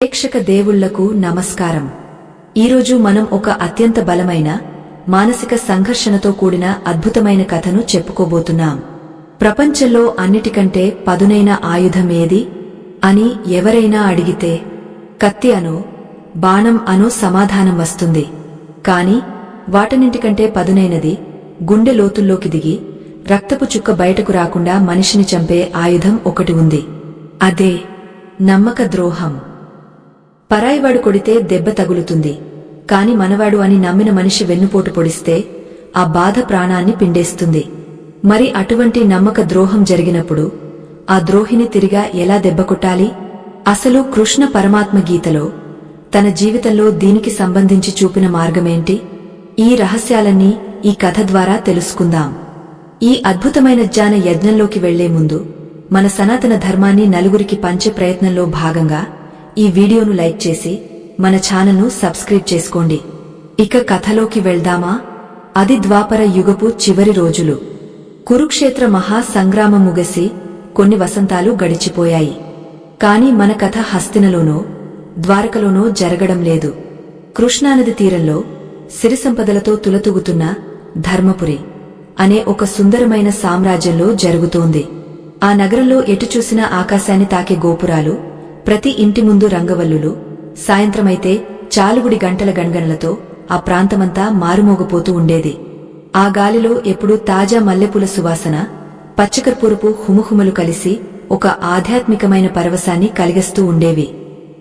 ప్రేక్షక దేవుళ్లకు నమస్కారం. ఈరోజు మనం ఒక అత్యంత బలమైన మానసిక సంఘర్షణతో కూడిన అద్భుతమైన కథను చెప్పుకోబోతున్నాం. ప్రపంచంలో అన్నిటికంటే పదునైన ఆయుధం ఏది అని ఎవరైనా అడిగితే కత్తి అనో బాణం అనో సమాధానం వస్తుంది. కాని వాటన్నింటికంటే పదునైనది గుండె లోతుల్లోకి దిగి రక్తపు చుక్క బయటకు రాకుండా మనిషిని చంపే ఆయుధం ఒకటి ఉంది. అదే నమ్మక ద్రోహం. పరాయివాడు కొడితే దెబ్బ తగులుతుంది, కాని మనవాడు అని నమ్మిన మనిషి వెన్నుపోటు పొడిస్తే ఆ బాధ ప్రాణాన్ని పిండేస్తుంది. మరి అటువంటి నమ్మక ద్రోహం జరిగినప్పుడు ఆ ద్రోహిని తిరిగా ఎలా దెబ్బకొట్టాలి? అసలు కృష్ణ పరమాత్మ గీతలో తన జీవితంలో దీనికి సంబంధించి చూపిన మార్గమేంటి? ఈ రహస్యాలన్నీ ఈ కథ ద్వారా తెలుసుకుందాం. ఈ అద్భుతమైన జ్ఞాన యజ్ఞంలోకి వెళ్లే ముందు మన సనాతన ధర్మాన్ని నలుగురికి పంచే ప్రయత్నంలో భాగంగా ఈ వీడియోను లైక్ చేసి మన ఛానల్ను సబ్స్క్రైబ్ చేసుకోండి. ఇక కథలోకి వెళ్దామా? అది ద్వాపర యుగపు చివరి రోజులు. కురుక్షేత్ర మహా సంగ్రామం ముగిసి కొన్ని వసంతాలు గడిచిపోయాయి. కాని మన కథ హస్తినలోనో ద్వారకలోనో జరగడం లేదు. కృష్ణానది తీరంలో సిరిసంపదలతో తులతూగుతున్న ధర్మపురి అనే ఒక సుందరమైన సామ్రాజ్యంలో జరుగుతోంది. ఆ నగరంలో ఎటు చూసినా ఆకాశాన్ని తాకే గోపురాలు, ప్రతి ఇంటి ముందు రంగవల్లులు, సాయంత్రమైతే చాలుగుడి గంటల గణగణలతో ఆ ప్రాంతమంతా మారుమోగపోతూ ఉండేది. ఆ గాలిలో ఎప్పుడూ తాజా మల్లెపూల సువాసన, పచ్చకర్పూరపు హుముహుములు కలిసి ఒక ఆధ్యాత్మికమైన పరవశాన్ని కలిగిస్తూ ఉండేవి.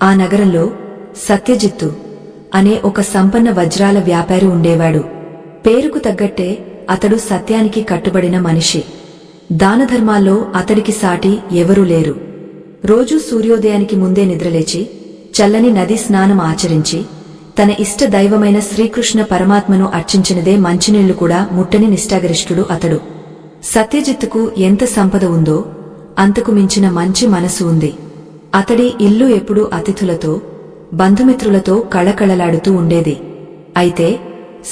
ఆ నగరంలో సత్యజిత్తు అనే ఒక సంపన్న వజ్రాల వ్యాపారి ఉండేవాడు. పేరుకు తగ్గట్టే అతడు సత్యానికి కట్టుబడిన మనిషి. దానధర్మాల్లో అతడికి సాటి ఎవరూ లేరు. రోజూ సూర్యోదయానికి ముందే నిద్రలేచి చల్లని నదీ స్నానం ఆచరించి తన ఇష్ట దైవమైన శ్రీకృష్ణ పరమాత్మను అర్చించినదే మంచినీళ్లు కూడా ముట్టని నిష్ఠాగరిష్ఠుడు అతడు. సత్యజిత్తుకు ఎంత సంపద ఉందో అంతకు మించిన మంచి మనసు ఉంది. అతడి ఇల్లు ఎప్పుడూ అతిథులతో, బంధుమిత్రులతో కళకళలాడుతూ ఉండేది. అయితే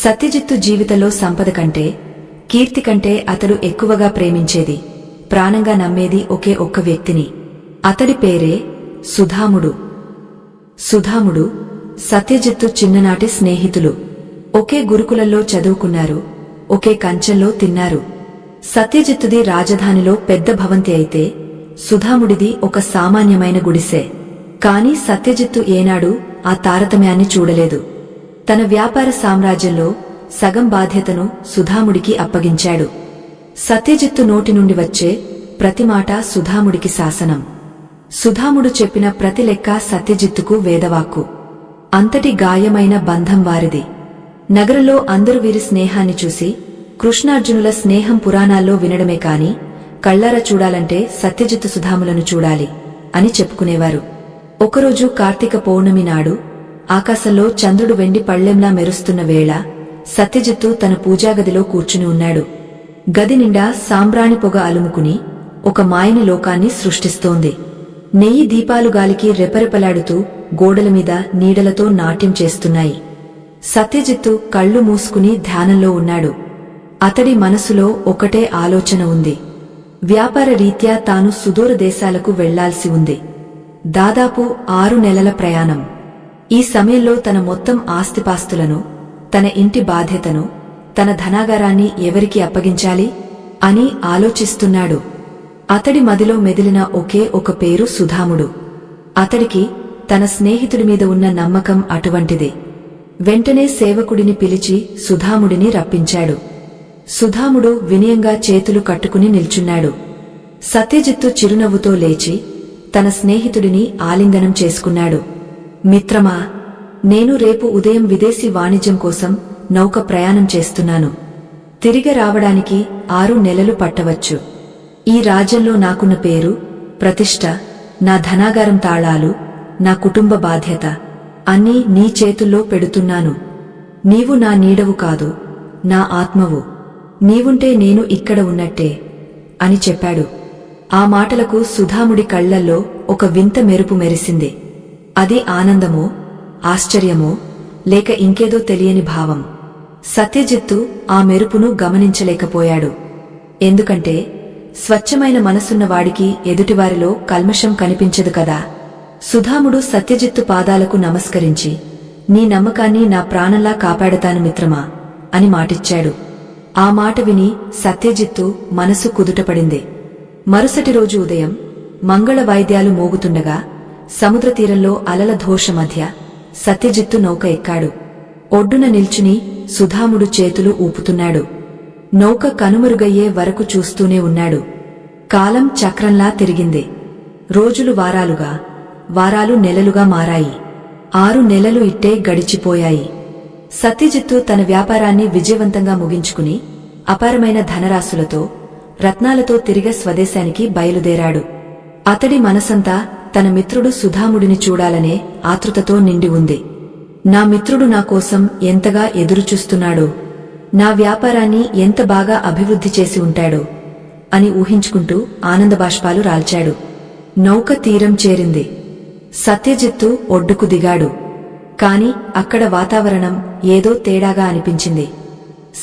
సత్యజిత్తు జీవితంలో సంపద కంటే, కీర్తి కంటే అతడు ఎక్కువగా ప్రేమించేది, ప్రాణంగా నమ్మేది ఒకే ఒక్క వ్యక్తిని. అతడి పేరే సుధాముడు. సుధాముడు, సత్యజిత్తు చిన్ననాటి స్నేహితులు. ఒకే గురుకులంలో చదువుకున్నారు, ఒకే కంచెంలో తిన్నారు. సత్యజిత్తుది రాజధానిలో పెద్ద భవంతి అయితే సుధాముడిది ఒక సామాన్యమైన గుడిసె. కాని సత్యజిత్తు ఏనాడు ఆ తారతమ్యాన్ని చూడలేదు. తన వ్యాపార సామ్రాజ్యంలో సగం బాధ్యతను సుధాముడికి అప్పగించాడు. సత్యజిత్తు నోటి నుండి వచ్చే ప్రతి మాట సుధాముడికి శాసనం. సుధాముడు చెప్పిన ప్రతి లెక్క సత్యజిత్తుకు వేదవాక్కు. అంతటి గాయమైన బంధం వారిది. నగరంలో అందరూ వీరి స్నేహాన్ని చూసి కృష్ణార్జునుల స్నేహం పురాణాల్లో వినడమే కాని కళ్లారా చూడాలంటే సత్యజిత్తు సుధాములను చూడాలి అని చెప్పుకునేవారు. ఒకరోజు కార్తీక పౌర్ణమి నాడు ఆకాశంలో చంద్రుడు వెండి పళ్లెంలా మెరుస్తున్న వేళ సత్యజిత్తు తన పూజాగదిలో కూర్చుని ఉన్నాడు. గది నిండా సాంబ్రాణి పొగ అలుముకుని ఒక మాయని లోకాన్ని సృష్టిస్తోంది. నెయ్యి దీపాలు గాలికి రెపరెపలాడుతూ గోడలమీద నీడలతో నాట్యం చేస్తున్నాయి. సత్యజిత్తు కళ్ళు మూసుకుని ధ్యానంలో ఉన్నాడు. అతడి మనసులో ఒకటే ఆలోచన ఉంది. వ్యాపార రీత్యా తాను సుదూర దేశాలకు వెళ్లాల్సి ఉంది. దాదాపు 6 నెలల ప్రయాణం. ఈ సమయంలో తన మొత్తం ఆస్తిపాస్తులను, తన ఇంటి బాధ్యతను, తన ధనాగారాన్ని ఎవరికి అప్పగించాలి అని ఆలోచిస్తున్నాడు. అతడి మదిలో మెదిలిన ఒకే ఒక పేరు సుధాముడు. అతడికి తన స్నేహితుడి మీద ఉన్న నమ్మకం అటువంటిదే. వెంటనే సేవకుడిని పిలిచి సుధాముడిని రప్పించాడు. సుధాముడు వినయంగా చేతులు కట్టుకుని నిల్చున్నాడు. సత్యజిత్తు చిరునవ్వుతో లేచి తన స్నేహితుడిని ఆలింగనం చేసుకున్నాడు. మిత్రమా, నేను రేపు ఉదయం విదేశీ వాణిజ్యం కోసం నౌక ప్రయాణం చేస్తున్నాను. తిరిగి రావడానికి 6 నెలలు పట్టవచ్చు. ఈ రాజ్యంలో నాకున్న పేరు, ప్రతిష్ట, నా ధనాగారం తాళాలు, నా కుటుంబ బాధ్యత అన్నీ నీ చేతుల్లో పెడుతున్నాను. నీవు నా నీడవు కాదు, నా ఆత్మవు. నీవుంటే నేను ఇక్కడ ఉన్నట్టే అని చెప్పాడు. ఆ మాటలకు సుధాముడి కళ్లల్లో ఒక వింత మెరుపు మెరిసింది. అది ఆనందమో, ఆశ్చర్యమో, లేక ఇంకేదో తెలియని భావం. సత్యజిత్తు ఆ మెరుపును గమనించలేకపోయాడు. ఎందుకంటే స్వచ్ఛమైన మనసున్న వాడికి ఎదుటివారిలో కల్మషం కనిపించదు కదా. సుధాముడు సత్యజిత్తు పాదాలకు నమస్కరించి, నీ నమ్మకాన్ని నా ప్రాణంలా కాపాడతాను మిత్రమా అని మాటిచ్చాడు. ఆ మాట విని సత్యజిత్తు మనసు కుదుటపడింది. మరుసటి రోజు ఉదయం మంగళ వాయిద్యాలు మోగుతుండగా సముద్రతీరంలో అలల ఘోష మధ్య సత్యజిత్తు నౌక ఎక్కాడు. ఒడ్డున నిల్చుని సుధాముడు చేతులు ఊపుతున్నాడు. నౌక కనుమరుగయ్యే వరకు చూస్తూనే ఉన్నాడు. కాలం చక్రంలా తిరిగింది. రోజులు వారాలుగా, వారాలు నెలలుగా మారాయి. 6 నెలలు ఇట్టే గడిచిపోయాయి. సత్యజిత్తు తన వ్యాపారాన్ని విజయవంతంగా ముగించుకుని అపారమైన ధనరాశులతో, రత్నాలతో తిరిగి స్వదేశానికి బయలుదేరాడు. అతడి మనసంతా తన మిత్రుడు సుధాముడిని చూడాలనే ఆతృతతో నిండి ఉంది. నా మిత్రుడు నా కోసం ఎంతగా ఎదురుచూస్తున్నాడో, నా వ్యాపారాన్ని ఎంత బాగా అభివృద్ధి చేసి ఉంటాడో అని ఊహించుకుంటూ ఆనందబాష్పాలు రాల్చాడు. నౌక తీరం చేరింది. సత్యజిత్తు ఒడ్డుకు దిగాడు. కాని అక్కడ వాతావరణం ఏదో తేడాగా అనిపించింది.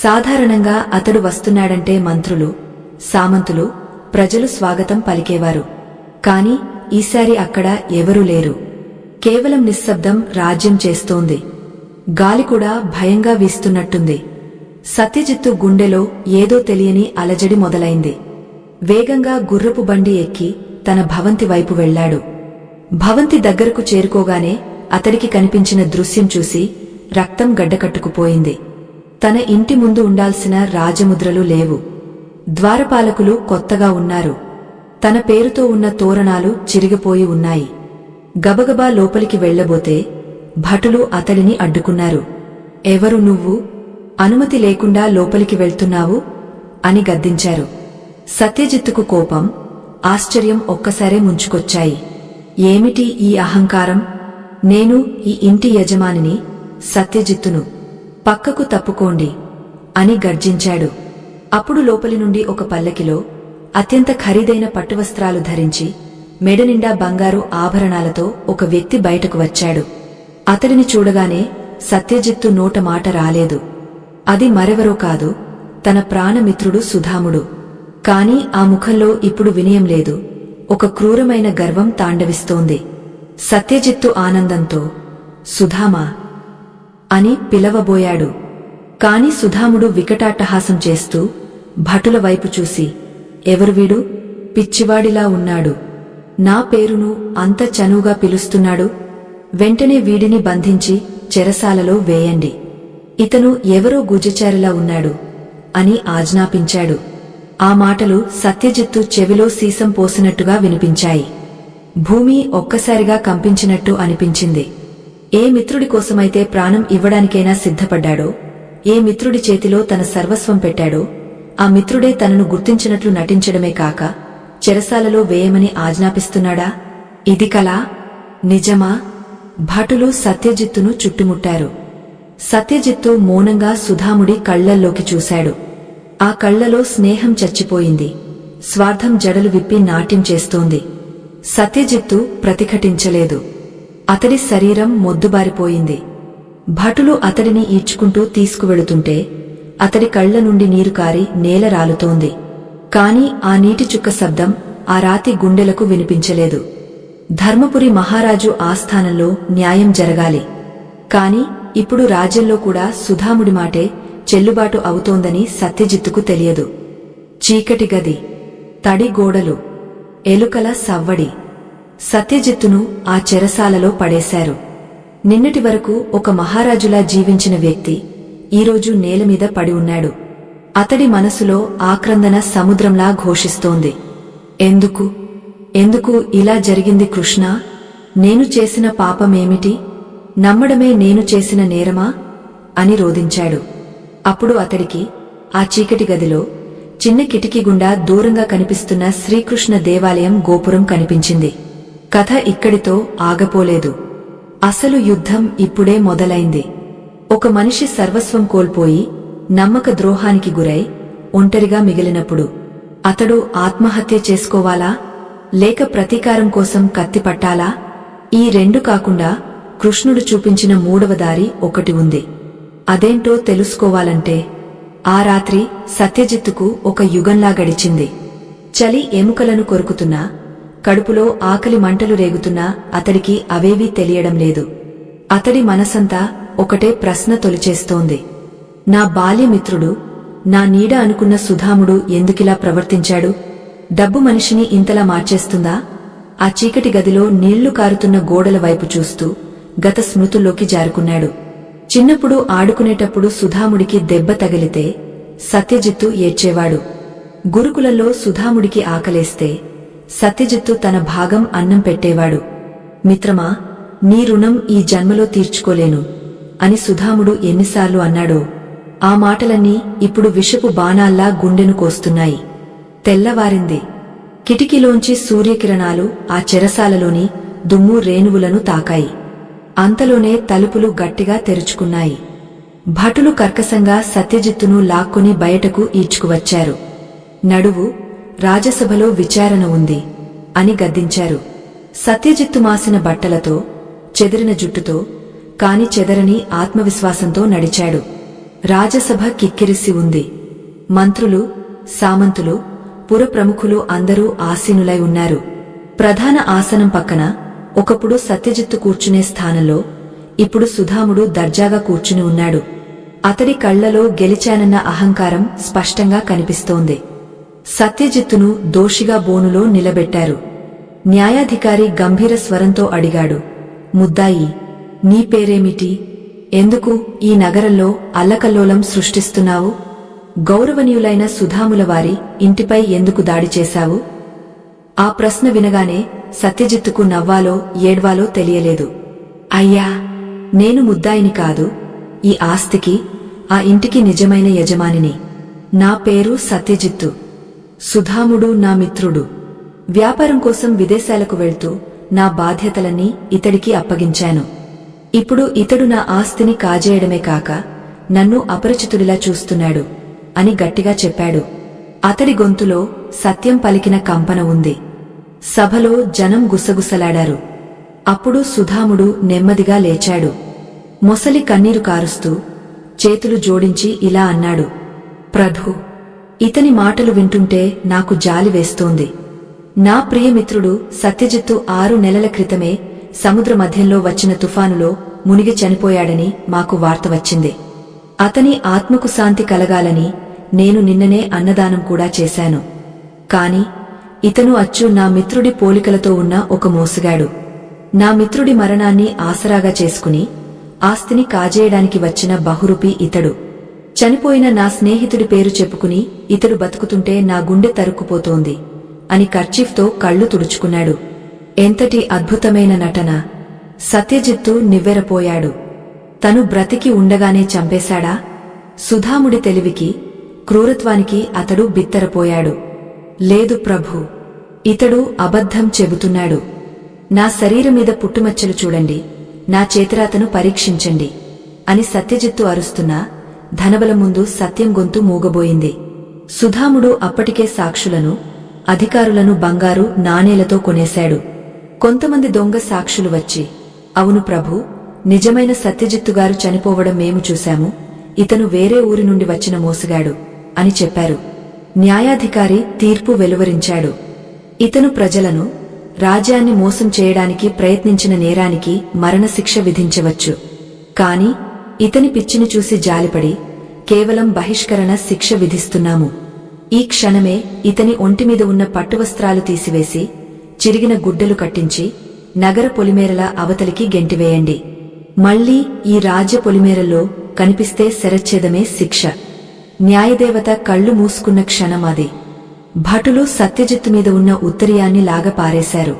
సాధారణంగా అతడు వస్తున్నాడంటే మంత్రులు, సామంతులు, ప్రజలు స్వాగతం పలికేవారు. కాని ఈసారి అక్కడ ఎవరూ లేరు. కేవలం నిశ్శబ్దం రాజ్యం చేస్తోంది. గాలి కూడా భయంగా వీస్తున్నట్టుంది. సత్యజిత్తు గుండెలో ఏదో తెలియని అలజడి మొదలైంది. వేగంగా గుర్రపు బండి ఎక్కి తన భవంతి వైపు వెళ్లాడు. భవంతి దగ్గరకు చేరుకోగానే అతడికి కనిపించిన దృశ్యం చూసి రక్తం గడ్డకట్టుకుపోయింది. తన ఇంటి ముందు ఉండాల్సిన రాజముద్రలు లేవు. ద్వారపాలకులు కొత్తగా ఉన్నారు. తన పేరుతో ఉన్న తోరణాలు చిరిగిపోయి ఉన్నాయి. గబగబా లోపలికి వెళ్లబోతే భటులు అతడిని అడ్డుకున్నారు. ఎవరు నువ్వు? అనుమతి లేకుండా లోపలికి వెళ్తున్నావు అని గద్దించారు. సత్యజిత్తుకు కోపం, ఆశ్చర్యం ఒక్కసారే ముంచుకొచ్చాయి. ఏమిటి ఈ అహంకారం? నేను ఈ ఇంటి యజమానిని, సత్యజిత్తును. పక్కకు తప్పుకోండి అని గర్జించాడు. అప్పుడు లోపలి నుండి ఒక పల్లకిలో అత్యంత ఖరీదైన పట్టువస్త్రాలు ధరించి మెడనిండా బంగారు ఆభరణాలతో ఒక వ్యక్తి బయటకు వచ్చాడు. అతడిని చూడగానే సత్యజిత్తు నోట మాట రాలేదు. అది మరెవరో కాదు, తన ప్రాణమిత్రుడు సుధాముడు. కాని ఆ ముఖంలో ఇప్పుడు వినయం లేదు, ఒక క్రూరమైన గర్వం తాండవిస్తోంది. సత్యజిత్తు ఆనందంతో సుధామా అని పిలవబోయాడు. కాని సుధాముడు వికటాట్టహాసం చేస్తూ భటుల వైపు చూసి, ఎవరు వీడు? పిచ్చివాడిలా ఉన్నాడు. నా పేరును అంత చనువుగా పిలుస్తున్నాడు. వెంటనే వీడిని బంధించి చెరసాలలో వేయండి. ఇతను ఎవరో గుజ్జచారిలా ఉన్నాడు అని ఆజ్ఞాపించాడు. ఆ మాటలు సత్యజిత్తు చెవిలో సీసం పోసినట్టుగా వినిపించాయి. భూమి ఒక్కసారిగా కంపించినట్టు అనిపించింది. ఏ మిత్రుడి కోసమైతే ప్రాణం ఇవ్వడానికైనా సిద్ధపడ్డాడో, ఏ మిత్రుడి చేతిలో తన సర్వస్వం పెట్టాడో, ఆ మిత్రుడే తనను గుర్తించినట్లు నటించడమే కాక చెరసాలలో వేయమని ఆజ్ఞాపిస్తున్నాడా? ఇది కలా? నిజమా? భటులు సత్యజిత్తును చుట్టుముట్టారు. సత్యజిత్తు మౌనంగా సుధాముడి కళ్లల్లోకి చూశాడు. ఆ కళ్లలో స్నేహం చచ్చిపోయింది. స్వార్థం జడలు విప్పి నాట్యం చేస్తోంది. సత్యజిత్తు ప్రతిఘటించలేదు. అతడి శరీరం మొద్దుబారిపోయింది. భటులు అతడిని ఈడ్చుకుంటూ తీసుకువెళుతుంటే అతడి కళ్ల నుండి నీరు కారి నేల రాలుతోంది. కాని ఆ నీటి చుక్క శబ్దం ఆ రాతి గుండెలకు వినిపించలేదు. ధర్మపురి మహారాజు ఆస్థానంలో న్యాయం జరగాలి. కాని ఇప్పుడు రాజ్యంలో కూడా సుధాముడి మాటే చెల్లుబాటు అవుతోందని సత్యజిత్తుకు తెలియదు. చీకటి గది, తడి గోడలు, ఎలుకల సవ్వడి. సత్యజిత్తును ఆ చెరసాలలో పడేశారు. నిన్నటి వరకు ఒక మహారాజులా జీవించిన వ్యక్తి ఈరోజు నేలమీద పడి ఉన్నాడు. అతడి మనసులో ఆక్రందన సముద్రంలా ఘోషిస్తోంది. ఎందుకు ఎందుకు ఇలా జరిగింది కృష్ణా? నేను చేసిన పాపమేమిటి? నమ్మడమే నేను చేసిన నేరమా అని రోదించాడు. అప్పుడు అతడికి ఆ చీకటి గదిలో చిన్న కిటికీ గుండా దూరంగా కనిపిస్తున్న శ్రీకృష్ణ దేవాలయం గోపురం కనిపించింది. కథ ఇక్కడితో ఆగపోలేదు. అసలు యుద్ధం ఇప్పుడే మొదలైంది. ఒక మనిషి సర్వస్వం కోల్పోయి నమ్మక ద్రోహానికి గురై ఒంటరిగా మిగిలినప్పుడు అతడు ఆత్మహత్య చేసుకోవాలా, లేక ప్రతీకారం కోసం కత్తి పట్టాలా? ఈ రెండు కాకుండా కృష్ణుడు చూపించిన మూడవ దారి ఒకటి ఉంది. అదేంటో తెలుసుకోవాలంటే ఆ రాత్రి సత్యజిత్తుకు ఒక యుగంలా గడిచింది. చలి ఎముకలను కొరుకుతున్నా కడుపులో ఆకలి మంటలు రేగుతున్నా అతడికి అవేవీ తెలియడం లేదు. అతడి మనసంతా ఒకటే ప్రశ్న తొలిచేస్తోంది. నా బాల్యమిత్రుడు, నా నీడ అనుకున్న సుధాముడు ఎందుకిలా ప్రవర్తించాడు? డబ్బు మనిషిని ఇంతలా మార్చేస్తుందా? ఆ చీకటి గదిలో నీళ్లు కారుతున్న గోడల వైపు చూస్తూ గత స్మృతుల్లోకి జారుకున్నాడు. చిన్నప్పుడు ఆడుకునేటప్పుడు సుధాముడికి దెబ్బ తగిలితే సత్యజిత్తు ఏడ్చేవాడు. గురుకులంలో సుధాముడికి ఆకలేస్తే సత్యజిత్తు తన భాగం అన్నం పెట్టేవాడు. మిత్రమా, నీ రుణం ఈ జన్మలో తీర్చుకోలేను అని సుధాముడు ఎన్నిసార్లు అన్నాడో. ఆ మాటలన్నీ ఇప్పుడు విషపు బాణాల్లా గుండెను కోస్తున్నాయి. తెల్లవారింది. కిటికీలోంచి సూర్యకిరణాలు ఆ చెరసాలలోని దుమ్ము రేణువులను తాకాయి. అంతలోనే తలుపులు గట్టిగా తెరుచుకున్నాయి. భటులు కర్కశంగా సత్యజిత్తును లాక్కొని బయటకు ఈడ్చుకువచ్చారు. నడువు, రాజసభలో విచారణ ఉంది అని గద్దించారు. సత్యజిత్తు మాసిన బట్టలతో, చెదిరిన జుట్టుతో, కాని చెదరని ఆత్మవిశ్వాసంతో నడిచాడు. రాజసభ కిక్కిరిసి ఉంది. మంత్రులు, సామంతులు, పురప్రముఖులు అందరూ ఆసీనులై ఉన్నారు. ప్రధాన ఆసనం పక్కన ఒకప్పుడు సత్యజిత్తు కూర్చునే స్థానంలో ఇప్పుడు సుధాముడు దర్జాగా కూర్చుని ఉన్నాడు. అతడి కళ్లలో గెలిచానన్న అహంకారం స్పష్టంగా కనిపిస్తోంది. సత్యజిత్తును దోషిగా బోనులో నిలబెట్టారు. న్యాయాధికారి గంభీర స్వరంతో అడిగాడు, ముద్దాయి, నీ పేరేమిటి? ఎందుకు ఈ నగరంలో అల్లకల్లోలం సృష్టిస్తున్నావు? గౌరవనీయులైన సుధాముల వారి ఇంటిపై ఎందుకు దాడి చేశావు? ఆ ప్రశ్న వినగానే సత్యజిత్తుకు నవ్వాలో ఏడ్వాలో తెలియలేదు. అయ్యా, నేను ముద్దాయిని కాదు. ఈ ఆస్తికి, ఆ ఇంటికి నిజమైన యజమానిని. నా పేరు సత్యజిత్తు. సుధాముడు నా మిత్రుడు. వ్యాపారం కోసం విదేశాలకు వెళ్తూ నా బాధ్యతలన్నీ ఇతడికి అప్పగించాను. ఇప్పుడు ఇతడు నా ఆస్తిని కాజేయడమే కాక నన్ను అపరిచితుడిలా చూస్తున్నాడు అని గట్టిగా చెప్పాడు. అతడి గొంతులో సత్యం పలికిన కంపన ఉంది. సభలో జనం గుసగుసలాడారు. అప్పుడు సుధాముడు నెమ్మదిగా లేచాడు. మొసలి కన్నీరు కారుస్తూ చేతులు జోడించి ఇలా అన్నాడు, ప్రభూ, ఇతని మాటలు వింటుంటే నాకు జాలి వేస్తోంది. నా ప్రియమిత్రుడు సత్యజిత్తు 6 నెలల క్రితమే సముద్ర మధ్యంలో వచ్చిన తుఫానులో మునిగి చనిపోయాడని మాకు వార్త వచ్చింది. అతని ఆత్మకు శాంతి కలగాలని నేను నిన్ననే అన్నదానం కూడా చేశాను. కాని ఇతను అచ్చు నా మిత్రుడి పోలికలతో ఉన్న ఒక మోసగాడు. నా మిత్రుడి మరణాన్ని ఆసరాగా చేసుకుని ఆస్తిని కాజేయడానికి వచ్చిన బహురూపి ఇతడు. చనిపోయిన నా స్నేహితుడి పేరు చెప్పుకుని ఇతడు బతుకుతుంటే నా గుండె తరుక్కుపోతోంది అని కర్చీఫ్తో కళ్ళు తుడుచుకున్నాడు. ఎంతటి అద్భుతమైన నటన! సత్యజిత్తు నివ్వెరపోయాడు. తను బ్రతికి ఉండగానే చంపేశాడా? సుధాముడి తెలివికి, క్రూరత్వానికి అతడు బిత్తరపోయాడు. లేదు ప్రభూ, ఇతడు అబద్ధం చెబుతున్నాడు. నా శరీరమీద పుట్టుమచ్చలు చూడండి, నా చేతిరాతను పరీక్షించండి అని సత్యజిత్తు అరుస్తున్నా ధనబల ముందు సత్యం గొంతు మూగబోయింది. సుధాముడు అప్పటికే సాక్షులను, అధికారులను బంగారు నాణేలతో కొనేశాడు. కొంతమంది దొంగ సాక్షులు వచ్చి, అవును ప్రభూ, నిజమైన సత్యజిత్తుగారు చనిపోవడం మేము చూశాము, ఇతను వేరే ఊరి నుండి వచ్చిన మోసగాడు అని చెప్పారు. న్యాయాధికారి తీర్పు వెలువరించాడు. ఇతను ప్రజలను, రాజ్యాన్ని మోసం చేయడానికి ప్రయత్నించిన నేరానికి మరణశిక్ష విధించవచ్చు. కాని ఇతని పిచ్చిని చూసి జాలిపడి కేవలం బహిష్కరణ శిక్ష విధిస్తున్నాము. ఈ క్షణమే ఇతని ఒంటిమీద ఉన్న పట్టువస్త్రాలు తీసివేసి చిరిగిన గుడ్డలు కట్టించి నగర పొలిమేరల అవతలికి గెంటివేయండి. మళ్లీ ఈ రాజ్య పొలిమేరల్లో కనిపిస్తే శరచ్ఛేదమే శిక్ష. న్యాయదేవత కళ్ళు మూసుకున్న క్షణం అది. భటులు సత్యజిత్తు మీద ఉన్న ఉత్తరీయాన్ని లాగా పారేశారు.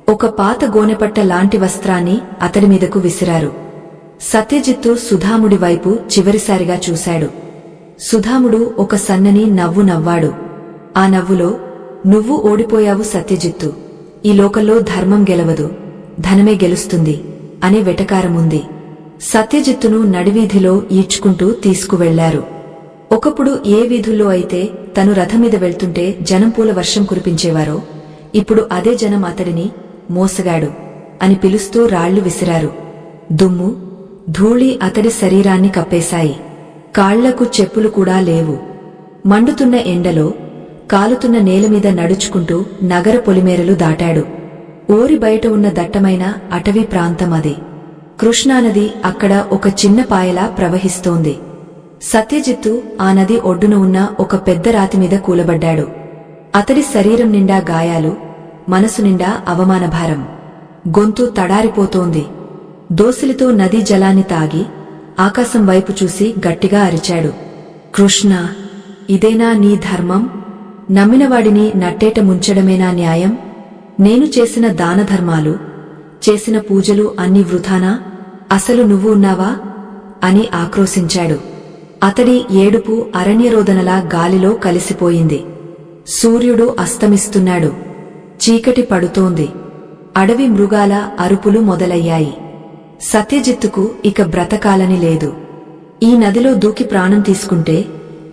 ఒక పాత గోనెపట్ట లాంటి వస్త్రాన్ని అతడి మీదకు విసిరారు. సత్యజిత్తు సుధాముడి వైపు చివరిసారిగా చూశాడు. సుధాముడు ఒక సన్నని నవ్వు నవ్వాడు. ఆ నవ్వులో, నువ్వు ఓడిపోయావు సత్యజిత్తు, ఈ లోకంలో ధర్మం గెలవదు, ధనమే గెలుస్తుంది అనే వెటకారముంది. సత్యజిత్తును నడివీధిలో ఈడ్చుకుంటూ తీసుకువెళ్లారు. ఒకప్పుడు ఏ వీధుల్లో అయితే తను రథమీద వెళ్తుంటే జనం పూల వర్షం కురిపించేవారో, ఇప్పుడు అదే జనం అతడిని మోసగాడు అని పిలుస్తూ రాళ్లు విసిరారు. దుమ్ము, ధూళి అతడి శరీరాన్ని కప్పేశాయి. కాళ్లకు చెప్పులు కూడా లేవు. మండుతున్న ఎండలో కాలుతున్న నేలమీద నడుచుకుంటూ నగర పొలిమేరలు దాటాడు. ఊరి బయట ఉన్న దట్టమైన అటవీ ప్రాంతం అది. కృష్ణానది అక్కడ ఒక చిన్న పాయలా ప్రవహిస్తోంది. సత్యజిత్తు ఆ నది ఒడ్డున ఉన్న ఒక పెద్ద రాతిమీద కూలబడ్డాడు. అతడి శరీరం నిండా గాయాలు, మనసు నిండా అవమానభారం. గొంతు తడారిపోతోంది. దోసిలితో నదీ జలాన్ని తాగి ఆకాశం వైపు చూసి గట్టిగా అరిచాడు. కృష్ణా, ఇదేనా నీ ధర్మం? నమ్మినవాడిని నట్టేట ముంచడమేనా న్యాయం? నేను చేసిన దానధర్మాలు, చేసిన పూజలు అన్నీ వృథానా? అసలు నువ్వు ఉన్నావా అని ఆక్రోశించాడు. అతడి ఏడుపు అరణ్యరోదనలా గాలిలో కలిసిపోయింది. సూర్యుడు అస్తమిస్తున్నాడు. చీకటి పడుతోంది. అడవి మృగాల అరుపులు మొదలయ్యాయి. సత్యజిత్తుకు ఇక బ్రతకాలని లేదు. ఈ నదిలో దూకి ప్రాణం తీసుకుంటే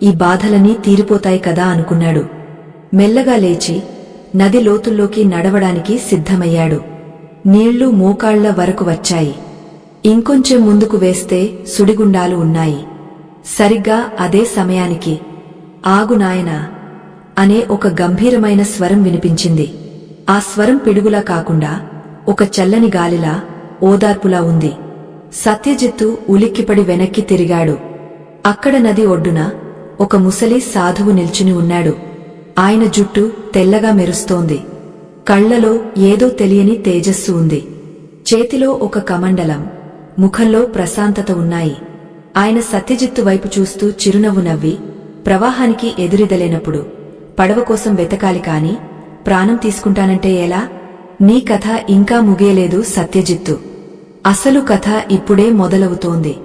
ఈ బాధలన్నీ తీరిపోతాయి కదా అనుకున్నాడు. మెల్లగా లేచి నది లోతుల్లోకి నడవడానికి సిద్ధమయ్యాడు. నీళ్లు మోకాళ్ల వరకు వచ్చాయి. ఇంకొంచెం ముందుకు వేస్తే సుడిగుండాలు ఉన్నాయి. సరిగ్గా అదే సమయానికి ఆగు నాయనా అనే ఒక గంభీరమైన స్వరం వినిపించింది. ఆ స్వరం పిడుగులా కాకుండా ఒక చల్లని గాలిలా, ఓదార్పులా ఉంది. సత్యజిత్తు ఉలిక్కిపడి వెనక్కి తిరిగాడు. అక్కడ నది ఒడ్డున ఒక ముసలి సాధువు నిల్చుని ఉన్నాడు. ఆయన జుట్టు తెల్లగా మెరుస్తోంది. కళ్లలో ఏదో తెలియని తేజస్సు ఉంది. చేతిలో ఒక కమండలం, ముఖంలో ప్రశాంతత ఉన్నాయి. ఆయన సత్యజిత్తు వైపు చూస్తూ చిరునవ్వు నవ్వి, ప్రవాహానికి ఎదురిదలేనప్పుడు పడవ కోసం వెతకాలి కాని ప్రాణం తీసుకుంటానంటే ఎలా? నీ కథ ఇంకా ముగియలేదు సత్యజిత్తు. అసలు కథ ఇప్పుడే మొదలవుతోంది.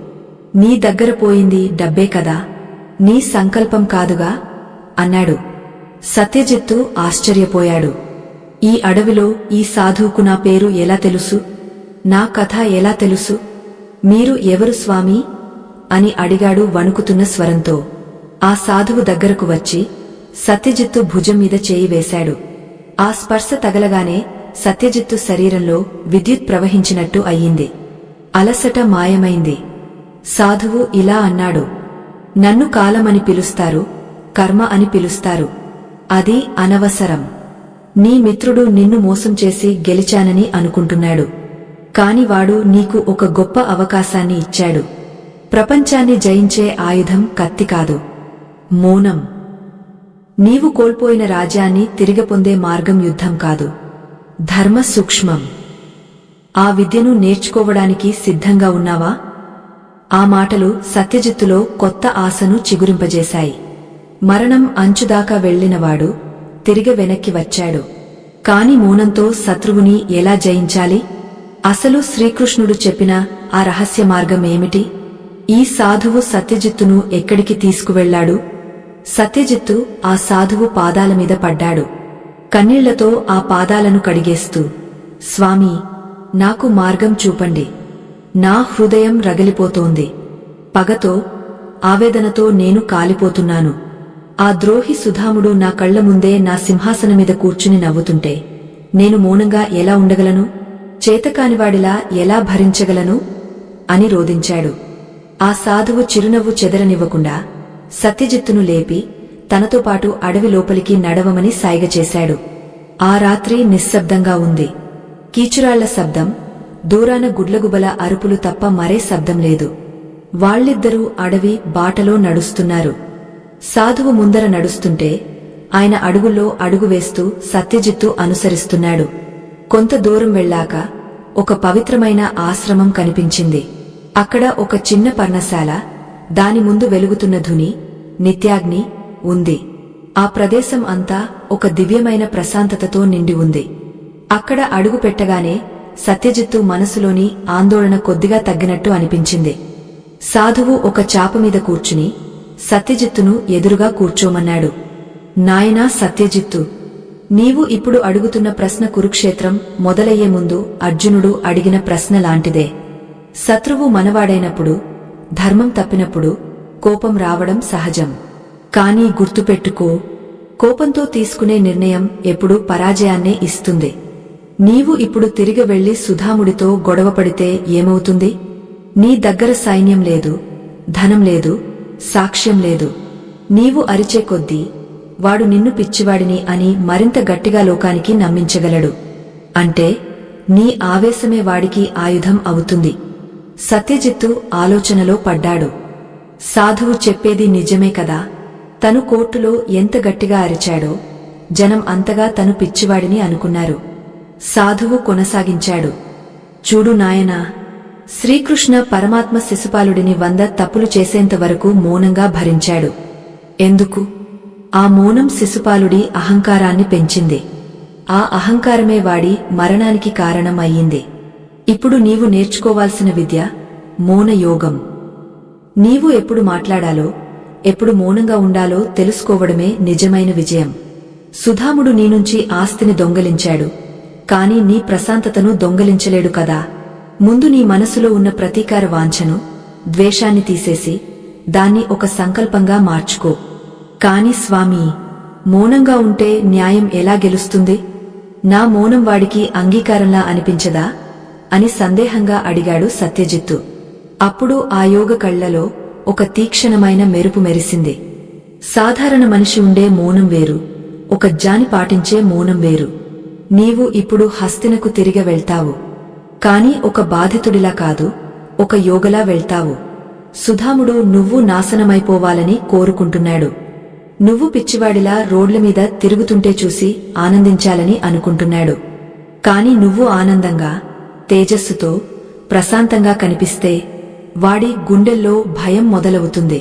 నీ దగ్గర పోయింది డబ్బే కదా, నీ సంకల్పం కాదుగా అన్నాడు. సత్యజిత్తు ఆశ్చర్యపోయాడు. ఈ అడవిలో ఈ సాధువుకు నా పేరు ఎలా తెలుసు? నా కథ ఎలా తెలుసు? మీరు ఎవరు స్వామీ అని అడిగాడు వణుకుతున్న స్వరంతో. ఆ సాధువు దగ్గరకు వచ్చి సత్యజిత్తు భుజం మీద చేయి వేశాడు. ఆ స్పర్శ తగలగానే సత్యజిత్తు శరీరంలో విద్యుత్ ప్రవహించినట్టు అయ్యింది. అలసట మాయమైంది. సాధువు ఇలా అన్నాడు, నన్ను కాలమని పిలుస్తారు, కర్మ అని పిలుస్తారు. అది అనవసరం. నీ మిత్రుడు నిన్ను మోసం చేసి గెలిచానని అనుకుంటున్నాడు. కాని వాడు నీకు ఒక గొప్ప అవకాశాన్ని ఇచ్చాడు. ప్రపంచాన్ని జయించే ఆయుధం కత్తి కాదు, మౌనం. నీవు కోల్పోయిన రాజ్యాన్ని తిరిగి పొందే మార్గం యుద్ధం కాదు, ధర్మ సూక్ష్మం. ఆ విద్యను నేర్చుకోవడానికి సిద్ధంగా ఉన్నావా? ఆ మాటలు సత్యజిత్తులో కొత్త ఆశను చిగురింపజేశాయి. మరణం అంచుదాకా వెళ్లినవాడు తిరిగి వెనక్కి వచ్చాడు. కాని మౌనంతో శత్రువుని ఎలా జయించాలి? అసలు శ్రీకృష్ణుడు చెప్పిన ఆ రహస్య మార్గం ఏమిటి? ఈ సాధువు సత్యజిత్తును ఎక్కడికి తీసుకువెళ్లాడు? సత్యజిత్తు ఆ సాధువు పాదాల మీద పడ్డాడు. కన్నీళ్లతో ఆ పాదాలను కడిగేస్తూ, స్వామీ, నాకు మార్గం చూపండి. నా హృదయం రగిలిపోతోంది. పగతో, ఆవేదనతో నేను కాలిపోతున్నాను. ఆ ద్రోహి సుధాముడు నా కళ్ల ముందే నా సింహాసనమీద కూర్చుని నవ్వుతుంటే నేను మౌనంగా ఎలా ఉండగలను? చేతకానివాడిలా ఎలా భరించగలను అని రోదించాడు. ఆ సాధువు చిరునవ్వు చెదరనివ్వకుండా సత్యజిత్తును లేపి తనతో పాటు అడవి లోపలికి నడవమని సైగ చేశాడు. ఆ రాత్రి నిశ్శబ్దంగా ఉంది. కీచురాళ్ల శబ్దం, దూరాన గుడ్లగుబల అరుపులు తప్ప మరే శబ్దం లేదు. వాళ్ళిద్దరూ అడవి బాటలో నడుస్తున్నారు. సాధువు ముందర నడుస్తుంటే ఆయన అడుగుల్లో అడుగు వేస్తూ సత్యజిత్తు అనుసరిస్తున్నాడు. కొంత దూరం వెళ్ళాక ఒక పవిత్రమైన ఆశ్రమం కనిపించింది. అక్కడ ఒక చిన్న పర్ణశాల, దాని ముందు వెలుగుతున్న ధుని, నిత్యాగ్ని ఉంది. ఆ ప్రదేశం అంతా ఒక దివ్యమైన ప్రశాంతతతో నిండి ఉంది. అక్కడ అడుగు పెట్టగానే సత్యజిత్తు మనసులోని ఆందోళన కొద్దిగా తగ్గినట్టు అనిపించింది. సాధువు ఒక చాప మీద కూర్చుని సత్యజిత్తును ఎదురుగా కూర్చోమన్నాడు. నాయనా సత్యజిత్తు, నీవు ఇప్పుడు అడుగుతున్న ప్రశ్న కురుక్షేత్రం మొదలయ్యే ముందు అర్జునుడు అడిగిన ప్రశ్న లాంటిదే. శత్రువు మనవాడైనప్పుడు, ధర్మం తప్పినప్పుడు కోపం రావడం సహజం. కానీ గుర్తుపెట్టుకో, కోపంతో తీసుకునే నిర్ణయం ఎప్పుడూ పరాజయాన్నే ఇస్తుంది. నీవు ఇప్పుడు తిరిగి వెళ్లి సుధాముడితో గొడవపడితే ఏమవుతుంది? నీ దగ్గర సైన్యం లేదు, ధనం లేదు, సాక్ష్యం లేదు. నీవు అరిచే కొద్దీ వాడు నిన్ను పిచ్చివాడిని అని మరింత గట్టిగా లోకానికి నమ్మించగలడు. అంటే నీ ఆవేశమే వాడికి ఆయుధం అవుతుంది. సత్యజిత్తు ఆలోచనలో పడ్డాడు. సాధువు చెప్పేది నిజమే కదా. తను కోర్టులో ఎంత గట్టిగా అరిచాడో జనం అంతగా తను పిచ్చివాడిని అనుకున్నారు. సాధువు కొనసాగించాడు. చూడు నాయనా, శ్రీకృష్ణ పరమాత్మ శిశుపాలుడిని 100 తప్పులు చేసేంతవరకు మౌనంగా భరించాడు. ఎందుకు? ఆ మౌనం శిశుపాలుడి అహంకారాన్ని పెంచింది. ఆ అహంకారమే వాడి మరణానికి కారణం అయ్యింది. ఇప్పుడు నీవు నేర్చుకోవాల్సిన విద్య మౌనయోగం. నీవు ఎప్పుడు మాట్లాడాలో, ఎప్పుడు మౌనంగా ఉండాలో తెలుసుకోవడమే నిజమైన విజయం. సుధాముడు నీనుంచి ఆస్తిని దొంగలించాడు, కాని నీ ప్రశాంతతను దొంగలించలేడు కదా. ముందు నీ మనసులో ఉన్న ప్రతీకార వాంఛను, ద్వేషాన్ని తీసేసి దాన్ని ఒక సంకల్పంగా మార్చుకో. కాని స్వామీ, మౌనంగా ఉంటే న్యాయం ఎలా గెలుస్తుంది? నా మౌనం వాడికి అంగీకారంలా అనిపించదా అని సందేహంగా అడిగాడు సత్యజిత్తు. అప్పుడు ఆ యోగ కళ్లలో ఒక తీక్షణమైన మెరుపు మెరిసింది. సాధారణ మనిషి ఉండే మౌనం వేరు, ఒక జాని పాటించే మౌనం వేరు. నీవు ఇప్పుడు హస్తినకు తిరిగి వెళ్తావు, కాని ఒక బాధితుడిలా కాదు, ఒక యోగలా వెళ్తావు. సుధాముడు నువ్వు నాశనమైపోవాలని కోరుకుంటున్నాడు. నువ్వు పిచ్చివాడిలా రోడ్లమీద తిరుగుతుంటే చూసి ఆనందించాలని అనుకుంటున్నాడు. కాని నువ్వు ఆనందంగా, తేజస్సుతో, ప్రశాంతంగా కనిపిస్తే వాడి గుండెల్లో భయం మొదలవుతుంది.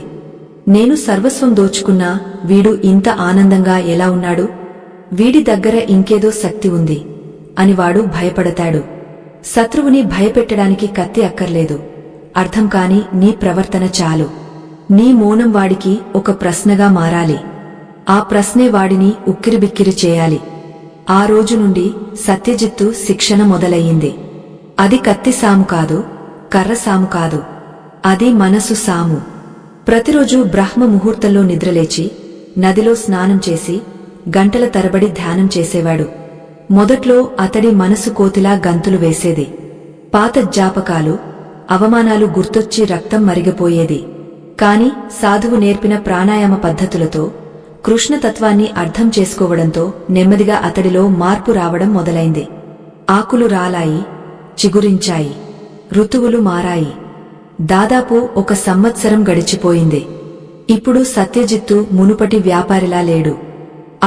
నేను సర్వస్వం దోచుకున్నా వీడు ఇంత ఆనందంగా ఎలా ఉన్నాడు? వీడి దగ్గర ఇంకేదో శక్తి ఉంది అని వాడు భయపడతాడు. శత్రువుని భయపెట్టడానికి కత్తి అక్కర్లేదు, అర్థం కాని నీ ప్రవర్తన చాలు. నీ మౌనం వాడికి ఒక ప్రశ్నగా మారాలి. ఆ ప్రశ్నే వాడిని ఉక్కిరిబిక్కిరి చేయాలి. ఆ రోజు నుండి సత్యజిత్తు శిక్షణ మొదలయ్యింది. అది కత్తి సాము కాదు, కర్ర సాము కాదు, అది మనసు సాము. ప్రతిరోజు బ్రహ్మ ముహూర్తంలో నిద్రలేచి నదిలో స్నానం చేసి గంటల తరబడి ధ్యానం చేసేవాడు. మొదట్లో అతడి మనసు కోతిలా గంతులు వేసేది. పాత జ్ఞాపకాలు, అవమానాలు గుర్తొచ్చి రక్తం మరిగిపోయేది. కాని సాధువు నేర్పిన ప్రాణాయామ పద్ధతులతో, కృష్ణతత్వాన్ని అర్థం చేసుకోవడంతో నెమ్మదిగా అతడిలో మార్పు రావడం మొదలైంది. ఆకులు రాలాయి, చిగురించాయి, ఋతువులు మారాయి. దాదాపు 1 సంవత్సరం గడిచిపోయింది. ఇప్పుడు సత్యజిత్తు మునుపటి వ్యాపారిలా లేడు.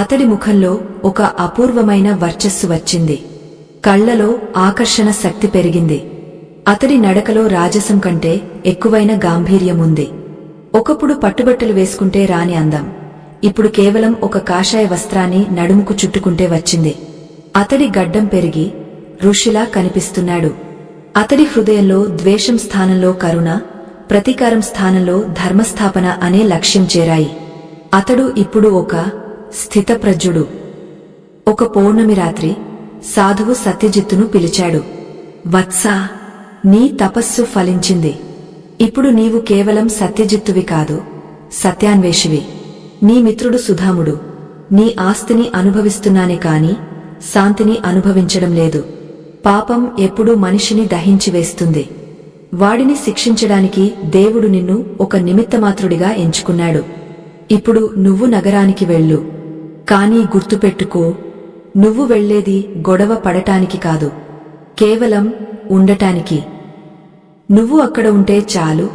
అతడి ముఖంలో ఒక అపూర్వమైన వర్చస్సు వచ్చింది. కళ్లలో ఆకర్షణ శక్తి పెరిగింది. అతడి నడకలో రాజసం కంటే ఎక్కువైన గాంభీర్యముంది. ఒకప్పుడు పట్టుబట్టలు వేసుకుంటే రాని అందం ఇప్పుడు కేవలం ఒక కాషాయ వస్త్రాన్ని నడుముకు చుట్టుకుంటే వచ్చింది. అతడి గడ్డం పెరిగి ఋషిలా కనిపిస్తున్నాడు. అతడి హృదయంలో ద్వేషం స్థానంలో కరుణ, ప్రతీకారం స్థానంలో ధర్మస్థాపన అనే లక్ష్యం చేరాయి. అతడు ఇప్పుడు ఒక స్థితప్రజ్ఞుడు. ఒక పౌర్ణమి రాత్రి సాధువు సత్యజిత్తును పిలిచాడు. వత్సా, నీ తపస్సు ఫలించింది. ఇప్పుడు నీవు కేవలం సత్యజిత్తువి కాదు, సత్యాన్వేషివి. నీ మిత్రుడు సుధాముడు, నీ ఆస్తిని అనుభవిస్తున్నానే కాని శాంతిని అనుభవించడం లేదు. పాపం ఎప్పుడూ మనిషిని దహించివేస్తుంది. వాడిని శిక్షించడానికి దేవుడు నిన్ను ఒక నిమిత్తమాత్రుడిగా ఎంచుకున్నాడు. ఇప్పుడు నువ్వు నగరానికి వెళ్ళు. కానీ గుర్తుపెట్టుకో, నువ్వు వెళ్లేది గొడవ పడటానికి కాదు, కేవలం ఉండటానికి. నువ్వు అక్కడ ఉంటే చాలు,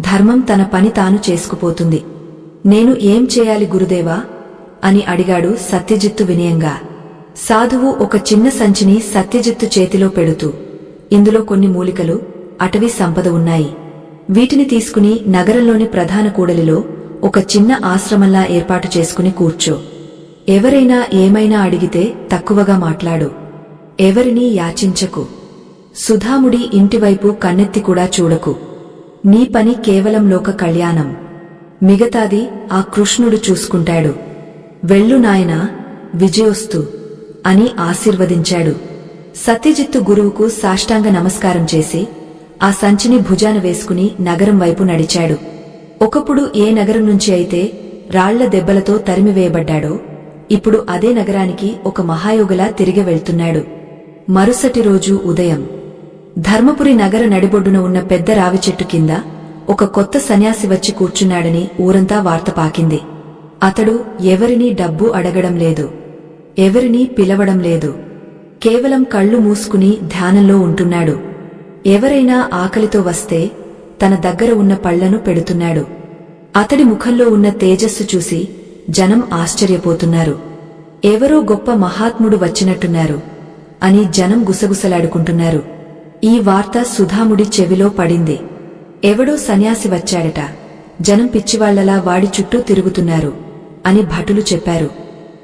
ధర్మం తన పని తాను చేసుకుపోతుంది. నేను ఏం చేయాలి గురుదేవా అని అడిగాడు సత్యజిత్తు వినయంగా. సాధువు ఒక చిన్న సంచిని సత్యజిత్తు చేతిలో పెడుతూ, ఇందులో కొన్ని మూలికలు, అటవీ సంపద ఉన్నాయి. వీటిని తీసుకుని నగరంలోని ప్రధాన కూడలిలో ఒక చిన్న ఆశ్రమంలా ఏర్పాటు చేసుకుని కూర్చో. ఎవరైనా ఏమైనా అడిగితే తక్కువగా మాట్లాడు. ఎవరినీ యాచించకు. సుధాముడి ఇంటివైపు కన్నెత్తి కూడా చూడకు. నీ పని కేవలం లోక కళ్యాణం. మిగతాది ఆ కృష్ణుడు చూసుకుంటాడు. వెళ్ళు నాయనా, విజయోస్తు అని ఆశీర్వదించాడు. సత్యజిత్తు గురువుకు సాష్టాంగ నమస్కారం చేసి ఆ సంచిని భుజాన వేసుకుని నగరం వైపు నడిచాడు. ఒకప్పుడు ఏ నగరం నుంచి అయితే రాళ్ల దెబ్బలతో తరిమివేయబడ్డాడో ఇప్పుడు అదే నగరానికి ఒక మహాయోగిలా తిరిగి వెళ్తున్నాడు. మరుసటి రోజు ఉదయం ధర్మపురి నగర నడిబొడ్డున ఉన్న పెద్ద రావి చెట్టు కింద ఒక కొత్త సన్యాసి వచ్చి కూర్చున్నాడని ఊరంతా వార్త పాకింది. అతడు ఎవరినీ డబ్బు అడగడం లేదు, ఎవరినీ పిలవడం లేదు. కేవలం కళ్ళు మూసుకుని ధ్యానంలో ఉంటున్నాడు. ఎవరైనా ఆకలితో వస్తే తన దగ్గర ఉన్న పళ్లను పెడుతున్నాడు. అతడి ముఖంలో ఉన్న తేజస్సు చూసి జనం ఆశ్చర్యపోతున్నారు. ఎవరో గొప్ప మహాత్ముడు వచ్చినట్టున్నారు అని జనం గుసగుసలాడుకుంటున్నారు. ఈ వార్త సుధాముడి చెవిలో పడింది. ఎవడో సన్యాసి వచ్చాడట, జనం పిచ్చివాళ్లలా వాడి చుట్టూ తిరుగుతున్నారు అని భటులు చెప్పారు.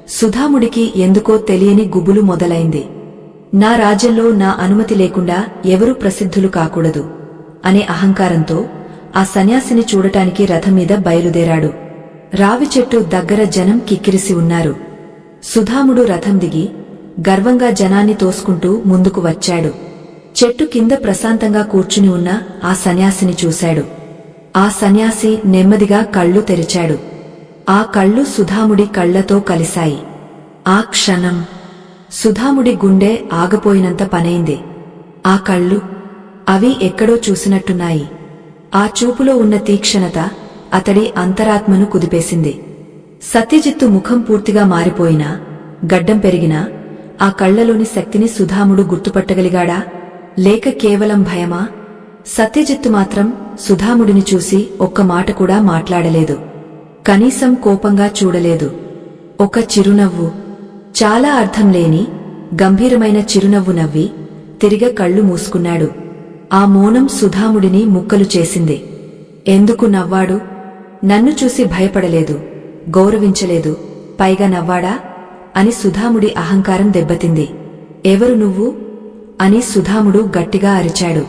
సుధాముడికి ఎందుకో తెలియని గుబులు మొదలైంది. నా రాజ్యంలో నా అనుమతి లేకుండా ఎవరూ ప్రసిద్ధులు కాకూడదు అనే అహంకారంతో ఆ సన్యాసిని చూడటానికి రథం మీద బయలుదేరాడు. రావి చెట్టు దగ్గర జనం కిక్కిరిసి ఉన్నారు. సుధాముడు రథం దిగి గర్వంగా జనాన్ని తోసుకుంటూ ముందుకు వచ్చాడు. చెట్టు కింద ప్రశాంతంగా కూర్చుని ఉన్న ఆ సన్యాసిని చూశాడు. ఆ సన్యాసి నెమ్మదిగా కళ్ళు తెరిచాడు. ఆ కళ్ళు సుధాముడి కళ్లతో కలిశాయి. ఆ క్షణం సుధాముడి గుండె ఆగపోయినంత పనైంది. ఆ కళ్ళు, అవి ఎక్కడో చూసినట్టున్నాయి. ఆ చూపులో ఉన్న తీక్షణత అతడి అంతరాత్మను కుదిపేసింది. సత్యజిత్తు ముఖం పూర్తిగా మారిపోయినా, గడ్డం పెరిగినా ఆ కళ్లలోని శక్తిని సుధాముడు గుర్తుపట్టగలిగాడా, లేక కేవలం భయమా? సత్యజిత్తు మాత్రం సుధాముడిని చూసి ఒక్క మాట కూడా మాట్లాడలేదు. కనీసం కోపంగా చూడలేదు. ఒక చిరునవ్వు, చాలా అర్థం లేని గంభీరమైన చిరునవ్వు నవ్వి తిరిగ కళ్ళు మూసుకున్నాడు. ఆ మౌనం సుధాముడిని ముక్కలు చేసింది. ఎందుకు నవ్వాడు? నన్ను చూసి భయపడలేదు, గౌరవించలేదు, పైగా నవ్వాడా అని సుధాముడి అహంకారం దెబ్బతింది. ఎవరు నువ్వు అని సుధాముడు గట్టిగా అరిచాడు.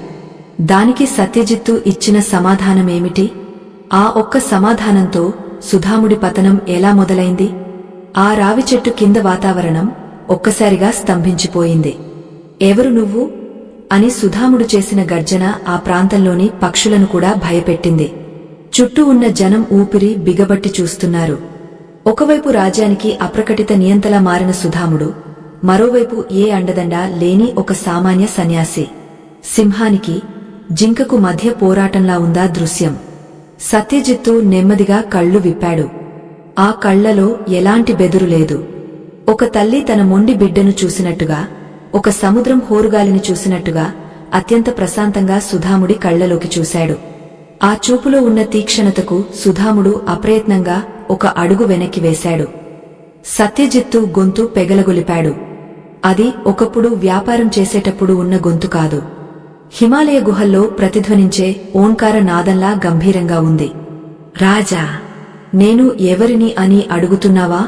దానికి సత్యజిత్తు ఇచ్చిన సమాధానమేమిటి? ఆ ఒక్క సమాధానంతో సుధాముడి పతనం ఎలా మొదలైంది? ఆ రావి చెట్టు కింద వాతావరణం ఒక్కసారిగా స్తంభించిపోయింది. ఎవరు నువ్వు అని సుధాముడు చేసిన గర్జన ఆ ప్రాంతంలోని పక్షులను కూడా భయపెట్టింది. చుట్టూ ఉన్న జనం ఊపిరి బిగబట్టి చూస్తున్నారు. ఒకవైపు రాజ్యానికి అప్రకటిత నియంతలా మారిన సుధాముడు, మరోవైపు ఏ అండదండా లేని ఒక సామాన్య సన్యాసి. సింహానికి జింకకు మధ్య పోరాటంలా ఉందా దృశ్యం. సత్యజిత్తు నెమ్మదిగా కళ్ళు విప్పాడు. ఆ కళ్లలో ఎలాంటి బెదురు లేదు. ఒక తల్లి తన మొండి బిడ్డను చూసినట్టుగా, ఒక సముద్రం హోరుగాలిని చూసినట్టుగా అత్యంత ప్రశాంతంగా సుధాముడి కళ్లలోకి చూశాడు. ఆ చూపులో ఉన్న తీక్షణతకు సుధాముడు అప్రయత్నంగా ఒక అడుగు వెనక్కి వేశాడు. సత్యజిత్తు గొంతు పెగలగొలిపాడు. అది ఒకప్పుడు వ్యాపారం చేసేటప్పుడు ఉన్న గొంతు కాదు. హిమాలయ గుహల్లో ప్రతిధ్వనించే ఓంకార నాదంలా గంభీరంగా ఉంది. రాజా, నేను ఎవరిని అని అడుగుతున్నావా?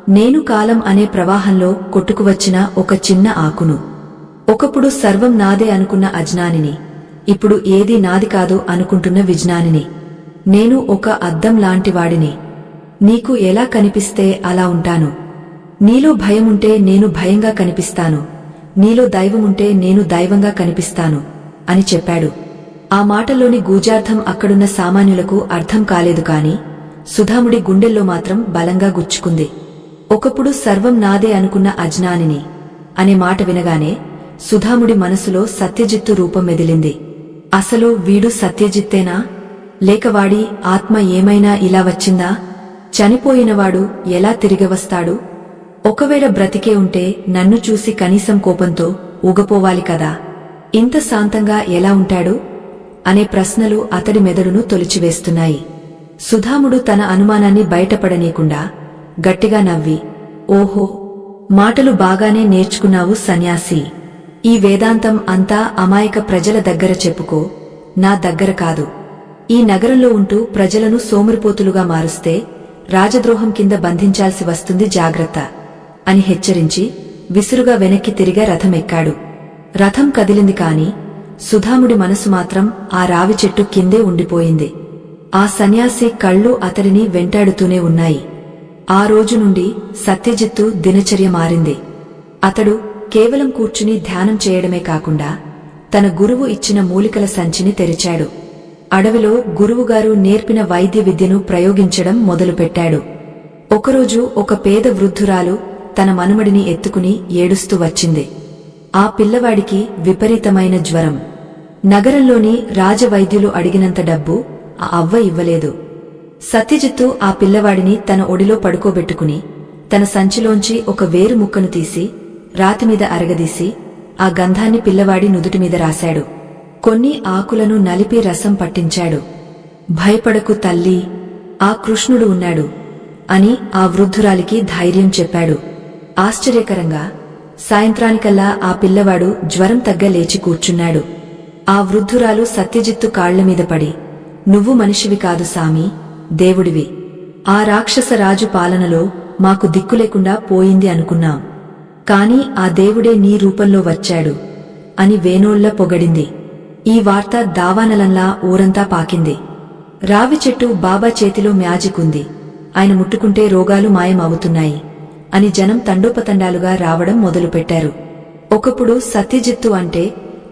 నేను కాలం అనే ప్రవాహంలో కొట్టుకువచ్చిన ఒక చిన్న ఆకును. ఒకప్పుడు సర్వం నాదే అనుకున్న అజ్ఞానిని, ఇప్పుడు ఏదీ నాది కాదు అనుకుంటున్న విజ్ఞానిని. నేను ఒక అద్దం లాంటివాడిని. నీకు ఎలా కనిపిస్తే అలా ఉంటాను. నీలో భయముంటే నేను భయంగా కనిపిస్తాను, నీలో దైవముంటే నేను దైవంగా కనిపిస్తాను అని చెప్పాడు. ఆ మాటల్లోని గూజార్థం అక్కడున్న సామాన్యులకు అర్థం కాలేదు కాని సుధాముడి గుండెల్లో మాత్రం బలంగా గుచ్చుకుంది. ఒకప్పుడు సర్వం నాదే అనుకున్న అజ్ఞానిని అనే మాట వినగానే సుధాముడి మనసులో సత్యజిత్తు రూపం మెదిలింది. అసలు వీడు సత్యజిత్తేనా, లేక వాడి ఆత్మ ఏమైనా ఇలా వచ్చిందా? చనిపోయినవాడు ఎలా తిరిగివస్తాడు? ఒకవేళ బ్రతికే ఉంటే నన్ను చూసి కనీసం కోపంతో ఊగపోవాలి కదా, ఇంత శాంతంగా ఎలా ఉంటాడు అనే ప్రశ్నలు అతడి మెదడును తొలిచివేస్తున్నాయి. సుధాముడు తన అనుమానాన్ని బయటపడనీయకుండా గట్టిగా నవ్వి, ఓహో, మాటలు బాగానే నేర్చుకున్నావు సన్యాసి. ఈ వేదాంతం అంతా అమాయక ప్రజల దగ్గర చెప్పుకో, నా దగ్గర కాదు. ఈ నగరంలో ఉంటూ ప్రజలను సోమరిపోతులుగా మారుస్తే రాజద్రోహం కింద బంధించాల్సి వస్తుంది, జాగ్రత్త అని హెచ్చరించి విసురుగా వెనక్కి తిరిగా రథమెక్కాడు. రథం కదిలింది కాని సుధాముడి మనసు మాత్రం ఆ రావి చెట్టు కిందే ఉండిపోయింది. ఆ సన్యాసి కళ్ళు అతడిని వెంటాడుతూనే ఉన్నాయి. ఆ రోజు నుండి సత్యజిత్తు దినచర్య మారింది. అతడు కేవలం కూర్చుని ధ్యానం చేయడమే కాకుండా తన గురువు ఇచ్చిన మూలికల సంచిని తెరిచాడు. అడవిలో గురువుగారు నేర్పిన వైద్య విద్యను ప్రయోగించడం మొదలుపెట్టాడు. ఒకరోజు ఒక పేద వృద్ధురాలు తన మనుమడిని ఎత్తుకుని ఏడుస్తూ వచ్చింది. ఆ పిల్లవాడికి విపరీతమైన జ్వరం. నగరంలోని రాజవైద్యులు అడిగినంత డబ్బు ఆ అవ్వ ఇవ్వలేదు. సత్యజిత్తు ఆ పిల్లవాడిని తన ఒడిలో పడుకోబెట్టుకుని తన సంచిలోంచి ఒక వేరు ముక్కను తీసి రాతిమీద అరగదీసి ఆ గంధాన్ని పిల్లవాడి నుదుటిమీద రాశాడు. కొన్ని ఆకులను నలిపి రసం పట్టించాడు. భయపడకు తల్లీ, ఆ కృష్ణుడు ఉన్నాడు అని ఆ వృద్ధురాలికి ధైర్యం చెప్పాడు. ఆశ్చర్యకరంగా సాయంత్రానికల్లా ఆ పిల్లవాడు జ్వరం తగ్గ లేచి కూర్చున్నాడు. ఆ వృద్ధురాలు సత్యజిత్తు కాళ్లమీద పడి, నువ్వు మనిషివి కాదు సామీ, దేవుడివి. ఆ రాక్షస రాజు పాలనలో మాకు దిక్కులేకుండా పోయింది అనుకున్నాం, కాని ఆ దేవుడే నీ రూపంలో వచ్చాడు అని వేనోళ్ల పొగడింది. ఈ వార్త దావానలంలా ఊరంతా పాకింది. రావి చెట్టు బాబా చేతిలో మ్యాజిక్ ఉంది, ఆయన ముట్టుకుంటే రోగాలు మాయం అవుతున్నాయి అని జనం తండోపతండాలుగా రావడం మొదలుపెట్టారు. ఒకప్పుడు సత్యజిత్తు అంటే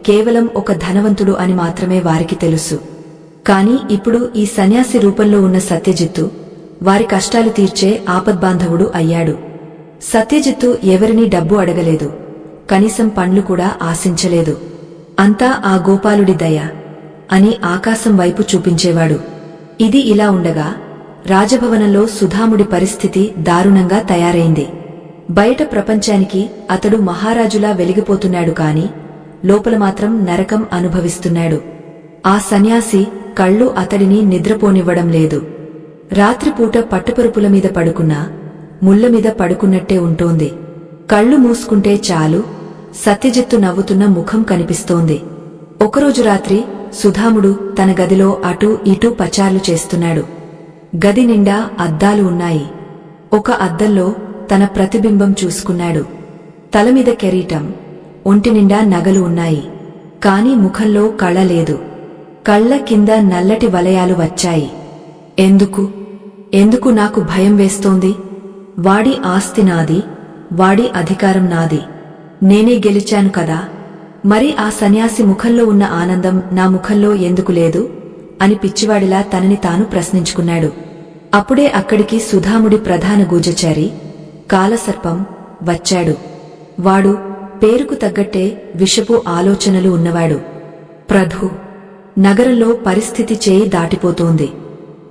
కేవలం ఒక ధనవంతుడు అని మాత్రమే వారికి తెలుసు. కాని ఇప్పుడు ఈ సన్యాసి రూపంలో ఉన్న సత్యజిత్తు వారి కష్టాలు తీర్చే ఆపద్బాంధవుడు అయ్యాడు. సత్యజిత్తు ఎవరినీ డబ్బు అడగలేదు, కనీసం పండ్లు కూడా ఆశించలేదు. అంతా ఆ గోపాలుడి దయ అని ఆకాశం వైపు చూపించేవాడు. ఇది ఇలా ఉండగా రాజభవనంలో సుధాముడి పరిస్థితి దారుణంగా తయారైంది. బయట ప్రపంచానికి అతడు మహారాజులా వెలిగిపోతున్నాడు కాని లోపల మాత్రం నరకం అనుభవిస్తున్నాడు. ఆ సన్యాసి కళ్ళు అతడిని నిద్రపోనివ్వడం లేదు. రాత్రిపూట పట్టుపరుపుల మీద పడుకున్నా ముళ్లమీద పడుకున్నట్టే ఉంటోంది. కళ్ళు మూసుకుంటే చాలు సత్యజిత్తు నవ్వుతున్న ముఖం కనిపిస్తోంది. ఒకరోజు రాత్రి సుధాముడు తన గదిలో అటూ ఇటూ పచార్లు చేస్తున్నాడు. గది నిండా అద్దాలు ఉన్నాయి. ఒక అద్దంలో తన ప్రతిబింబం చూసుకున్నాడు. తలమీద కెరీటం, ఒంటినిండా నగలు ఉన్నాయి. కాని ముఖంలో కళ లేదు. కళ్ల కింద నల్లటి వలయాలు వచ్చాయి. ఎందుకు నాకు భయం వేస్తోంది? వాడి ఆస్తి నాది, వాడి అధికారం నాది. నేనే గెలిచాను కదా, మరి ఆ సన్యాసి ముఖంలో ఉన్న ఆనందం నా ముఖంలో ఎందుకు లేదు అని పిచ్చివాడిలా తనని తాను ప్రశ్నించుకున్నాడు. అప్పుడే అక్కడికి సుధాముడి ప్రధాన గూఢచారి కాలసర్పం వచ్చాడు. వాడు పేరుకు తగ్గట్టే విషపు ఆలోచనలు ఉన్నవాడు. ప్రభూ, నగరంలో పరిస్థితి చేయి దాటిపోతోంది.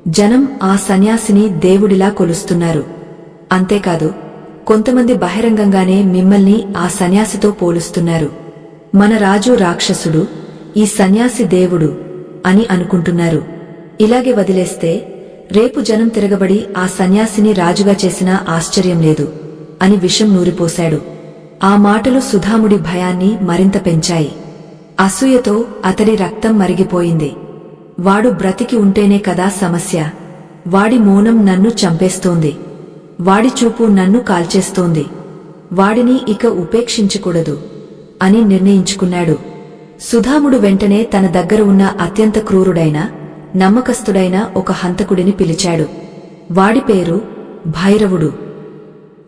జనం ఆ సన్యాసిని దేవుడిలా కొలుస్తున్నారు. అంతేకాదు, కొంతమంది బహిరంగంగానే మిమ్మల్ని ఆ సన్యాసితో పోలుస్తున్నారు. మన రాజు రాక్షసుడు, ఈ సన్యాసి దేవుడు అని అనుకుంటున్నారు. ఇలాగే వదిలేస్తే రేపు జనం తిరగబడి ఆ సన్యాసిని రాజుగా చేసినా ఆశ్చర్యం లేదు అని విషం నూరిపోశాడు. ఆ మాటలు సుధాముడి భయాన్ని మరింత పెంచాయి. అసూయతో అతడి రక్తం మరిగిపోయింది. వాడు బ్రతికి ఉంటేనే కదా సమస్య. వాడి మౌనం నన్ను చంపేస్తోంది. వాడి చూపు నన్ను కాల్చేస్తోంది. వాడిని ఇక ఉపేక్షించకూడదు అని నిర్ణయించుకున్నాడు. సుధాముడు వెంటనే తన దగ్గర ఉన్న అత్యంత క్రూరుడైన నమ్మకస్తుడైన ఒక హంతకుడిని పిలిచాడు. వాడి పేరు భైరవుడు.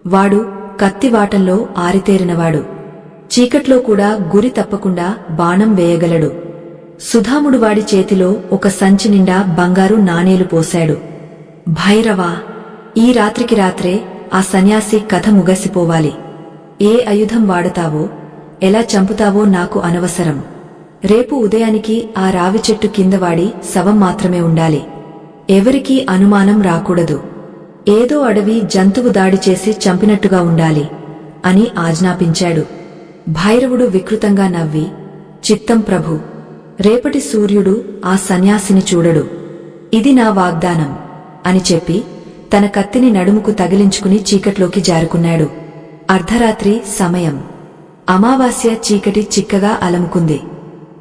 వాడు కత్తివాటంలో ఆరితేరినవాడు. చీకట్లో కూడా గురి తప్పకుండా బాణం వేయగలడు. సుధాముడు వాడి చేతిలో ఒక సంచి నిండా బంగారు నాణేలు పోశాడు. భైరవా, ఈ రాత్రికి రాత్రే ఆ సన్యాసి కథ ముగసిపోవాలి. ఏ ఆయుధం వాడతావో, ఎలా చంపుతావో నాకు అనవసరం. రేపు ఉదయానికి ఆ రావి చెట్టు కింద వాడి శవం మాత్రమే ఉండాలి. ఎవరికీ అనుమానం రాకూడదు. ఏదో అడవి జంతువు దాడి చేసి చంపినట్టుగా ఉండాలి అని ఆజ్ఞాపించాడు. భైరవుడు వికృతంగా నవ్వి, చిత్తం ప్రభు, రేపటి సూర్యుడు ఆ సన్యాసిని చూడడు. ఇది నా వాగ్దానం అని చెప్పి తన కత్తిని నడుముకు తగిలించుకుని చీకట్లోకి జారుకున్నాడు. అర్ధరాత్రి సమయం. అమావాస్య చీకటి చిక్కగా అలముకుంది.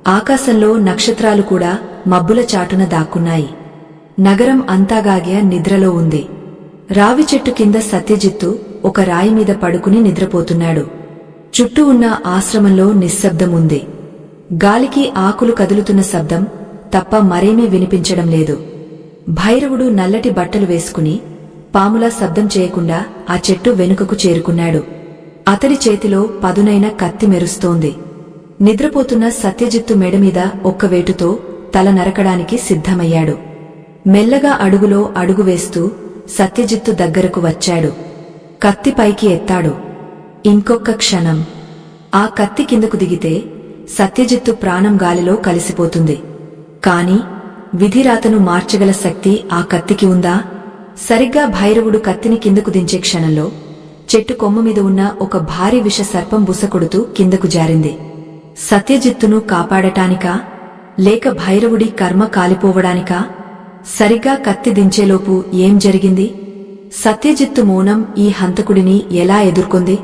ఆకాశంలో నక్షత్రాలు కూడా మబ్బుల చాటున దాక్కున్నాయి. నగరం అంతాగాగ్య నిద్రలో ఉంది. రావి చెట్టు కింద సత్యజిత్తు ఒక రాయిమీద పడుకుని నిద్రపోతున్నాడు. చుట్టూ ఉన్న ఆశ్రమంలో నిశ్శబ్దముంది. గాలికి ఆకులు కదులుతున్న శబ్దం తప్ప మరేమీ వినిపించడం లేదు. భైరవుడు నల్లటి బట్టలు వేసుకుని పాములా శబ్దం చేయకుండా ఆ చెట్టు వెనుకకు చేరుకున్నాడు. అతడి చేతిలో పదునైన కత్తి మెరుస్తోంది. నిద్రపోతున్న సత్యజిత్తు మెడమీద ఒక్క వేటుతో తల నరకడానికి సిద్ధమయ్యాడు. మెల్లగా అడుగులో అడుగు వేస్తూ సత్యజిత్తు దగ్గరకు వచ్చాడు. కత్తి పైకి ఎత్తాడు. ఇంకొక్క క్షణం. ఆ కత్తి కిందకు దిగితే సత్యజిత్తు ప్రాణం గాలిలో కలిసిపోతుంది. కాని విధిరాతను మార్చగల శక్తి ఆ కత్తికి ఉందా? సరిగ్గా భైరవుడు కత్తిని కిందకు దించే క్షణంలో చెట్టు కొమ్మ మీద ఉన్న ఒక భారీ విష సర్పం బుసకొడుతూ కిందకు జారింది. సత్యజిత్తును కాపాడటానికా లేక భైరవుడి కర్మ కాలిపోవడానికా? సరిగ్గా కత్తి దించేలోపు ఏం జరిగింది? సత్యజిత్తు మౌనం ఈ హంతకుడిని ఎలా ఎదుర్కొంది?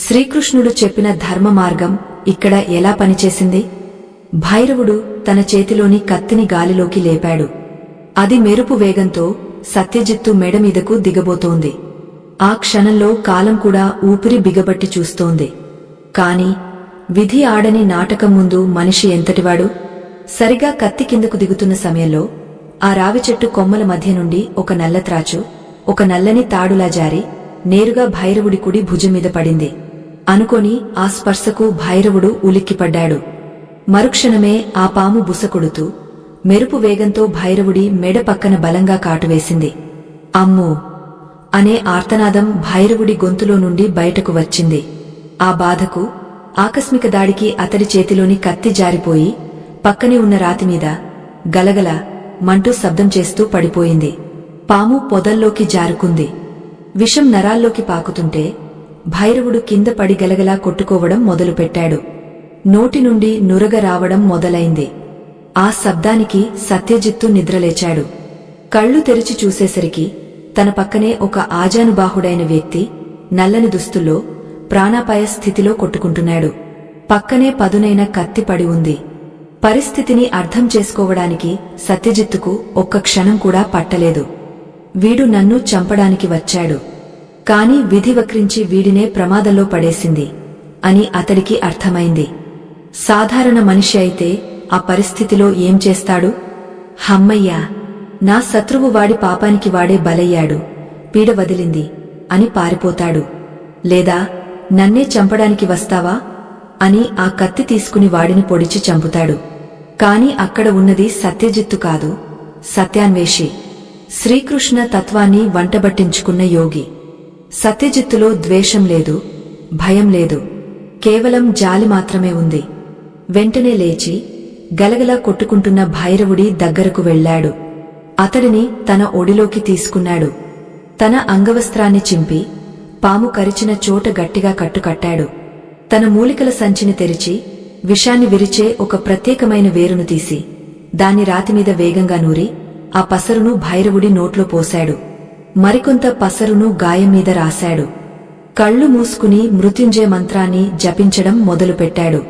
శ్రీకృష్ణుడు చెప్పిన ధర్మ మార్గం ఇక్కడ ఎలా పనిచేసింది? భైరవుడు తన చేతిలోని కత్తిని గాలిలోకి లేపాడు. అది మెరుపు వేగంతో సత్యజిత్తు మెడమీదకు దిగబోతోంది. ఆ క్షణంలో కాలం కూడా ఊపిరి బిగబట్టి చూస్తోంది. కాని విధి ఆడని నాటకం ముందు మనిషి ఎంతటివాడు? సరిగా కత్తి కిందకు దిగుతున్న సమయంలో ఆ రావి చెట్టు కొమ్మల మధ్య నుండి ఒక నల్లత్రాచు, ఒక నల్లని తాడులా జారి నేరుగా భైరవుడి కుడి భుజం మీద పడింది. అనుకోని ఆ స్పర్శకు భైరవుడు ఉలిక్కిపడ్డాడు. మరుక్షణమే ఆ పాము బుసకొడుతూ మెరుపు వేగంతో భైరవుడి మెడ పక్కన బలంగా కాటువేసింది. అమ్మో అనే ఆర్తనాదం భైరవుడి గొంతులో నుండి బయటకు వచ్చింది. ఆ బాధకు, ఆకస్మిక దాడికి అతడి చేతిలోని కత్తి జారిపోయి పక్కనే ఉన్న రాతిమీద గలగల మంటూ శబ్దం చేస్తూ పడిపోయింది. పాము పొదల్లోకి జారుకుంది. విషం నరాల్లోకి పాకుతుంటే భైరవుడు కింద పడి గలగలా కొట్టుకోవడం మొదలుపెట్టాడు. నోటి నుండి నురగ రావడం మొదలైంది. ఆ శబ్దానికి సత్యజిత్తు నిద్రలేచాడు. కళ్ళు తెరిచి చూసేసరికి తన పక్కనే ఒక ఆజానుబాహుడైన వ్యక్తి నల్లని దుస్తుల్లో ప్రాణాపాయ స్థితిలో కొట్టుకుంటున్నాడు. పక్కనే పదునైన కత్తి పడి ఉంది. పరిస్థితిని అర్థం చేసుకోవడానికి సత్యజిత్తుకు ఒక్క క్షణం కూడా పట్టలేదు. వీడు నన్ను చంపడానికి వచ్చాడు, కాని విధి వక్రించి వీడినే ప్రమాదంలో పడేసింది అని అతడికి అర్థమైంది. సాధారణ మనిషి అయితే ఆ పరిస్థితిలో ఏం చేస్తాడు? హమ్మయ్యా, నా శత్రువు వాడి పాపానికి వాడే బలయ్యాడు, పీడ వదిలింది అని పారిపోతాడు. లేదా నన్నే చంపడానికి వస్తావా అని ఆ కత్తి తీసుకుని వాడిని పొడిచి చంపుతాడు. కాని అక్కడ ఉన్నది సత్యజిత్తు కాదు, సత్యాన్వేషి, శ్రీకృష్ణ తత్వాన్ని వంటబట్టించుకున్న యోగి. సత్యజిత్తులో ద్వేషం లేదు, భయం లేదు, కేవలం జాలి మాత్రమే ఉంది. వెంటనే లేచి గలగలా కొట్టుకుంటున్న భైరవుడి దగ్గరకు వెళ్లాడు. అతడిని తన ఒడిలోకి తీసుకున్నాడు. తన అంగవస్త్రాన్ని చింపి పాము కరిచిన చోట గట్టిగా కట్టుకట్టాడు. తన మూలికల సంచిని తెరిచి విషాన్ని విరిచే ఒక ప్రత్యేకమైన వేరును తీసి దాన్ని రాతిమీద వేగంగా నూరి ఆ పసరును భైరవుడి నోట్లో పోశాడు. మరికొంత పసరును గాయం మీద రాశాడు. కళ్ళు మూసుకుని మృత్యుంజయ మంత్రాన్ని జపించడం మొదలుపెట్టాడు.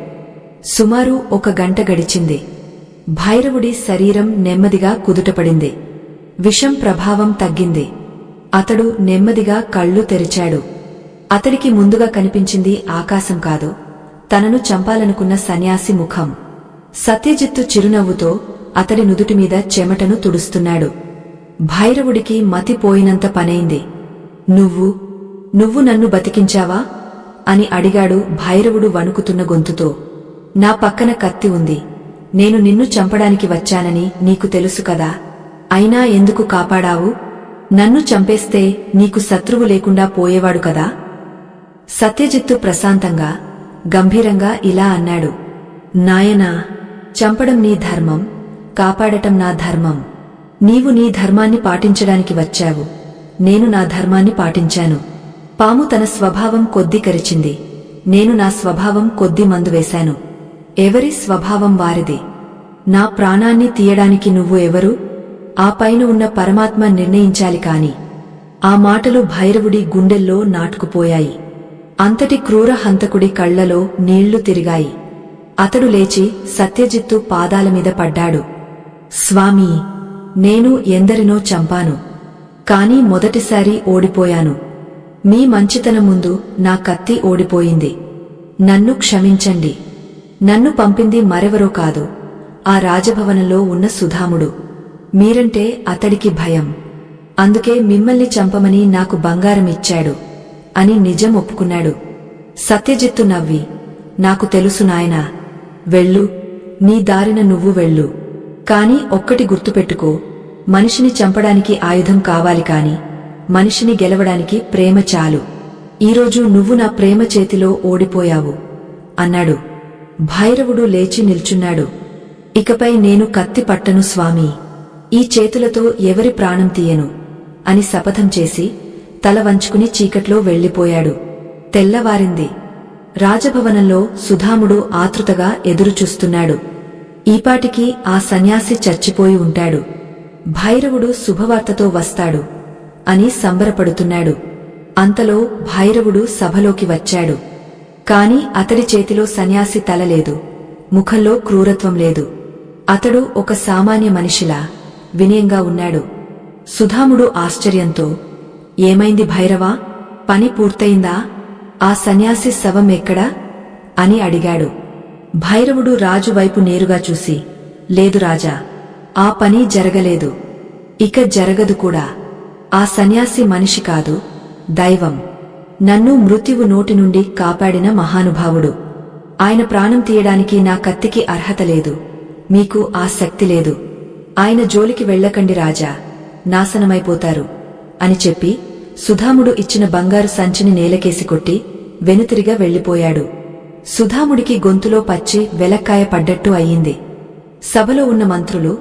సుమారు 1 గంట గడిచింది. భైరవుడి శరీరం నెమ్మదిగా కుదుటపడింది. విషం ప్రభావం తగ్గింది. అతడు నెమ్మదిగా కళ్ళు తెరిచాడు. అతడికి ముందుగా కనిపించింది ఆకాశం కాదు, తనను చంపాలనుకున్న సన్యాసి ముఖం. సత్యజిత్తు చిరునవ్వుతో అతడి నుదుటిమీద చెమటను తుడుస్తున్నాడు. భైరవుడికి మతిపోయినంత పనైంది. నువ్వు నన్ను బతికించావా అని అడిగాడు భైరవుడు వణుకుతున్న గొంతుతో. నా పక్కన కత్తి ఉంది, నేను నిన్ను చంపడానికి వచ్చానని నీకు తెలుసు కదా, అయినా ఎందుకు కాపాడావు? నన్ను చంపేస్తే నీకు శత్రువు లేకుండా పోయేవాడు కదా. సత్యజిత్తు ప్రశాంతంగా, గంభీరంగా ఇలా అన్నాడు. నాయనా, చంపడం నీ ధర్మం, కాపాడటం నా ధర్మం. నీవు నీ ధర్మాన్ని పాటించడానికి వచ్చావు, నేను నా ధర్మాన్ని పాటించాను. పాము తన స్వభావం కొద్ది కరిచింది, నేను నా స్వభావం కొద్ది మందు వేశాను. ఎవరి స్వభావం వారిది. నా ప్రాణాన్ని తీయడానికి నువ్వు ఎవరు? ఆ పైన ఉన్న పరమాత్మ నిర్ణయించాలి కాని. ఆ మాటలు భైరవుడి గుండెల్లో నాటుకుపోయాయి. అంతటి క్రూర హంతకుడి కళ్లలో నీళ్లు తిరిగాయి. అతడు లేచి సత్యజిత్తు పాదాలమీద పడ్డాడు. స్వామీ, నేను ఎందరినో చంపాను, కాని మొదటిసారి ఓడిపోయాను. మీ మంచితనం ముందు నా కత్తి ఓడిపోయింది. నన్ను క్షమించండి. నన్ను పంపింది మరెవరో కాదు, ఆ రాజభవనంలో ఉన్న సుధాముడు. మీరంటే అతడికి భయం, అందుకే మిమ్మల్ని చంపమని నాకు బంగారం ఇచ్చాడు అని నిజం ఒప్పుకున్నాడు. సత్యజిత్తు నవ్వి, నాకు తెలుసు నాయనా, వెళ్ళు, నీ దారిన నువ్వు వెళ్ళు. కాని ఒక్కటి గుర్తుపెట్టుకో, మనిషిని చంపడానికి ఆయుధం కావాలి కాని మనిషిని గెలవడానికి ప్రేమ చాలు. ఈరోజు నువ్వు నా ప్రేమ చేతిలో ఓడిపోయావు అన్నాడు. భైరవుడు లేచి నిల్చున్నాడు. ఇకపై నేను కత్తి పట్టను స్వామీ, ఈ చేతులతో ఎవరి ప్రాణం తీయను అని శపథం చేసి తల వంచుకుని చీకట్లో వెళ్లిపోయాడు. తెల్లవారింది. రాజభవనంలో సుధాముడు ఆతృతగా ఎదురుచూస్తున్నాడు. ఈపాటికి ఆ సన్యాసి చచ్చిపోయి ఉంటాడు. భైరవుడు శుభవార్తతో వస్తాడు అని సంబరపడుతున్నాడు. అంతలో భైరవుడు సభలోకి వచ్చాడు. కాని అతడి చేతిలో సన్యాసి తల లేదు, ముఖంలో క్రూరత్వం లేదు. అతడు ఒక సామాన్య మనిషిలా వినయంగా ఉన్నాడు. సుధాముడు ఆశ్చర్యంతో, ఏమైంది భైరవా, పని పూర్తయిందా? ఆ సన్యాసి శవం ఎక్కడా అని అడిగాడు. భైరవుడు రాజు వైపు నేరుగా చూసి, లేదు రాజా, ఆ పని జరగలేదు, ఇక జరగదు కూడా. ఆ సన్యాసి మనిషి కాదు, దైవం. నన్ను మృత్యువు నోటి నుండి కాపాడిన మహానుభావుడు. ఆయన ప్రాణం తీయడానికి నా కత్తికి అర్హత లేదు, మీకు ఆ శక్తి లేదు. ఆయన జోలికి వెళ్ళకండి రాజా, నాశనమైపోతారు అని చెప్పి సుధాముడు ఇచ్చిన బంగారు సంచిని నేలకేసి కొట్టి వెనుతిరిగా వెళ్లిపోయాడు. సుధాముడికి గొంతులో పచ్చి వెలక్కాయ పడ్డట్టు అయ్యింది. సభలో ఉన్న మంత్రులు,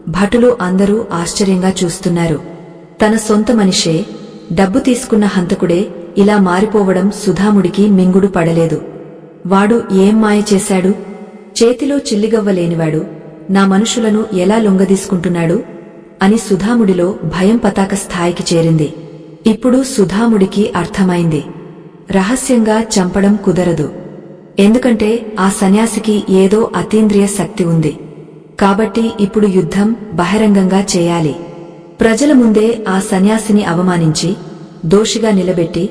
భటులు అందరూ ఆశ్చర్యంగా చూస్తున్నారు. తన సొంత మనిషే, డబ్బు తీసుకున్న హంతకుడే ఇలా మారిపోవడం సుధాముడికి మింగుడు పడలేదు. వాడు ఏం మాయ చేశాడు? చేతిలో చిల్లిగవ్వలేనివాడు నా మనుషులను ఎలా లొంగదీసుకుంటున్నాడు అని సుధాముడిలో భయం పతాక స్థాయికి చేరింది. ఇప్పుడు సుధాముడికి అర్థమైంది, రహస్యంగా చంపడం కుదరదు. ఎందుకంటే ఆ సన్యాసికి ఏదో అతీంద్రియ శక్తి ఉంది. కాబట్టి ఇప్పుడు యుద్ధం బహిరంగంగా చేయాలి. ప్రజల ముందే ఆ సన్యాసిని అవమానించి దోషిగా నిలబెట్టి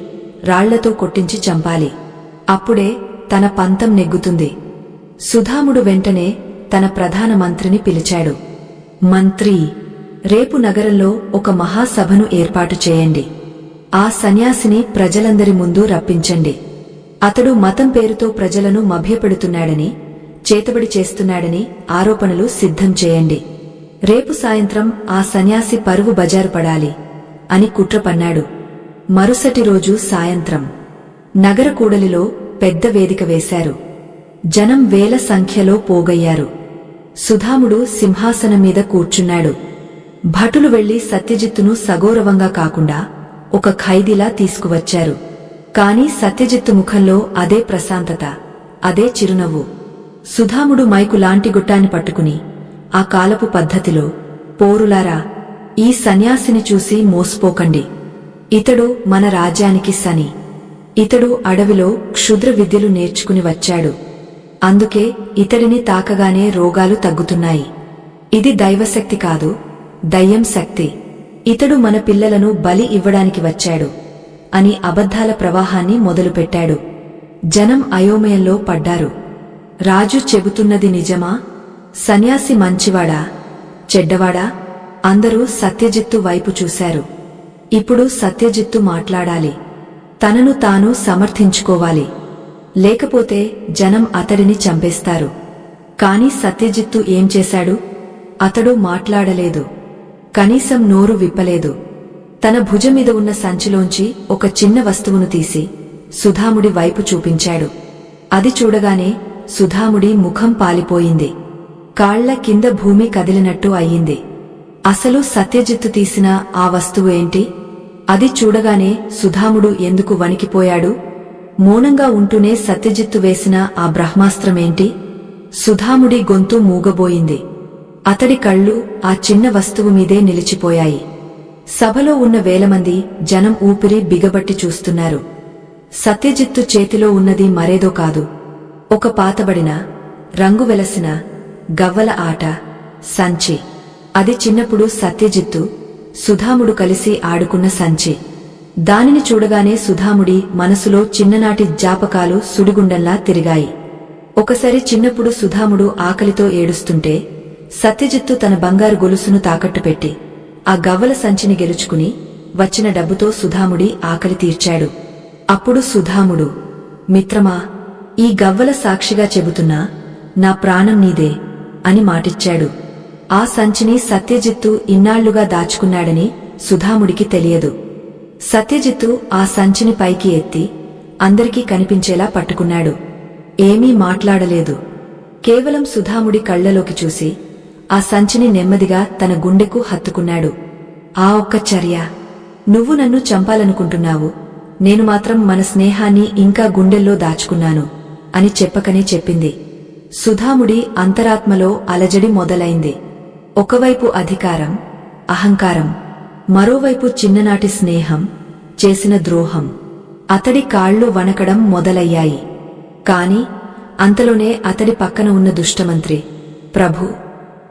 రాళ్లతో కొట్టించి చంపాలి. అప్పుడే తన పంతం నెగ్గుతుంది. సుధాముడు వెంటనే తన ప్రధాన మంత్రిని పిలిచాడు. మంత్రి, రేపు నగరంలో ఒక మహాసభను ఏర్పాటు చేయండి. ఆ సన్యాసిని ప్రజలందరి ముందు రప్పించండి. అతడు మతం పేరుతో ప్రజలను మభ్యపెడుతున్నాడని, చేతబడి చేస్తున్నాడని ఆరోపణలు సిద్ధం చేయండి. రేపు సాయంత్రం ఆ సన్యాసి పరువు బజారు పడాలి అని కుట్ర పన్నాడు. మరుసటి రోజు సాయంత్రం నగర కూడలిలో పెద్ద వేదిక వేశారు. జనం వేల సంఖ్యలో పోగయ్యారు. సుధాముడు సింహాసనం మీద కూర్చున్నాడు. భటులు వెళ్లి సత్యజిత్తును సగౌరవంగా కాకుండా ఒక ఖైదీలా తీసుకువచ్చారు. కాని సత్యజిత్తు ముఖంలో అదే ప్రశాంతత, అదే చిరునవ్వు. సుధాముడు మైకు లాంటి గుట్టాన్ని పట్టుకుని ఆ కాలపు పద్ధతిలో, పోరులారా, ఈ సన్యాసిని చూసి మోసపోకండి. ఇతడు మన రాజ్యానికి సని. ఇతడు అడవిలో క్షుద్ర విద్యలు నేర్చుకుని వచ్చాడు. అందుకే ఇతడిని తాకగానే రోగాలు తగ్గుతున్నాయి. ఇది దైవశక్తి కాదు, దయ్యం శక్తి. ఇతడు మన పిల్లలను బలి ఇవ్వడానికి వచ్చాడు అని అబద్ధాల ప్రవాహాన్ని మొదలుపెట్టాడు. జనం అయోమయంలో పడ్డారు. రాజు చెబుతున్నది నిజమా? సన్యాసి మంచివాడా, చెడ్డవాడా? అందరూ సత్యజిత్తు వైపు చూశారు. ఇప్పుడు సత్యజిత్తు మాట్లాడాలి. తనను తాను సమర్థించుకోవాలి. లేకపోతే జనం అతడిని చంపేస్తారు. కాని సత్యజిత్తు ఏం చేశాడు? అతడు మాట్లాడలేదు. కనీసం నోరు విప్పలేదు. తన భుజమీద ఉన్న సంచిలోంచి ఒక చిన్న వస్తువును తీసి సుధాముడి వైపు చూపించాడు. అది చూడగానే సుధాముడి ముఖం పాలిపోయింది. కాళ్ల కింద భూమి కదిలినట్టు అయ్యింది. అసలు సత్యజిత్తు తీసిన ఆ వస్తువు ఏంటి? అది చూడగానే సుధాముడు ఎందుకు వణికిపోయాడు? మౌనంగా ఉంటూనే సత్యజిత్తు వేసిన ఆ బ్రహ్మాస్త్రమేంటి? సుధాముడి గొంతు మూగబోయింది. అతడి కళ్ళు ఆ చిన్న వస్తువు మీదే నిలిచిపోయాయి. సభలో ఉన్న వేలమంది జనం ఊపిరి బిగబట్టి చూస్తున్నారు. సత్యజిత్తు చేతిలో ఉన్నది మరేదో కాదు, ఒక పాతబడిన, రంగు వెలసిన గవ్వల ఆట సంచి. అది చిన్నప్పుడు సత్యజిత్తు, సుధాముడు కలిసి ఆడుకున్న సంచి. దానిని చూడగానే సుధాముడి మనసులో చిన్ననాటి జ్ఞాపకాలు సుడిగుండంలా తిరిగాయి. ఒకసారి చిన్నప్పుడు సుధాముడు ఆకలితో ఏడుస్తుంటే సత్యజిత్తు తన బంగారు గొలుసును తాకట్టు పెట్టి ఆ గవ్వల సంచిని గెలుచుకుని వచ్చిన డబ్బుతో సుధాముడి ఆకలి తీర్చాడు. అప్పుడు సుధాముడు, మిత్రమా, ఈ గవ్వల సాక్షిగా చెబుతున్నా, నా ప్రాణం నీదే అని మాటిచ్చాడు. ఆ సంచిని సత్యజిత్తు ఇన్నాళ్లుగా దాచుకున్నాడని సుధాముడికి తెలియదు. సత్యజిత్తు ఆ సంచిని పైకి ఎత్తి అందరికీ కనిపించేలా పట్టుకున్నాడు. ఏమీ మాట్లాడలేదు. కేవలం సుధాముడి కళ్లలోకి చూసి ఆ సంచిని నెమ్మదిగా తన గుండెకు హత్తుకున్నాడు. ఆ ఒక్క చర్య, నువ్వు నన్ను చంపాలనుకుంటున్నావు, నేను మాత్రం మన స్నేహాన్ని ఇంకా గుండెల్లో దాచుకున్నాను అని చెప్పకనే చెప్పింది. సుధాముడి అంతరాత్మలో అలజడి మొదలైంది. ఒకవైపు అధికారం, అహంకారం, మరోవైపు చిన్ననాటి స్నేహం, చేసిన ద్రోహం. అతడి కాళ్లు వణకడం మొదలయ్యాయి. కాని అంతలోనే అతడి పక్కన ఉన్న దుష్టమంత్రి, ప్రభు,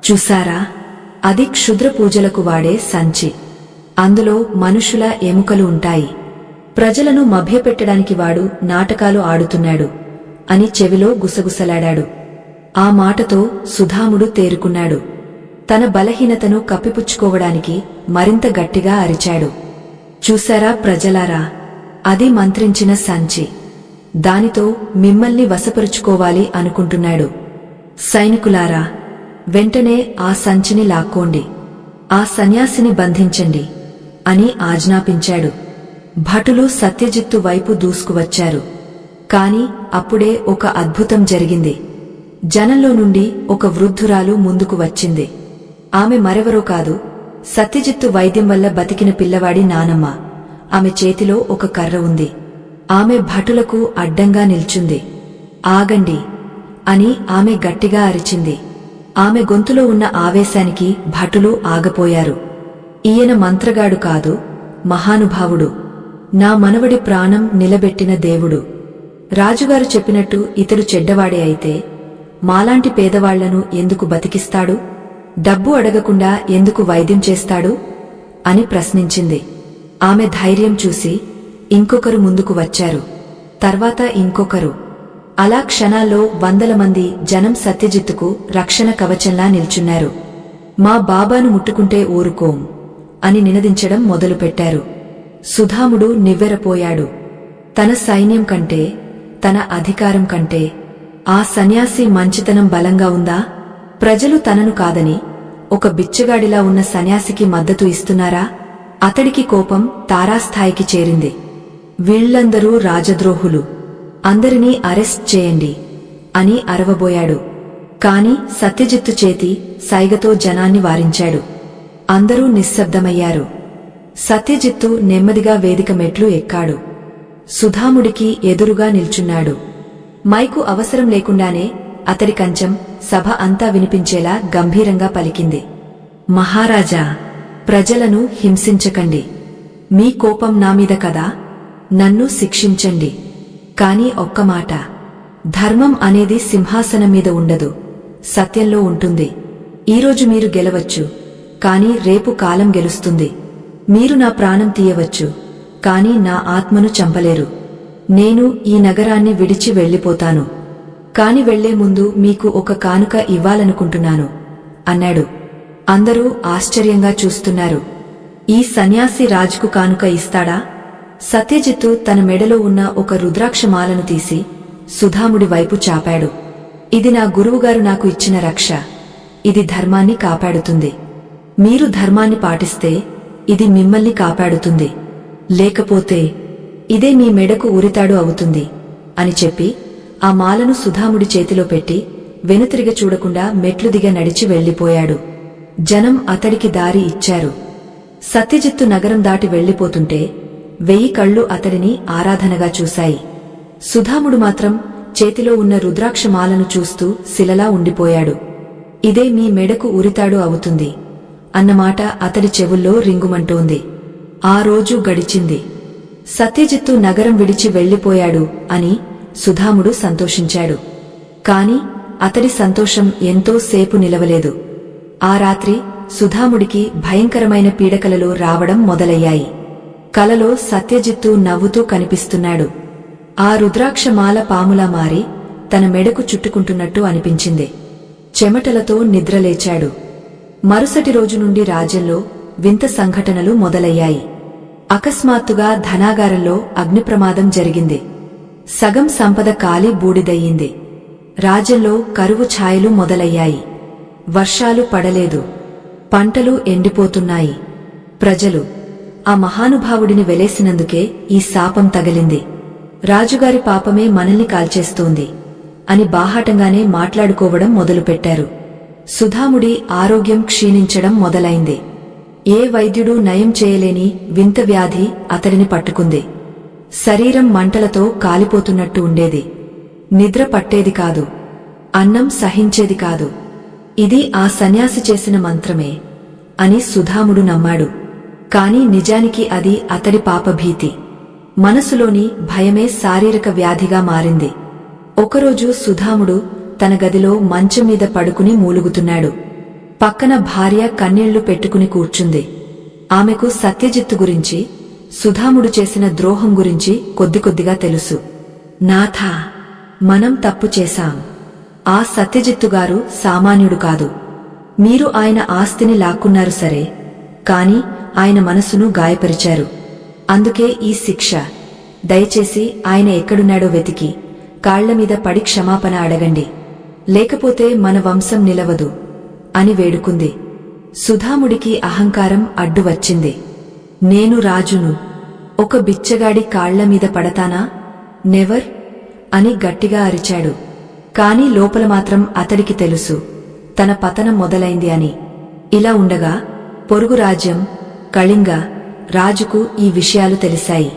చూశారా, అది క్షుద్ర పూజలకు వాడే సంచి. అందులో మనుషుల ఎముకలు ఉంటాయి. ప్రజలను మభ్యపెట్టడానికి వాడు నాటకాలు ఆడుతున్నాడు అని చెవిలో గుసగుసలాడాడు. ఆ మాటతో సుధాముడు తేరుకున్నాడు. తన బలహీనతను కప్పిపుచ్చుకోవడానికి మరింత గట్టిగా అరిచాడు. చూశారా ప్రజలారా, అది మంత్రించిన సంచి. దానితో మిమ్మల్ని వశపరుచుకోవాలి అనుకుంటున్నాడు. సైనికులారా, వెంటనే ఆ సంచిని లాక్కోండి, ఆ సన్యాసిని బంధించండి అని ఆజ్ఞాపించాడు. భటులు సత్యజిత్తు వైపు దూసుకువచ్చారు. కాని అప్పుడే ఒక అద్భుతం జరిగింది. జనంలో నుండి ఒక వృద్ధురాలు ముందుకు వచ్చింది. ఆమె మరెవరో కాదు, సత్యజిత్తు వైద్యం వల్ల బతికిన పిల్లవాడి నానమ్మ. ఆమె చేతిలో ఒక కర్ర ఉంది. ఆమె భటులకు అడ్డంగా నిల్చుంది. ఆగండి అని ఆమె గట్టిగా అరిచింది. ఆమె గొంతులో ఉన్న ఆవేశానికి భటులు ఆగపోయారు. ఈయన మంత్రగాడు కాదు, మహానుభావుడు, నా మనవడి ప్రాణం నిలబెట్టిన దేవుడు. రాజుగారు చెప్పినట్టు ఇతడు చెడ్డవాడే అయితే మాలాంటి పేదవాళ్లను ఎందుకు బతికిస్తాడు? డబ్బు అడగకుండా ఎందుకు వైద్యం చేస్తాడు అని ప్రశ్నించింది. ఆమె ధైర్యం చూసి ఇంకొకరు ముందుకు వచ్చారు. తర్వాత ఇంకొకరు. అలా క్షణాల్లో వందల మంది జనం సత్యజిత్తుకు రక్షణ కవచంలా నిల్చున్నారు. మా బాబాను ముట్టుకుంటే ఊరుకోం అని నినదించడం మొదలుపెట్టారు. సుధాముడు నివ్వెరపోయాడు. తన సైన్యం కంటే, తన అధికారం కంటే ఆ సన్యాసి మంచితనం బలంగా ఉందా? ప్రజలు తనను కాదని ఒక బిచ్చగాడిలా ఉన్న సన్యాసికి మద్దతు ఇస్తున్నారా? అతడికి కోపం తారాస్థాయికి చేరింది. వీళ్లందరూ రాజద్రోహులు, అందరినీ అరెస్ట్ చేయండి అని అరవబోయాడు. కాని సత్యజిత్తు చేతి సైగతో జనాన్ని వారించాడు. అందరూ నిశ్శబ్దమయ్యారు. సత్యజిత్తు నెమ్మదిగా వేదిక మెట్లు ఎక్కాడు. సుధాముడికి ఎదురుగా నిల్చున్నాడు. మైకు అవసరం లేకుండానే అతడి కంచం సభ అంతా వినిపించేలా గంభీరంగా పలికింది. మహారాజా, ప్రజలను హింసించకండి. మీ కోపం నామీద కదా, నన్ను శిక్షించండి. కాని ఒక్క మాట, ధర్మం అనేది సింహాసనం మీద ఉండదు, సత్యంలో ఉంటుంది. ఈరోజు మీరు గెలవచ్చు, కాని రేపు కాలం గెలుస్తుంది. మీరు నా ప్రాణం తీయవచ్చు, కాని నా ఆత్మను చంపలేరు. నేను ఈ నగరాన్ని విడిచి వెళ్లిపోతాను, కాని వెళ్లే ముందు మీకు ఒక కానుక ఇవ్వాలనుకుంటున్నాను అన్నాడు. అందరూ ఆశ్చర్యంగా చూస్తున్నారు. ఈ సన్యాసి రాజుకు కానుక ఇస్తాడా? సత్యజిత్తు తన మెడలో ఉన్న ఒక రుద్రాక్షమాలను తీసి సుధాముడి వైపు చాపాడు. ఇది నా గురువుగారు నాకు ఇచ్చిన రక్ష. ఇది ధర్మాన్ని కాపాడుతుంది. మీరు ధర్మాన్ని పాటిస్తే ఇది మిమ్మల్ని కాపాడుతుంది, లేకపోతే ఇదే మీ మెడకు ఉరితాడు అవుతుంది అని చెప్పి ఆ మాలను సుధాముడి చేతిలో పెట్టి వెనుతిరిగ చూడకుండా మెట్లు దిగ నడిచి వెళ్లిపోయాడు. జనం అతడికి దారి ఇచ్చారు. సత్యజిత్తు నగరం దాటి వెళ్లిపోతుంటే 1000 కళ్ళు అతడిని ఆరాధనగా చూశాయి. సుధాముడు మాత్రం చేతిలో ఉన్న రుద్రాక్షమాలను చూస్తూ శిలలా ఉండిపోయాడు. ఇదే మీ మెడకు ఉరితాడు అవుతుంది అన్నమాట అతడి చెవుల్లో రింగుమంటోంది. ఆ రోజు గడిచింది. సత్యజిత్తు నగరం విడిచి వెళ్లిపోయాడు అని సుధాముడు సంతోషించాడు. కాని అతడి సంతోషం ఎంతో సేపు నిలవలేదు. ఆ రాత్రి సుధాముడికి భయంకరమైన పీడకలలు రావడం మొదలయ్యాయి. కలలో సత్యజిత్తు నవ్వుతూ కనిపిస్తున్నాడు. ఆ రుద్రాక్షమాల పాములా మారి తన మెడకు చుట్టుకుంటున్నట్టు అనిపించింది. చెమటలతో నిద్రలేచాడు. మరుసటి రోజు నుండి రాజ్యంలో వింత సంఘటనలు మొదలయ్యాయి. అకస్మాత్తుగా ధనాగారంలో అగ్నిప్రమాదం జరిగింది. సగం సంపద కాలి బూడిదయ్యింది. రాజ్యంలో కరువు ఛాయలు మొదలయ్యాయి. వర్షాలు పడలేదు. పంటలు ఎండిపోతున్నాయి. ప్రజలు ఆ మహానుభావుడిని వెలేసినందుకే ఈ శాపం తగిలింది. రాజుగారి పాపమే మనల్ని కాల్చేస్తోంది అని బాహాటంగానే మాట్లాడుకోవడం మొదలుపెట్టారు. సుధాముడి ఆరోగ్యం క్షీణించడం మొదలైంది. ఏ వైద్యుడూ నయం చేయలేని వింత వ్యాధి అతడిని పట్టుకుంది. శరీరం మంటలతో కాలిపోతున్నట్టు ఉండేది. నిద్ర పట్టేది కాదు. అన్నం సహించేది కాదు. ఇది ఆ సన్యాసి చేసిన మంత్రమే అని సుధాముడు నమ్మాడు. కాని నిజానికి అది అతడి పాపభీతి. మనసులోని భయమే శారీరక వ్యాధిగా మారింది. ఒకరోజు సుధాముడు తన గదిలో మంచం మీద పడుకుని మూలుగుతున్నాడు. పక్కన భార్య కన్నీళ్లు పెట్టుకుని కూర్చుంది. ఆమెకు సత్యజిత్తు గురించి, సుధాముడు చేసిన ద్రోహం గురించి కొద్ది కొద్దిగా తెలుసు. నాథా, మనం తప్పు చేశాం. ఆ సత్యజిత్తుగారు సామాన్యుడు కాదు. మీరు ఆయన ఆస్తిని లాక్కున్నారు సరే, కాని ఆయన మనసును గాయపరిచారు. అందుకే ఈ శిక్ష. దయచేసి ఆయన ఎక్కడున్నాడో వెతికి కాళ్లమీద పడి క్షమాపణ అడగండి, లేకపోతే మన వంశం నిలవదు అని వేడుకుంది. సుధాముడికి అహంకారం అడ్డు వచ్చింది. నేను రాజును, ఒక బిచ్చగాడి కాళ్లమీద పడతానా? నెవర్ అని గట్టిగా అరిచాడు. కాని లోపల మాత్రం అతడికి తెలుసు, తన పతనం మొదలైంది అని. ఇలా ఉండగా పొరుగు రాజ్యం కళింగ రాజుకు ఈ విషయాలు తెలిసాయి.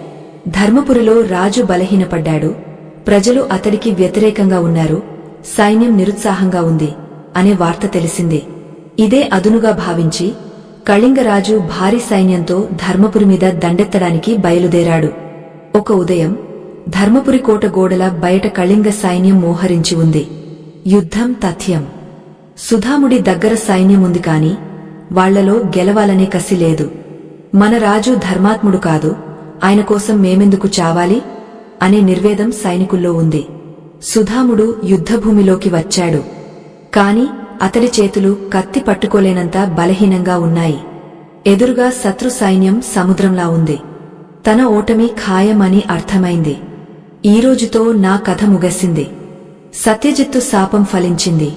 ధర్మపురిలో రాజు బలహీనపడ్డాడు. ప్రజలు అతడికి వ్యతిరేకంగా ఉన్నారు. సైన్యం నిరుత్సాహంగా ఉంది అనే వార్త తెలిసింది. ఇదే అదునుగా భావించి కళింగరాజు భారీ సైన్యంతో ధర్మపురి మీద దండెత్తడానికి బయలుదేరాడు. ఒక ఉదయం ధర్మపురి కోట గోడల బయట కళింగ సైన్యం మోహరించి ఉంది. యుద్ధం తథ్యం. సుధాముడి దగ్గర సైన్యం ఉంది కాని వాళ్లలో గెలవాలనే కసి లేదు. మన రాజు ధర్మాత్ముడు కాదు, ఆయన కోసం మేమెందుకు చావాలి అనే నిర్వేదం సైనికుల్లో ఉంది. సుధాముడు యుద్ధభూమిలోకి వచ్చాడు. కాని అతడి చేతులు కత్తి పట్టుకోలేనంత బలహీనంగా ఉన్నాయి. ఎదురుగా శత్రు సైన్యం సముద్రంలా ఉంది. తన ఓటమి ఖాయమని అర్థమైంది. ఈరోజుతో నా కథ ముగిసింది. సత్యజిత్తు శాపం ఫలించింది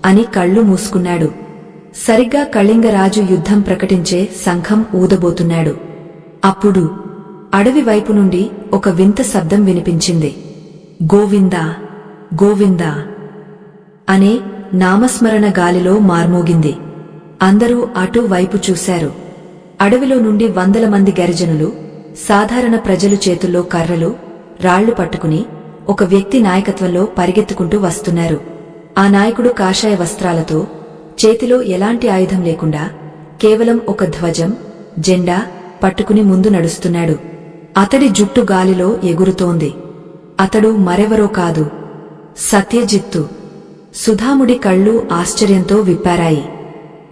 అని కళ్ళు మూసుకున్నాడు. సరిగ్గా కళింగరాజు యుద్ధం ప్రకటించే శంఖం ఊదబోతున్నాడు. అప్పుడు అడవి వైపు నుండి ఒక వింత శబ్దం వినిపించింది. గోవిందా గోవిందా అనే నామస్మరణ గాలిలో మార్మోగింది. అందరూ అటు వైపు చూశారు. అడవిలో నుండి వందల మంది గరిజనులు, సాధారణ ప్రజలు చేతుల్లో కర్రలు, రాళ్లు పట్టుకుని ఒక వ్యక్తి నాయకత్వంలో పరిగెత్తుకుంటూ వస్తున్నారు. ఆ నాయకుడు కాషాయ వస్త్రాలతో, చేతిలో ఎలాంటి ఆయుధం లేకుండా కేవలం ఒక ధ్వజం, జెండా పట్టుకుని ముందు నడుస్తున్నాడు. అతడి జుట్టు గాలిలో ఎగురుతోంది. అతడు మరెవరో కాదు, సత్యజిత్తు. సుధాముడి కళ్ళు ఆశ్చర్యంతో విప్పారాయి.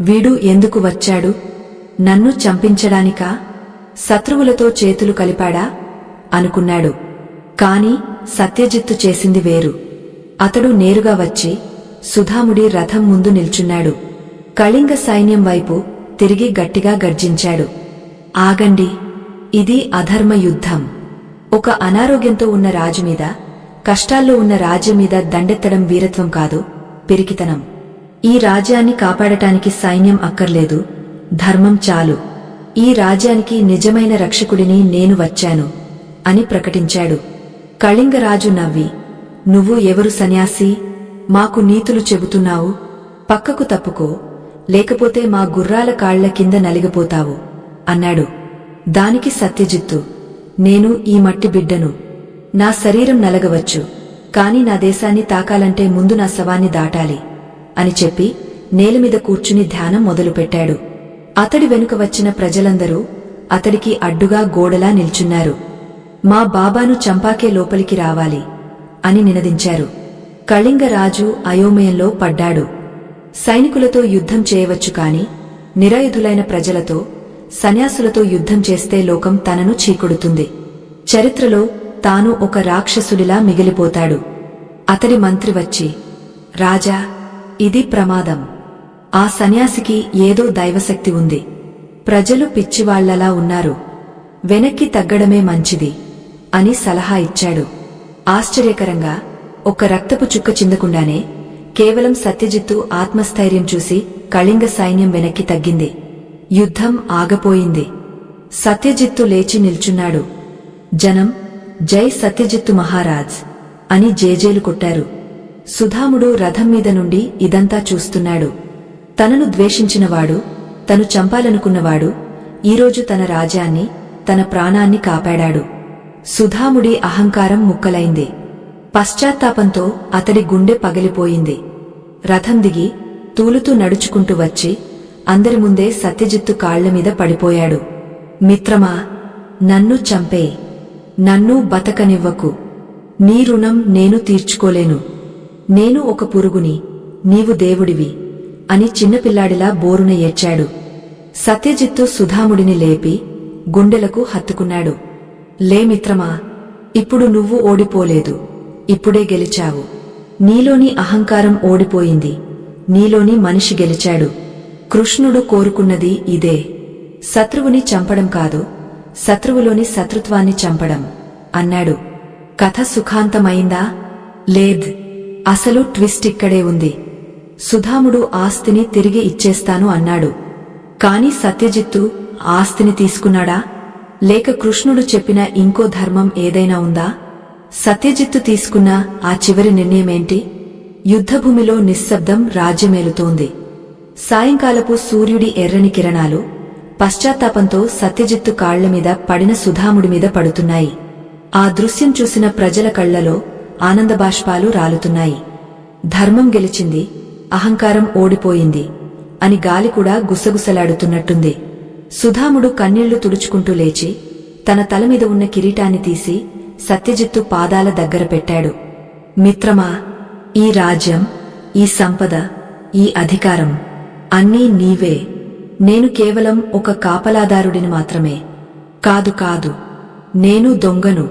వీడు ఎందుకు వచ్చాడు? నన్ను చంపించడానికా? శత్రువులతో చేతులు కలిపాడా అనుకున్నాడు. కాని సత్యజిత్తు చేసింది వేరు. అతడు నేరుగా వచ్చి సుధాముడి రథం ముందు నిల్చున్నాడు. కళింగ సైన్యం వైపు తిరిగి గట్టిగా గర్జించాడు. ఆగండి, ఇది అధర్మ యుద్ధం. ఒక అనారోగ్యంతో ఉన్న రాజుమీద, కష్టాల్లో ఉన్న రాజ్యం మీద దండెత్తడం వీరత్వం కాదు, పిరికితనం. ఈ రాజ్యాన్ని కాపాడటానికి సైన్యం అక్కర్లేదు, ధర్మం చాలు. ఈ రాజ్యానికి నిజమైన రక్షకుడిని నేను వచ్చాను అని ప్రకటించాడు. కళింగరాజు నవ్వి, నువ్వు ఎవరు సన్యాసి? మాకు నీతులు చెబుతున్నావు? పక్కకు తప్పుకో, లేకపోతే మా గుర్రాల కాళ్ల కింద నలిగిపోతావు అన్నాడు. దానికి సత్యజిత్తు, నేను ఈ మట్టి బిడ్డను. నా శరీరం నలగవచ్చు, కాని నా దేశాన్ని తాకాలంటే ముందు నా శవాన్ని దాటాలి అని చెప్పి నేలమీద కూర్చుని ధ్యానం మొదలుపెట్టాడు. అతడి వెనుక వచ్చిన ప్రజలందరూ అతడికి అడ్డుగా గోడలా నిల్చున్నారు. మా బాబాను చంపాకే లోపలికి రావాలి అని నినదించారు. కళింగరాజు అయోమయంలో పడ్డాడు. సైనికులతో యుద్ధం చేయవచ్చు కాని నిరాయుధులైన ప్రజలతో, సన్యాసులతో యుద్ధం చేస్తే లోకం తనను చీకొడుతుంది. చరిత్రలో తాను ఒక రాక్షసుడిలా మిగిలిపోతాడు. అతడి మంత్రి వచ్చి, రాజా, ఇది ప్రమాదం. ఆ సన్యాసికి ఏదో దైవశక్తి ఉంది. ప్రజలు పిచ్చివాళ్లలా ఉన్నారు. వెనక్కి తగ్గడమే మంచిది అని సలహా ఇచ్చాడు. ఆశ్చర్యకరంగా ఒక్క రక్తపు చుక్క చిందకుండానే కేవలం సత్యజిత్తు ఆత్మస్థైర్యం చూసి కళింగ సైన్యం వెనక్కి తగ్గింది. యుద్ధం ఆగపోయింది. సత్యజిత్తు లేచి నిల్చున్నాడు. జనం జై సత్యజిత్తు మహారాజ్ అని జేజేలు కొట్టారు. సుధాముడు రథం మీద నుండి ఇదంతా చూస్తున్నాడు. తనను ద్వేషించినవాడు, తను చంపాలనుకున్నవాడు ఈరోజు తన రాజ్యాన్ని, తన ప్రాణాన్ని కాపాడాడు. సుధాముడి అహంకారం ముక్కలైంది. పశ్చాత్తాపంతో అతడి గుండె పగిలిపోయింది. రథం దిగి తూలుతూ నడుచుకుంటూ వచ్చి అందరి ముందే సత్యజిత్తు కాళ్లమీద పడిపోయాడు. మిత్రమా, నన్ను చంపే, నన్ను బతకనివ్వకు. నీ రుణం నేను తీర్చుకోలేను. నేను ఒక పురుగుని, నీవు దేవుడివి అని చిన్నపిల్లాడిలా బోరున ఏడ్చాడు. సత్యజిత్తు సుధాముడిని లేపి గుండెలకు హత్తుకున్నాడు. లే మిత్రమా, ఇప్పుడు నువ్వు ఓడిపోలేదు, ఇప్పుడే గెలిచావు. నీలోని అహంకారం ఓడిపోయింది, నీలోని మనిషి గెలిచాడు. కృష్ణుడు కోరుకున్నది ఇదే, శత్రువుని చంపడం కాదు, శత్రువులోని శత్రుత్వాన్ని చంపడం అన్నాడు. కథ సుఖాంతమైందా? లేద్, అసలు ట్విస్ట్ ఇక్కడే ఉంది. సుధాముడు ఆస్తిని తిరిగి ఇచ్చేస్తాను అన్నాడు. కాని సత్యజిత్తు ఆస్తిని తీసుకున్నాడా, లేక కృష్ణుడు చెప్పిన ఇంకో ధర్మం ఏదైనా ఉందా? సత్యజిత్తు తీసుకున్న ఆ చివరి నిర్ణయమేంటి? యుద్ధభూమిలో నిశ్శబ్దం రాజ్యమేలుతోంది. సాయంకాలపు సూర్యుడి ఎర్రని కిరణాలు పశ్చాత్తాపంతో సత్యజిత్తు కాళ్లమీద పడిన సుధాముడి మీద పడుతున్నాయి. ఆ దృశ్యం చూసిన ప్రజల కళ్లలో ఆనందబాష్పాలు రాలుతున్నాయి. ధర్మం గెలిచింది, అహంకారం ఓడిపోయింది అని గాలి కూడా గుసగుసలాడుతున్నట్టుంది. సుధాముడు కన్నీళ్లు తుడుచుకుంటూ లేచి తన తలమీద ఉన్న కిరీటాన్ని తీసి సత్యజిత్తు పాదాల దగ్గర పెట్టాడు. మిత్రమా, ఈ రాజ్యం, ఈ సంపద, ఈ అధికారం అన్నీ నీవే. నేను కేవలం ఒక కాపలాదారుడిని మాత్రమే. కాదు కాదు, నేను దొంగను.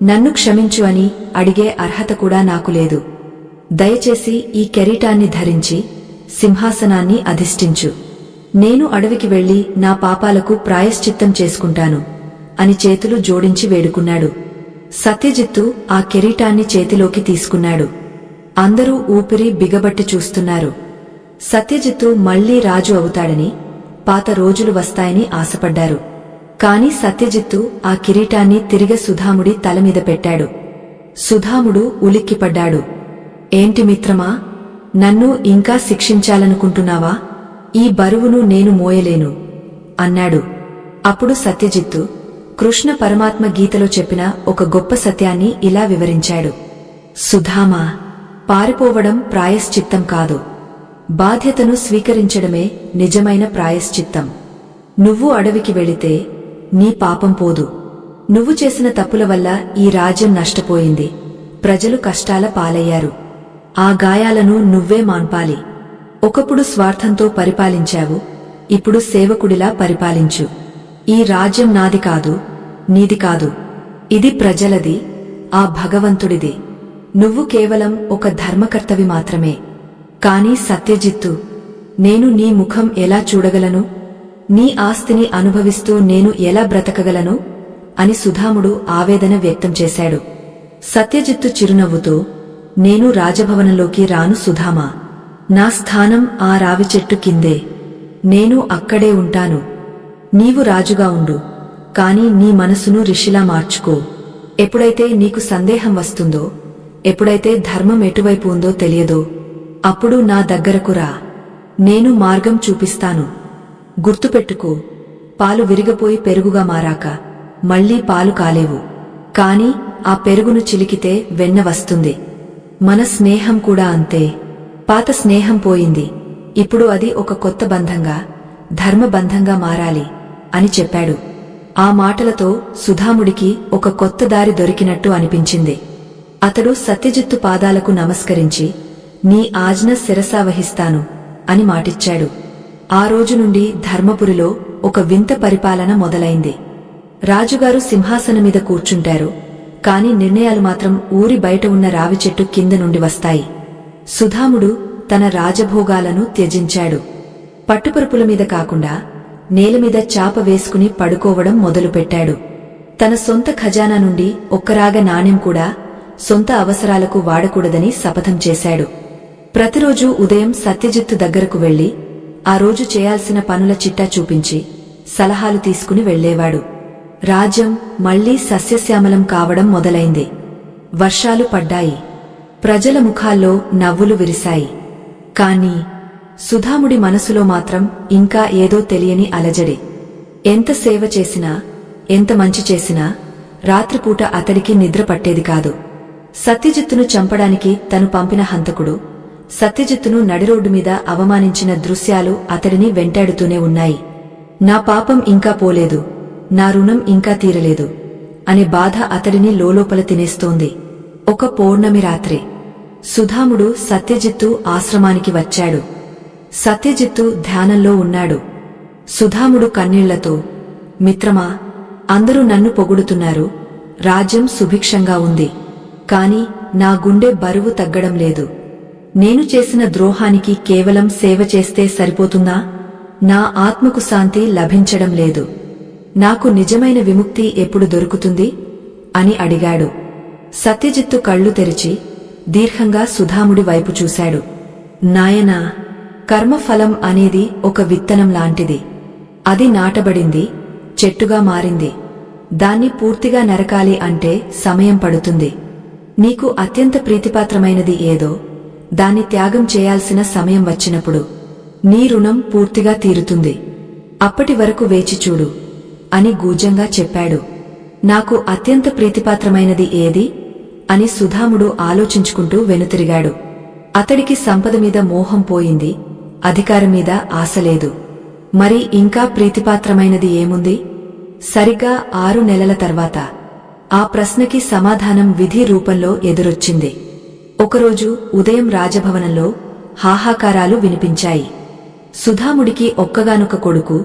నన్ను క్షమించు అని అడిగే అర్హత కూడా నాకు లేదు. దయచేసి ఈ కిరీటాన్ని ధరించి సింహాసనాన్ని అధిష్ఠించు. నేను అడవికి వెళ్లి నా పాపాలకు ప్రాయశ్చిత్తం చేసుకుంటాను అని చేతులు జోడించి వేడుకున్నాడు. సత్యజిత్తు ఆ కిరీటాన్ని చేతిలోకి తీసుకున్నాడు. అందరూ ఊపిరి బిగబట్టి చూస్తున్నారు. సత్యజిత్తు మళ్లీ రాజు అవుతాడని, పాత రోజులు వస్తాయని ఆశపడ్డారు. కాని సత్యజిత్తు ఆ కిరీటాన్ని తిరిగి సుధాముడి తలమీద పెట్టాడు. సుధాముడు ఉలిక్కిపడ్డాడు. ఏంటి మిత్రమా, నన్ను ఇంకా శిక్షించాలనుకుంటున్నావా? ఈ బరువును నేను మోయలేను అన్నాడు. అప్పుడు సత్యజిత్తు కృష్ణ పరమాత్మ గీతలో చెప్పిన ఒక గొప్ప సత్యాన్ని ఇలా వివరించాడు. సుధామా, పారిపోవడం ప్రాయశ్చిత్తం కాదు, బాధ్యతను స్వీకరించడమే నిజమైన ప్రాయశ్చిత్తం. నువ్వు అడవికి వెళితే నీ పాపం పోదు. నువ్వు చేసిన తప్పుల వల్ల ఈ రాజ్యం నష్టపోయింది, ప్రజలు కష్టాల పాలయ్యారు. ఆ గాయాలను నువ్వే మాన్పాలి. ఒకప్పుడు స్వార్థంతో పరిపాలించావు, ఇప్పుడు సేవకుడిలా పరిపాలించు. ఈ రాజ్యం నాది కాదు, నీది కాదు, ఇది ప్రజలది, ఆ భగవంతుడిది. నువ్వు కేవలం ఒక ధర్మకర్తవి మాత్రమే. కాని సత్యజిత్తు, నేను నీ ముఖం ఎలా చూడగలను? నీ ఆస్తిని అనుభవిస్తూ నేను ఎలా బ్రతకగలను అని సుధాముడు ఆవేదన వ్యక్తం చేశాడు. సత్యజిత్తు చిరునవ్వుతో, నేను రాజభవనంలోకి రాను సుధామా. నా స్థానం ఆ రావి చెట్టు కిందే. నేను అక్కడే ఉంటాను. నీవు రాజుగా ఉండు, కాని నీ మనసును రిషిలా మార్చుకో. ఎప్పుడైతే నీకు సందేహం వస్తుందో, ఎప్పుడైతే ధర్మం ఎటువైపు ఉందో తెలియదో, అప్పుడు నా దగ్గరకు రా. నేను మార్గం చూపిస్తాను. గుర్తుపెట్టుకో, పాలు విరిగపోయి పెరుగుగా మారాక మళ్లీ పాలు కాలేవు. కాని ఆ పెరుగును చిలికితే వెన్న వస్తుంది. మన స్నేహం కూడా అంతే. పాత స్నేహం పోయింది, ఇప్పుడు అది ఒక కొత్త బంధంగా, ధర్మబంధంగా మారాలి అని చెప్పాడు. ఆ మాటలతో సుధాముడికి ఒక కొత్త దారి దొరికినట్టు అనిపించింది. అతడు సత్యజిత్తు పాదాలకు నమస్కరించి, నీ ఆజ్ఞ శిరసావహిస్తాను అని మాటిచ్చాడు. ఆ రోజు నుండి ధర్మపురిలో ఒక వింత పరిపాలన మొదలైంది. రాజుగారు సింహాసనం మీద కూర్చుంటారు, కాని నిర్ణయాలు మాత్రం ఊరి బయట ఉన్న రావి చెట్టు కింద నుండి వస్తాయి. సుధాముడు తన రాజభోగాలను త్యజించాడు. పట్టుపరుపుల మీద కాకుండా నేలమీద చాప వేసుకుని పడుకోవడం మొదలుపెట్టాడు. తన సొంత ఖజానా నుండి ఒక్కరాగ నాణెం కూడా సొంత అవసరాలకు వాడకూడదని శపథం చేశాడు. ప్రతిరోజూ ఉదయం సత్యజిత్తు దగ్గరకు వెళ్లి ఆ రోజు చేయాల్సిన పనుల చిట్టా చూపించి సలహాలు తీసుకుని వెళ్లేవాడు. రాజ్యం మళ్లీ సస్యశ్యామలం కావడం మొదలైంది. వర్షాలు పడ్డాయి. ప్రజల ముఖాల్లో నవ్వులు విరిశాయి. కాని సుధాముడి మనసులో మాత్రం ఇంకా ఏదో తెలియని అలజడి. ఎంత సేవ చేసినా, ఎంత మంచి చేసినా రాత్రిపూట అతడికి నిద్ర పట్టేది కాదు. సత్యజిత్తును చంపడానికి తను పంపిన హంతకుడు సత్యజిత్తును నడిరోడ్డు మీద అవమానించిన దృశ్యాలు అతడిని వెంటాడుతూనే ఉన్నాయి. నా పాపం ఇంకా పోలేదు, నా రుణం ఇంకా తీరలేదు అనే బాధ అతడిని లోలోపల తినేస్తోంది. ఒక పౌర్ణమి రాత్రి సుధాముడు సత్యజిత్తు ఆశ్రమానికి వచ్చాడు. సత్యజిత్తు ధ్యానంలో ఉన్నాడు. సుధాముడు కన్నీళ్లతో, మిత్రమా, అందరూ నన్ను పొగుడుతున్నారు, రాజ్యం సుభిక్షంగా ఉంది. కాని నా గుండె బరువు తగ్గడం లేదు. నేను చేసిన ద్రోహానికి కేవలం సేవ చేస్తే సరిపోతుందా? నా ఆత్మకు శాంతి లభించడం లేదు. నాకు నిజమైన విముక్తి ఎప్పుడు దొరుకుతుంది అని అడిగాడు. సత్యజిత్తు కళ్ళు తెరిచి దీర్ఘంగా సుధాముడి వైపు చూశాడు. నాయనా, కర్మఫలం అనేది ఒక విత్తనం లాంటిది. అది నాటబడింది, చెట్టుగా మారింది. దాన్ని పూర్తిగా నరకాలి అంటే సమయం పడుతుంది. నీకు అత్యంత ప్రీతిపాత్రమైనది ఏదో దాన్ని త్యాగం చేయాల్సిన సమయం వచ్చినప్పుడు నీ రుణం పూర్తిగా తీరుతుంది. అప్పటి వరకు వేచిచూడు అని గూజంగా చెప్పాడు. నాకు అత్యంత ప్రీతిపాత్రమైనది ఏది అని సుధాముడు ఆలోచించుకుంటూ వెనుతిరిగాడు. అతడికి సంపద మీద మోహం పోయింది, అధికారం మీద ఆశలేదు. మరి ఇంకా ప్రీతిపాత్రమైనది ఏముంది? సరిగ్గా 6 నెలల తర్వాత ఆ ప్రశ్నకి సమాధానం విధి రూపంలో ఎదురొచ్చింది. ఒకరోజు ఉదయం రాజభవనంలో హాహాకారాలు వినిపించాయి. సుధాముడికి ఒక్కగానొక కొడుకు,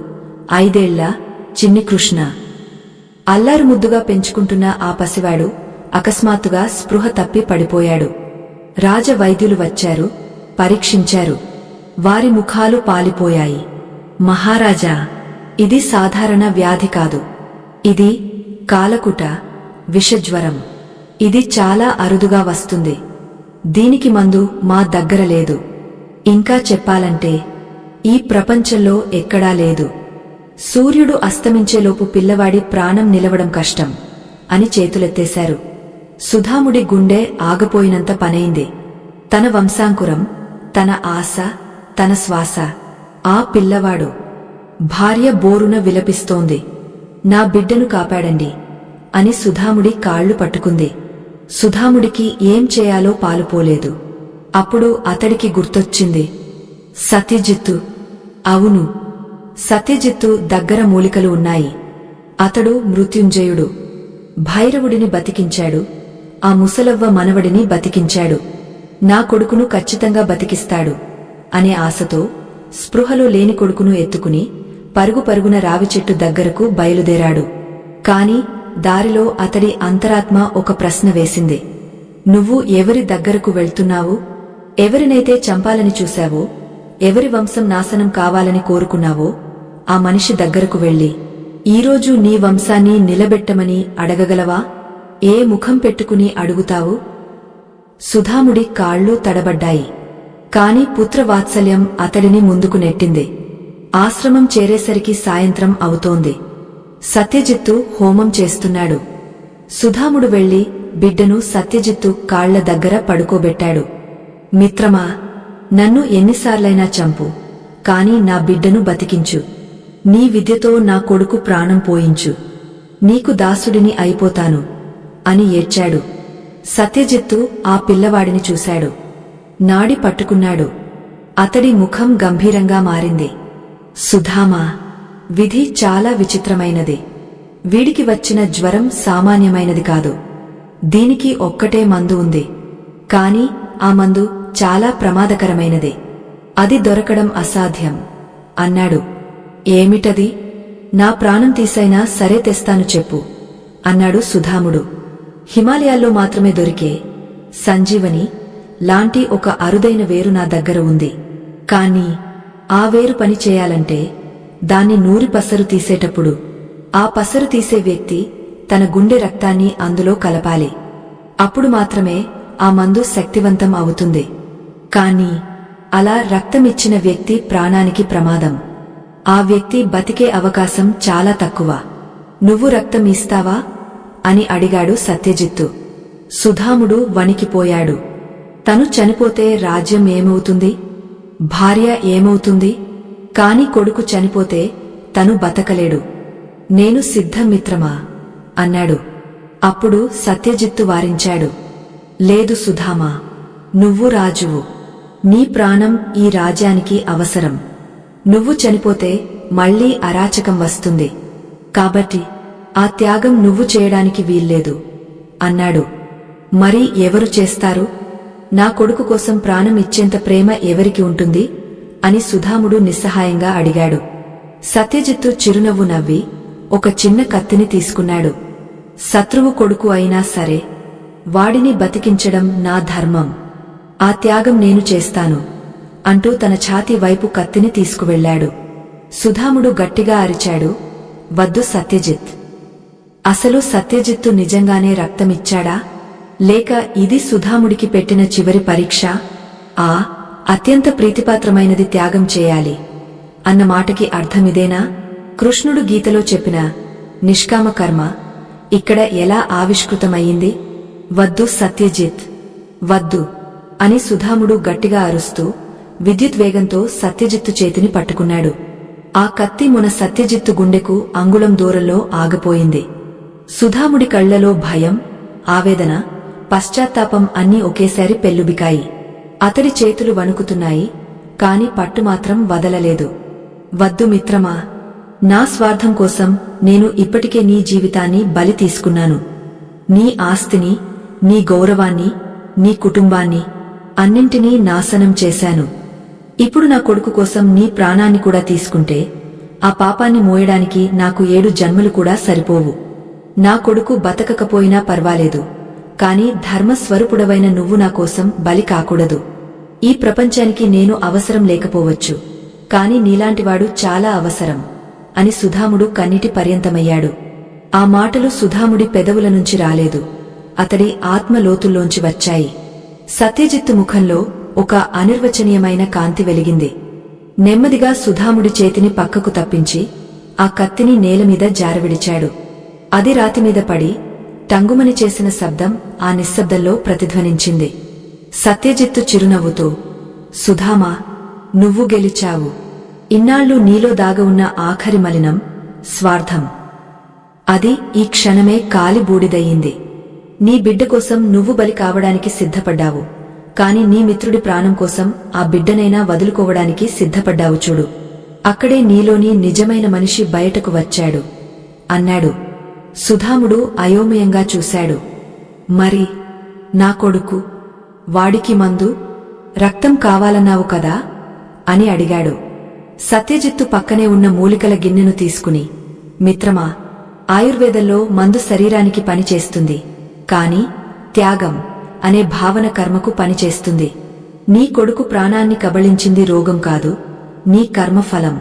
5 ఏళ్ల చిన్ని కృష్ణ. అల్లారు ముద్దుగా పెంచుకుంటున్న ఆ పసివాడు అకస్మాత్తుగా స్పృహ తప్పి పడిపోయాడు. రాజవైద్యులు వచ్చారు, పరీక్షించారు. వారి ముఖాలు పాలిపోయాయి. మహారాజా, ఇది సాధారణ వ్యాధి కాదు. ఇది కాలకుట విషజ్వరం. ఇది చాలా అరుదుగా వస్తుంది. దీనికి మందు మా దగ్గర లేదు. ఇంకా చెప్పాలంటే ఈ ప్రపంచంలో ఎక్కడా లేదు. సూర్యుడు అస్తమించేలోపు పిల్లవాడి ప్రాణం నిలవడం కష్టం అని చేతులెత్తేశారు. సుధాముడి గుండె ఆగపోయినంత పనైంది. తన వంశాంకురం, తన ఆశ, తన శ్వాస, ఆ పిల్లవాడు. భార్య బోరున విలపిస్తోంది. నా బిడ్డను కాపాడండి అని సుధాముడి కాళ్లు పట్టుకుంది. సుధాముడికి ఏం చేయాలో పాలుపోలేదు. అప్పుడు అతడికి గుర్తొచ్చింది సత్యజిత్తు. అవును, సత్యజిత్తు దగ్గర మూలికలు ఉన్నాయి. అతడు మృత్యుంజయుడు. భైరవుడిని బతికించాడు, ఆ ముసలవ్వ మనవడిని బతికించాడు. నా కొడుకును ఖచ్చితంగా బతికిస్తాడు అనే ఆశతో స్పృహలో లేని కొడుకును ఎత్తుకుని పరుగు పరుగున రావిచెట్టు దగ్గరకు బయలుదేరాడు. కాని దారిలో అతడి అంతరాత్మ ఒక ప్రశ్న వేసింది. నువ్వు ఎవరి దగ్గరకు వెళ్తున్నావు? ఎవరినైతే చంపాలని చూశావో, ఎవరి వంశం నాశనం కావాలని కోరుకున్నావో ఆ మనిషి దగ్గరకు వెళ్లి ఈరోజు నీ వంశాన్ని నిలబెట్టమని అడగగలవా? ఏ ముఖం పెట్టుకుని అడుగుతావు? సుధాముడి కాళ్ళు తడబడ్డాయి. కాని పుత్రవాత్సల్యం అతడిని ముందుకు నెట్టింది. ఆశ్రమం చేరేసరికి సాయంత్రం అవుతోంది. సత్యజిత్తు హోమం చేస్తున్నాడు. సుధాముడు వెళ్లి బిడ్డను సత్యజిత్తు కాళ్ల దగ్గర పడుకోబెట్టాడు. మిత్రమా, నన్ను ఎన్నిసార్లైనా చంపు, కాని నా బిడ్డను బతికించు. నీ విద్యతో నా కొడుకు ప్రాణం పోయించు. నీకు దాసుడిని అయిపోతాను అని ఏడ్చాడు. సత్యజిత్తు ఆ పిల్లవాడిని చూశాడు. నాడి పట్టుకున్నాడు. అతడి ముఖం గంభీరంగా మారింది. సుధామా, విధి చాలా విచిత్రమైనది. వీడికి వచ్చిన జ్వరం సామాన్యమైనది కాదు. దీనికి ఒక్కటే మందు ఉంది. కాని ఆ మందు చాలా ప్రమాదకరమైనది. అది దొరకడం అసాధ్యం అన్నాడు. ఏమిటది? నా ప్రాణం తీసైనా సరే తెస్తాను చెప్పు అన్నాడు సుధాముడు. హిమాలయాల్లో మాత్రమే దొరికే సంజీవని లాంటి ఒక అరుదైన వేరు నా దగ్గర ఉంది. కాని ఆ వేరు పని చేయాలంటే దాన్ని నూరి పసరు తీసేటప్పుడు ఆ పసరు తీసే వ్యక్తి తన గుండె రక్తాన్ని అందులో కలపాలి. అప్పుడు మాత్రమే ఆ మందు శక్తివంతం అవుతుంది. కాని అలా రక్తమిచ్చిన వ్యక్తి ప్రాణానికి ప్రమాదం. ఆ వ్యక్తి బతికే అవకాశం చాలా తక్కువ. నువ్వు రక్తం ఇస్తావా అని అడిగాడు సత్యజిత్తు. సుధాముడు వణికిపోయాడు. తను చనిపోతే రాజ్యం ఏమవుతుంది, భార్య ఏమవుతుంది? కాని కొడుకు చనిపోతే తను బతకలేడు. నేను సిద్ధం మిత్రమా అన్నాడు. అప్పుడు సత్యజిత్తు వారించాడు. లేదు సుధామా, నువ్వు రాజువు. నీ ప్రాణం ఈ రాజ్యానికి అవసరం. నువ్వు చనిపోతే మళ్లీ అరాచకం వస్తుంది. కాబట్టి ఆ త్యాగం నువ్వు చేయడానికి వీల్లేదు అన్నాడు. మరి ఎవరు చేస్తారు? నా కొడుకు కోసం ప్రాణం ఇచ్చేంత ప్రేమ ఎవరికి ఉంటుంది అని సుధాముడు నిస్సహాయంగా అడిగాడు. సత్యజిత్తు చిరునవ్వు నవ్వి ఒక చిన్న కత్తిని తీసుకున్నాడు. శత్రువు కొడుకు అయినా సరే వాడిని బతికించడం నా ధర్మం. ఆ త్యాగం నేను చేస్తాను అంటూ తన ఛాతీ వైపు కత్తిని తీసుకువెళ్లాడు. సుధాముడు గట్టిగా అరిచాడు, వద్దు సత్యజిత్. అసలు సత్యజిత్తు నిజంగానే రక్తమిచ్చాడా, లేక ఇది సుధాముడికి పెట్టిన చివరి పరీక్ష? అత్యంత ప్రీతిపాత్రమైనది త్యాగం చేయాలి అన్న మాటకి అర్థమిదేనా? కృష్ణుడు గీతలో చెప్పిన నిష్కామ కర్మ ఇక్కడ ఎలా ఆవిష్కృతమయ్యింది? వద్దు సత్యజిత్, వద్దు అని సుధాముడు గట్టిగా అరుస్తూ విద్యుత్ వేగంతో సత్యజిత్తు చేతిని పట్టుకున్నాడు. ఆ కత్తి మన సత్యజిత్తు గుండెకు అంగుళం దూరంలో ఆగిపోయింది. సుధాముడి కళ్లలో భయం, ఆవేదన, పశ్చాత్తాపం అన్నీ ఒకేసారి పెల్లుబికాయి. అతడి చేతులు వణుకుతున్నాయి, కాని పట్టుమాత్రం వదలలేదు. వద్దు మిత్రమా, నా స్వార్థం కోసం నేను ఇప్పటికే నీ జీవితాన్ని బలి తీసుకున్నాను. నీ ఆస్తిని, నీ గౌరవాన్ని, నీ కుటుంబాన్ని అన్నింటినీ నాశనం చేశాను. ఇప్పుడు నా కొడుకు కోసం నీ ప్రాణాన్ని కూడా తీసుకుంటే ఆ పాపాన్ని మోయడానికి నాకు 7 జన్మలు కూడా సరిపోవు. నా కొడుకు బతకకపోయినా పర్వాలేదు, కాని ధర్మస్వరూపుడవైన నువ్వు నా కోసం బలి కాకూడదు. ఈ ప్రపంచానికి నేను అవసరం లేకపోవచ్చు, కాని నీలాంటివాడు చాలా అవసరం అని సుధాముడు కన్నీటి పర్యంతమయ్యాడు. ఆ మాటలు సుధాముడి పెదవుల నుంచి రాలేదు, అతడి ఆత్మలోతుల్లోంచి వచ్చాయి. సత్యజిత్తు ముఖంలో ఒక అనిర్వచనీయమైన కాంతి వెలిగింది. నెమ్మదిగా సుధాముడి చేతిని పక్కకు తప్పించి ఆ కత్తిని నేలమీద జారవిడిచాడు. అది రాతిమీద పడి టంగుమని చేసిన శబ్దం ఆ నిశ్శబ్దంలో ప్రతిధ్వనించింది. సత్యజిత్తు చిరునవ్వుతో, సుధామా, నువ్వు గెలిచావు. ఇన్నాళ్లు నీలో దాగవున్న ఆఖరి మలినం, స్వార్థం, అది ఈ క్షణమే కాలి బూడిదయ్యింది. నీ బిడ్డ కోసం నువ్వు బలి కావడానికి సిద్ధపడ్డావు, కాని నీ మిత్రుడి ప్రాణం కోసం ఆ బిడ్డనైనా వదులుకోవడానికి సిద్ధపడ్డావు చూడు. అక్కడే నీలోని నిజమైన మనిషి బయటకు వచ్చాడు అన్నాడు. సుధాముడు అయోమయంగా చూశాడు. మరి నా కొడుకు, వాడికి మందు, రక్తం కావాలన్నావు కదా అని అడిగాడు. సత్యజిత్తు పక్కనే ఉన్న మూలికల గిన్నెను తీసుకుని, మిత్రమా, ఆయుర్వేదంలో మందు శరీరానికి పనిచేస్తుంది, కాని త్యాగం అనే భావన కర్మకు పనిచేస్తుంది. నీ కొడుకు ప్రాణాన్ని కబళించింది రోగం కాదు, నీ కర్మఫలం.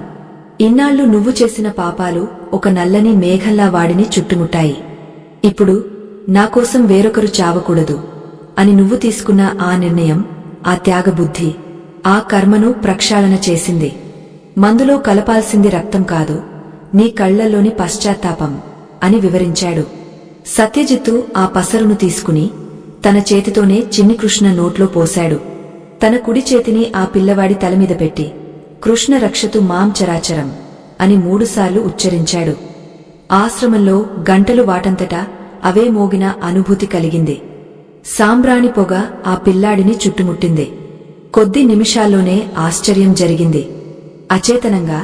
ఇన్నాళ్లు నువ్వు చేసిన పాపాలు ఒక నల్లని మేఘంలా వాడిని చుట్టుముట్టాయి. ఇప్పుడు నాకోసం వేరొకరు చావకూడదు అని నువ్వు తీసుకున్న ఆ నిర్ణయం, ఆ త్యాగబుద్ధి ఆ కర్మను ప్రక్షాళన చేసింది. మందులో కలపాల్సింది రక్తం కాదు, నీ కళ్లల్లోని పశ్చాత్తాపం అని వివరించాడు. సత్యజిత్తు ఆ పసరును తీసుకుని తన చేతితోనే చిన్ని కృష్ణ నోట్లో పోశాడు. తన కుడి చేతిని ఆ పిల్లవాడి తలమీద పెట్టి కృష్ణ రక్షతు మాం చరాచరం అని 3 సార్లు ఉచ్చరించాడు. ఆశ్రమంలో గంటలు వాటంతటా అవే మోగిన అనుభూతి కలిగింది. సాంబ్రాణి పొగ ఆ పిల్లాడిని చుట్టుముట్టింది. కొద్ది నిమిషాల్లోనే ఆశ్చర్యం జరిగింది. అచేతనంగా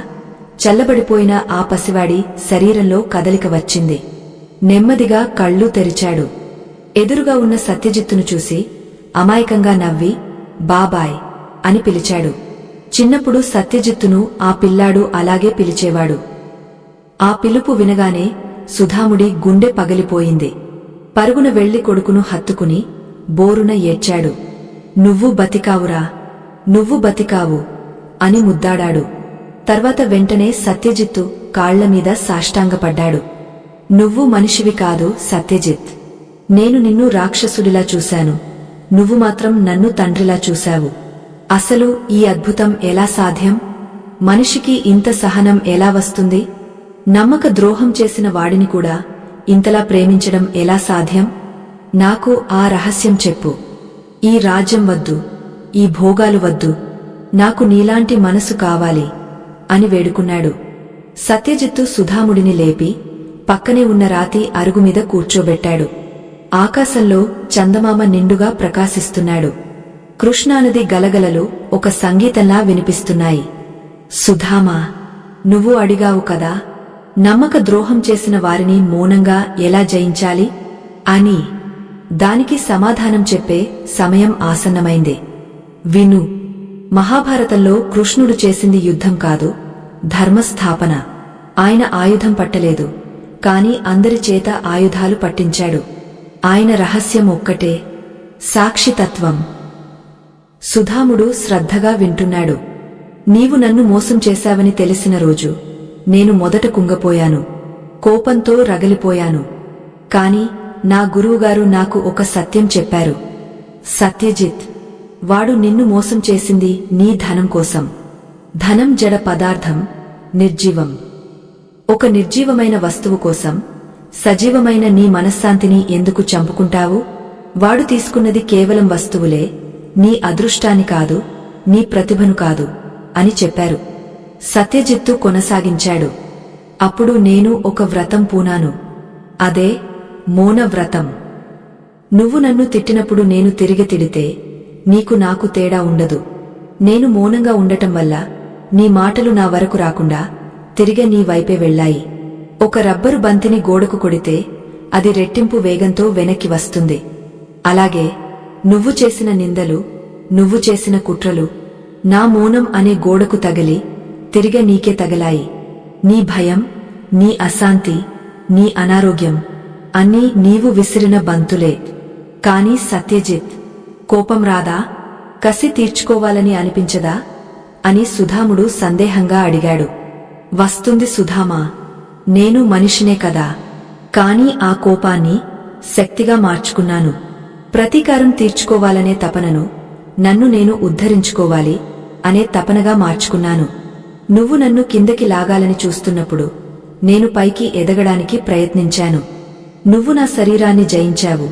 చల్లబడిపోయిన ఆ పసివాడి శరీరంలో కదలిక వచ్చింది. నెమ్మదిగా కళ్ళు తెరిచాడు. ఎదురుగా ఉన్న సత్యజిత్తును చూసి అమాయకంగా నవ్వి బాబాయ్ అని పిలిచాడు. చిన్నప్పుడు సత్యజిత్తును ఆ పిల్లాడు అలాగే పిలిచేవాడు. ఆ పిలుపు వినగానే సుధాముడి గుండె పగిలిపోయింది. పరుగున వెళ్లి కొడుకును హత్తుకుని బోరున ఏడ్చాడు. నువ్వు బతికావురా, నువ్వు బతికావు అని ముద్దాడాడు. తర్వాత వెంటనే సత్యజిత్తు కాళ్లమీద సాష్టాంగపడ్డాడు. నువ్వు మనిషివి కాదు సత్యజిత్. నేను నిన్ను రాక్షసుడిలా చూశాను, నువ్వు మాత్రం నన్ను తండ్రిలా చూశావు. అసలు ఈ అద్భుతం ఎలా సాధ్యం? మనిషికి ఇంత సహనం ఎలా వస్తుంది? నమ్మక ద్రోహం చేసిన వాడిని కూడా ఇంతలా ప్రేమించడం ఎలా సాధ్యం? నాకు ఆ రహస్యం చెప్పు ఈ రాజ్యం వద్దు, ఈ భోగాలు వద్దు, నాకు నీలాంటి మనసు కావాలి అని వేడుకున్నాడు. సత్యజిత్తు సుధాముడిని లేపి పక్కనే ఉన్న రాతి అరుగుమీద కూర్చోబెట్టాడు. ఆకాశంలో చందమామ నిండుగా ప్రకాశిస్తున్నాడు. కృష్ణానది గలగలలు ఒక సంగీతంలా వినిపిస్తున్నాయి. సుధామా, నువ్వు అడిగావు కదా, నమ్మక ద్రోహం చేసిన వారిని మౌనంగా ఎలా జయించాలి అని. దానికి సమాధానం చెప్పే సమయం ఆసన్నమైంది. విను. మహాభారతంలో కృష్ణుడు చేసింది యుద్ధం కాదు, ధర్మస్థాపన. ఆయన ఆయుధం పట్టలేదు, కాని అందరి చేత ఆయుధాలు పట్టించాడు. ఆయన రహస్యం ఒక్కటే, సాక్షితత్వం. సుధాముడు శ్రద్ధగా వింటున్నాడు. నీవు నన్ను మోసం చేశావని తెలిసిన రోజు నేను మొదట కుంగపోయాను, కోపంతో రగిలిపోయాను. కాని నా గురువుగారు నాకు ఒక సత్యం చెప్పారు. సత్యజిత్, వాడు నిన్ను మోసం చేసింది నీ ధనం కోసం. ధనం జడ పదార్థం, నిర్జీవం. ఒక నిర్జీవమైన వస్తువు కోసం సజీవమైన నీ మనశ్శాంతిని ఎందుకు చంపుకుంటావు? వాడు తీసుకున్నది కేవలం వస్తువులే, నీ అదృష్టాన్ని కాదు, నీ ప్రతిభను కాదు అని చెప్పారు. సత్యజిత్తు కొనసాగించాడు. అప్పుడు నేను ఒక వ్రతం పూనాను. అదే మౌన వ్రతం. నువ్వు నన్ను తిట్టినప్పుడు నేను తిరిగి తిడితే నీకు నాకు తేడా ఉండదు. నేను మౌనంగా ఉండటం వల్ల నీ మాటలు నా వరకు రాకుండా తిరిగే నీ వైపే వెళ్లాయి. ఒక రబ్బరు బంతిని గోడకు కొడితే అది రెట్టింపు వేగంతో వెనక్కి వస్తుంది. అలాగే నువ్వు చేసిన నిందలు, నువ్వు చేసిన కుట్రలు నా మౌనం అనే గోడకు తగిలి తిరిగే నీకే తగలాయి. నీ భయం, నీ అశాంతి, నీ అనారోగ్యం అన్నీ నీవు విసిరిన బంతులే. కాని సత్యజిత్, కోపం రాదా? కసి తీర్చుకోవాలని అనిపించదా అని సుధాముడు సందేహంగా అడిగాడు. వస్తుంది సుధామా, నేను మనిషినే కదా. కాని ఆ కోపాన్ని శక్తిగా మార్చుకున్నాను. ప్రతీకారం తీర్చుకోవాలనే తపనను నన్ను నేను ఉద్ధరించుకోవాలి అనే తపనగా మార్చుకున్నాను. నువ్వు నన్ను కిందకి లాగాలని చూస్తున్నప్పుడు నేను పైకి ఎదగడానికి ప్రయత్నించాను. నువ్వు నా శరీరాన్ని జయించావు,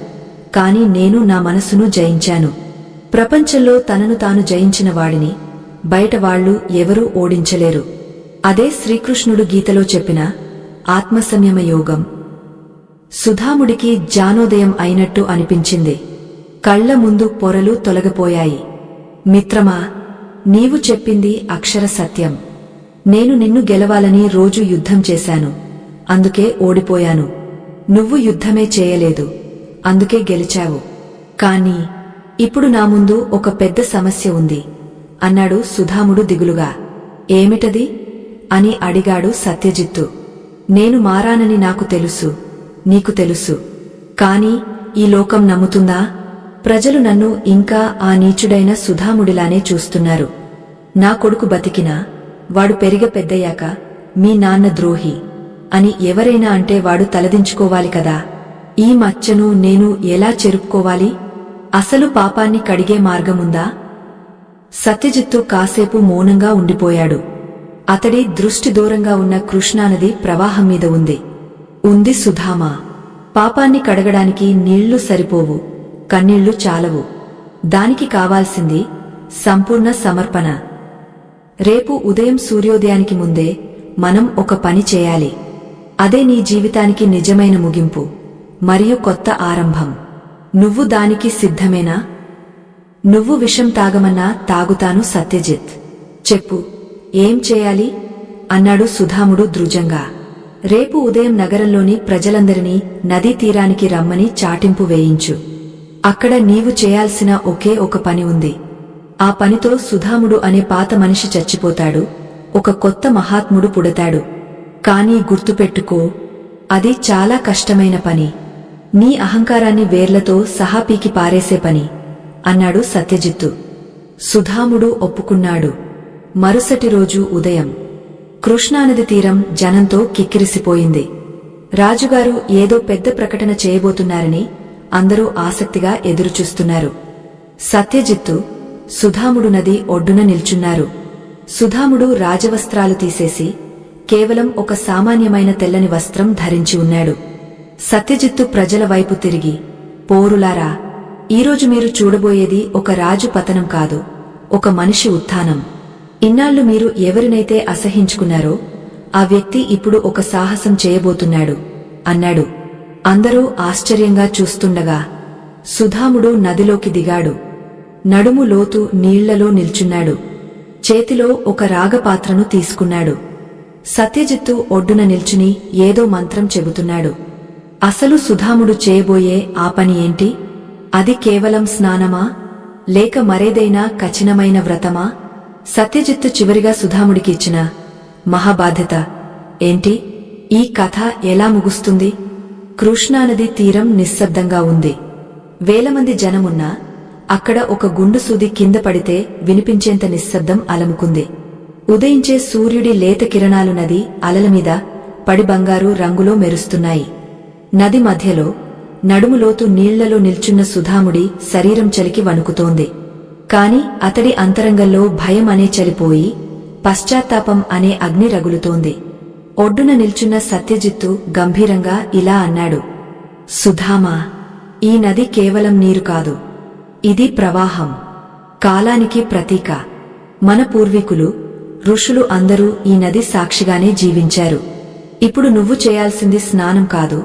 కాని నేను నా మనసును జయించాను. ప్రపంచంలో తనను తాను జయించిన వాడిని బయట వాళ్లు ఎవరూ ఓడించలేరు. అదే శ్రీకృష్ణుడు గీతలో చెప్పిన ఆత్మసంయమ యోగం. సుధాముడికి జ్ఞానోదయం అయినట్టు అనిపించింది. కళ్ల ముందు పొరలు తొలగిపోయాయి. మిత్రమా, నీవు చెప్పింది అక్షర సత్యం. నేను నిన్ను గెలవాలని రోజు యుద్ధం చేశాను, అందుకే ఓడిపోయాను. నువ్వు యుద్ధమే చేయలేదు, అందుకే గెలిచావు. కాని ఇప్పుడు నా ముందు ఒక పెద్ద సమస్య ఉంది అన్నాడు సుధాముడు దిగులుగా. ఏమిటది అని అడిగాడు సత్యజిత్తు. నేను మారానని నాకు తెలుసు, నీకు తెలుసు. కాని ఈ లోకం నమ్ముతుందా? ప్రజలు నన్ను ఇంకా ఆ నీచుడైన సుధాముడిలానే చూస్తున్నారు. నా కొడుకు బతికినా వాడు పెరిగ పెద్దయ్యాక మీ నాన్న ద్రోహి అని ఎవరైనా అంటే వాడు తలదించుకోవాలి కదా. ఈ మచ్చను నేను ఎలా చెరుపుకోవాలి? అసలు పాపాన్ని కడిగే మార్గముందా? సత్యజిత్తు కాసేపు మౌనంగా ఉండిపోయాడు. అతడి దృష్టి దూరంగా ఉన్న కృష్ణానది ప్రవాహం మీద ఉంది. ఉంది సుధామా, పాపాన్ని కడగడానికి నీళ్లు సరిపోవు, కన్నీళ్లు చాలవు. దానికి కావాల్సింది సంపూర్ణ సమర్పణ. రేపు ఉదయం సూర్యోదయానికి ముందే మనం ఒక పని చేయాలి. అదే నీ జీవితానికి నిజమైన ముగింపు మరియు కొత్త ఆరంభం. నువ్వు దానికి సిద్ధమేనా? నువ్వు విషం తాగమన్నా తాగుతాను సత్యజిత్. చెప్పు, ఏం చేయాలి అన్నాడు సుధాముడు ద్రుజంగా. రేపు ఉదయం నగరంలోని ప్రజలందరినీ నదీ తీరానికి రమ్మని చాటింపు వేయించు. అక్కడ నీవు చేయాల్సిన ఒకే ఒక పని ఉంది. ఆ పనితో సుధాముడు అనే పాత మనిషి చచ్చిపోతాడు, ఒక కొత్త మహాత్ముడు పుడతాడు. కానీ గుర్తుపెట్టుకో, అది చాలా కష్టమైన పని. నీ అహంకారాన్ని వేర్లతో సహా పీకి పారేసే పని అన్నాడు సత్యజిత్తు. సుధాముడు ఒప్పుకున్నాడు. మరుసటి రోజు ఉదయం కృష్ణానది తీరం జనంతో కిక్కిరిసిపోయింది. రాజుగారు ఏదో పెద్ద ప్రకటన చేయబోతున్నారని అందరూ ఆసక్తిగా ఎదురుచూస్తున్నారు. సత్యజిత్తు, సుధాముడు నది ఒడ్డున నిల్చున్నారు. సుధాముడు రాజవస్త్రాలు తీసేసి కేవలం ఒక సామాన్యమైన తెల్లని వస్త్రం ధరించి ఉన్నాడు. సత్యజిత్తు ప్రజల వైపు తిరిగి, పోరులారా, ఈరోజు మీరు చూడబోయేది ఒక రాజు పతనం కాదు, ఒక మనిషి ఉత్థానం. ఇన్నాళ్లు మీరు ఎవరినైతే అసహించుకున్నారో ఆ వ్యక్తి ఇప్పుడు ఒక సాహసం చేయబోతున్నాడు అన్నాడు. అందరూ ఆశ్చర్యంగా చూస్తుండగా సుధాముడు నదిలోకి దిగాడు. నడుము లోతు నీళ్లలో నిల్చున్నాడు. చేతిలో ఒక రాగపాత్రను తీసుకున్నాడు. సత్యజిత్తు ఒడ్డున నిల్చుని ఏదో మంత్రం చెబుతున్నాడు. అసలు సుధాముడు చేయబోయే ఆ పని ఏంటి? అది కేవలం స్నానమా, లేక మరేదైనా కఠినమైన వ్రతమా? సత్యజిత్తు చివరిగా సుధాముడికి ఇచ్చిన మహాబాధ్యత ఏంటి? ఈ కథ ఎలా ముగుస్తుంది? కృష్ణానది తీరం నిశ్శబ్దంగా ఉంది. వేలమంది జనమున్నా అక్కడ ఒక గుండు సూది కింద పడితే వినిపించేంత నిశ్శబ్దం అలముకుంది. ఉదయించే సూర్యుడి లేత కిరణాలు నది అలలమీద పడి బంగారు రంగులో మెరుస్తున్నాయి. నది మధ్యలో నడుములోతు నీళ్లలో నిల్చున్న సుధాముడి శరీరం చలికి వణుకుతోంది. కాని అతడి అంతరంగంలో భయం అనే చలిపోయి పశ్చాత్తాపం అనే అగ్ని రగులుతోంది. ఒడ్డున నిల్చున్న సత్యజిత్తు గంభీరంగా ఇలా అన్నాడు. సుధామా, ఈ నది కేవలం నీరు కాదు, ఇది ప్రవాహం, కాలానికి ప్రతీక. మన పూర్వీకులు, ఋషులు అందరూ ఈ నది సాక్షిగానే జీవించారు. ఇప్పుడు నువ్వు చేయాల్సింది స్నానం కాదు,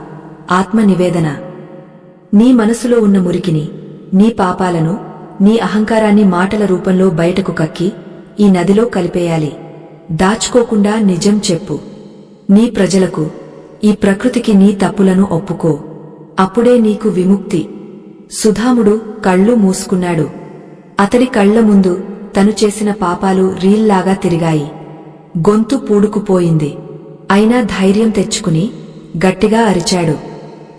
ఆత్మ నివేదన. నీ మనసులో ఉన్న మురికిని, నీ పాపాలను, నీ అహంకారాన్ని మాటల రూపంలో బయటకు కక్కి ఈ నదిలో కలిపేయాలి. దాచుకోకుండా నిజం చెప్పు. నీ ప్రజలకు, ఈ ప్రకృతికి నీ తప్పులను ఒప్పుకో. అప్పుడే నీకు విముక్తి. సుధాముడు కళ్ళు మూసుకున్నాడు. అతడి కళ్ల ముందు తను చేసిన పాపాలు రీల్లాగా తిరిగాయి. గొంతు పూడుకుపోయింది. అయినా ధైర్యం తెచ్చుకుని గట్టిగా అరిచాడు.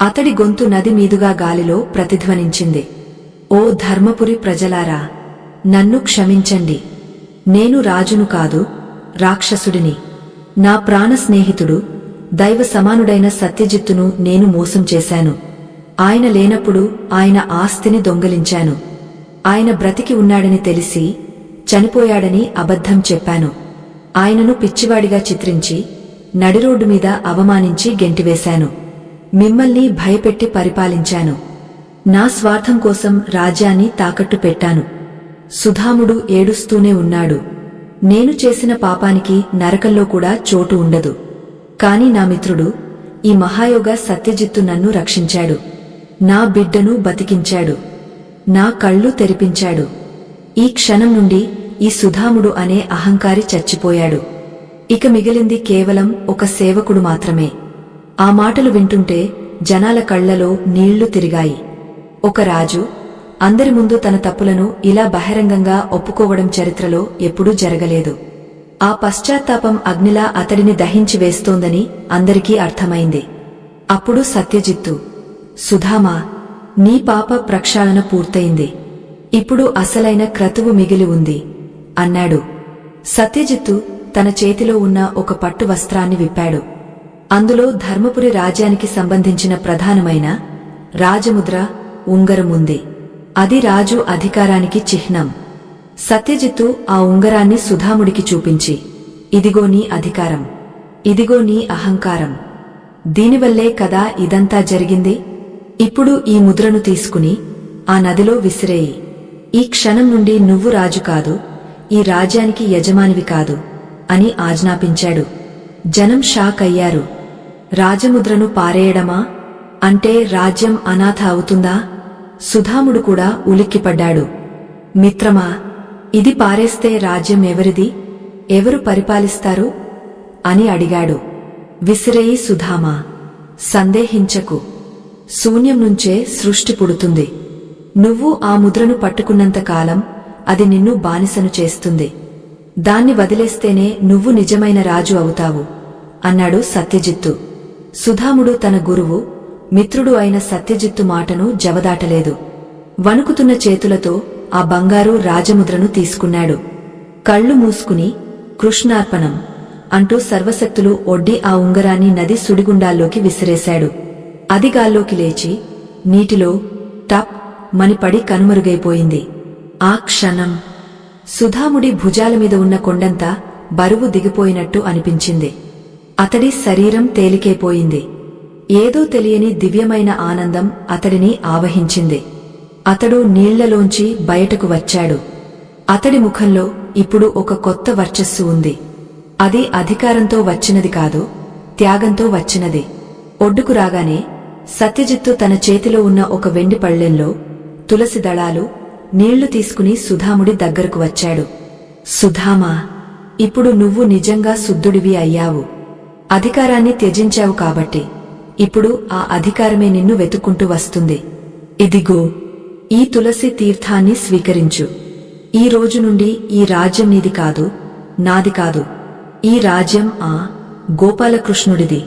అతడి గొంతు నది మీదుగా గాలిలో ప్రతిధ్వనించింది. ఓ ధర్మపురి ప్రజలారా, నన్ను క్షమించండి. నేను రాజును కాదు, రాక్షసుడిని. నా ప్రాణ స్నేహితుడు, దైవ సమానుడైన సత్యజిత్తును నేను మోసం చేశాను. ఆయన లేనప్పుడు ఆయన ఆస్తిని దొంగిలించాను. ఆయన బ్రతికి ఉన్నాడని తెలిసి చనిపోయాడని అబద్ధం చెప్పాను. ఆయనను పిచ్చివాడిగా చిత్రించి నడిరోడ్డు మీద అవమానించి గెంటివేశాను. మిమ్మల్ని భయపెట్టి పరిపాలించాను. నా స్వార్థం కోసం రాజ్యాన్ని తాకట్టు పెట్టాను. సుధాముడు ఏడుస్తూనే ఉన్నాడు. నేను చేసిన పాపానికి నరకంలో కూడా చోటు ఉండదు. కాని నా మిత్రుడు, ఈ మహాయోగ సత్యజిత్తు నన్ను రక్షించాడు. నా బిడ్డను బతికించాడు. నా కళ్ళు తెరిపించాడు. ఈ క్షణం నుండి ఈ సుధాముడు అనే అహంకారి చచ్చిపోయాడు. ఇక మిగిలింది కేవలం ఒక సేవకుడు మాత్రమే. ఆ మాటలు వింటుంటే జనాల కళ్లలో నీళ్లు తిరిగాయి. ఒక రాజు అందరి ముందు తన తప్పులను ఇలా బహిరంగంగా ఒప్పుకోవడం చరిత్రలో ఎప్పుడూ జరగలేదు. ఆ పశ్చాత్తాపం అగ్నిలా అతడిని దహించి వేస్తోందని అందరికీ అర్థమైంది. అప్పుడు సత్యజిత్తు, సుధామా, నీ పాప ప్రక్షాళన పూర్తయింది. ఇప్పుడు అసలైన క్రతువు మిగిలి ఉంది అన్నాడు. సత్యజిత్తు తన చేతిలో ఉన్న ఒక పట్టు వస్త్రాన్ని విప్పాడు. అందులో ధర్మపురి రాజ్యానికి సంబంధించిన ప్రధానమైన రాజముద్ర ఉంగరం ఉంది. అది రాజు అధికారానికి చిహ్నం. సత్యజిత్తు ఆ ఉంగరాన్ని సుధాముడికి చూపించి, ఇదిగో నీ అధికారం, ఇదిగో నీ అహంకారం. దీనివల్లే కదా ఇదంతా జరిగింది. ఇప్పుడు ఈ ముద్రను తీసుకుని ఆ నదిలో విసిరేయి. ఈ క్షణం నుండి నువ్వు రాజు కాదు, ఈ రాజ్యానికి యజమానివి కాదు అని ఆజ్ఞాపించాడు. జనం షాక్ అయ్యారు. రాజముద్రను పారేయడమా? అంటే రాజ్యం అనాథ అవుతుందా? సుధాముడు కూడా ఉలిక్కిపడ్డాడు. మిత్రమా, ఇది పారేస్తే రాజ్యం ఎవరిది? ఎవరు పరిపాలిస్తారు అని అడిగాడు. విసిరేయి సుధామా, సందేహించకు. శూన్యం నుంచే సృష్టి పుడుతుంది. నువ్వు ఆ ముద్రను పట్టుకున్నంతకాలం అది నిన్ను బానిసను చేస్తుంది. దాన్ని వదిలేస్తేనే నువ్వు నిజమైన రాజు అవుతావు అన్నాడు సత్యజిత్తు. సుధాముడు తన గురువు, మిత్రుడు అయిన సత్యజిత్తు మాటను జవదాటలేదు. వణుకుతున్న చేతులతో ఆ బంగారు రాజముద్రను తీసుకున్నాడు. కళ్ళు మూసుకుని కృష్ణార్పణం అంటూ సర్వశక్తులు ఒడ్డి ఆ ఉంగరాన్ని నది సుడిగుండాల్లోకి విసిరేశాడు. అది గాల్లోకి లేచి నీటిలో టప్ మనిపడి కనుమరుగైపోయింది. ఆ క్షణం సుధాముడి భుజాలమీద ఉన్న కొండంతా బరువు దిగిపోయినట్టు అనిపించింది. అతడి శరీరం తేలికైపోయింది. ఏదో తెలియని దివ్యమైన ఆనందం అతడిని ఆవహించింది. అతడు నీళ్లలోంచి బయటకు వచ్చాడు. అతడి ముఖంలో ఇప్పుడు ఒక కొత్త వర్చస్సు ఉంది. అది అధికారంతో వచ్చినది కాదు, త్యాగంతో వచ్చినది. ఒడ్డుకు రాగానే సత్యజిత్తు తన చేతిలో ఉన్న ఒక వెండి పళ్ళెంలో తులసి దళాలు, నీళ్లు తీసుకుని సుధాముడి దగ్గరకు వచ్చాడు. సుధామా, ఇప్పుడు నువ్వు నిజంగా శుద్ధుడివి అయ్యావు. అధికారాన్ని త్యజించావు కాబట్టి ఇప్పుడు ఆ అధికారమే నిన్ను వెతుక్కుంటూ వస్తుంది. ఇదిగో, ఈ తులసి తీర్థాన్ని స్వీకరించు. ఈ రోజు నుండి ఈ రాజ్యం నీది కాదు, నాది కాదు. ఈ రాజ్యం ఆ గోపాలకృష్ణుడిది.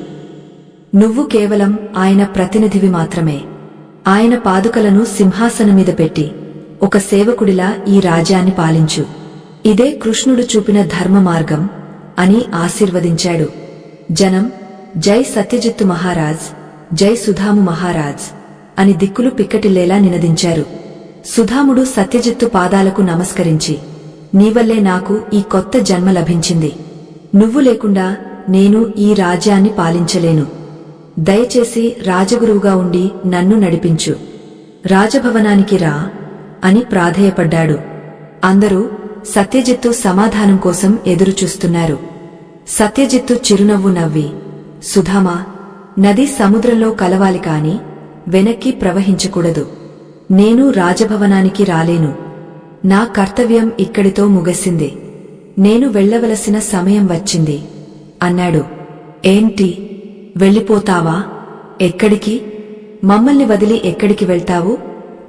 నువ్వు కేవలం ఆయన ప్రతినిధివి మాత్రమే. ఆయన పాదుకలను సింహాసనమీద పెట్టి ఒక సేవకుడిలా ఈ రాజ్యాన్ని పాలించు. ఇదే కృష్ణుడు చూపిన ధర్మ మార్గం అని ఆశీర్వదించాడు. జనం జై సత్యజిత్తు మహారాజ్, జై సుధాము మహారాజ్ అని దిక్కులు పిక్కటిల్లేలా నినదించారు. సుధాముడు సత్యజిత్తు పాదాలకు నమస్కరించి, నీవల్లే నాకు ఈ కొత్త జన్మ లభించింది. నువ్వు లేకుండా నేను ఈ రాజ్యాన్ని పాలించలేను. దయచేసి రాజగురువుగా ఉండి నన్ను నడిపించు. రాజభవనానికి రా అని ప్రాధేయపడ్డాడు. అందరూ సత్యజిత్తు సమాధానం కోసం ఎదురుచూస్తున్నారు. సత్యజిత్తు చిరునవ్వు నవ్వి, సుధామా, నది సముద్రంలో కలవాలి కాని వెనక్కి ప్రవహించకూడదు. నేను రాజభవనానికి రాలేను. నా కర్తవ్యం ఇక్కడితో ముగిసింది. నేను వెళ్లవలసిన సమయం వచ్చింది అన్నాడు. ఏంటి, వెళ్ళిపోతావా? ఎక్కడికి? మమ్మల్ని వదిలి ఎక్కడికి వెళ్తావు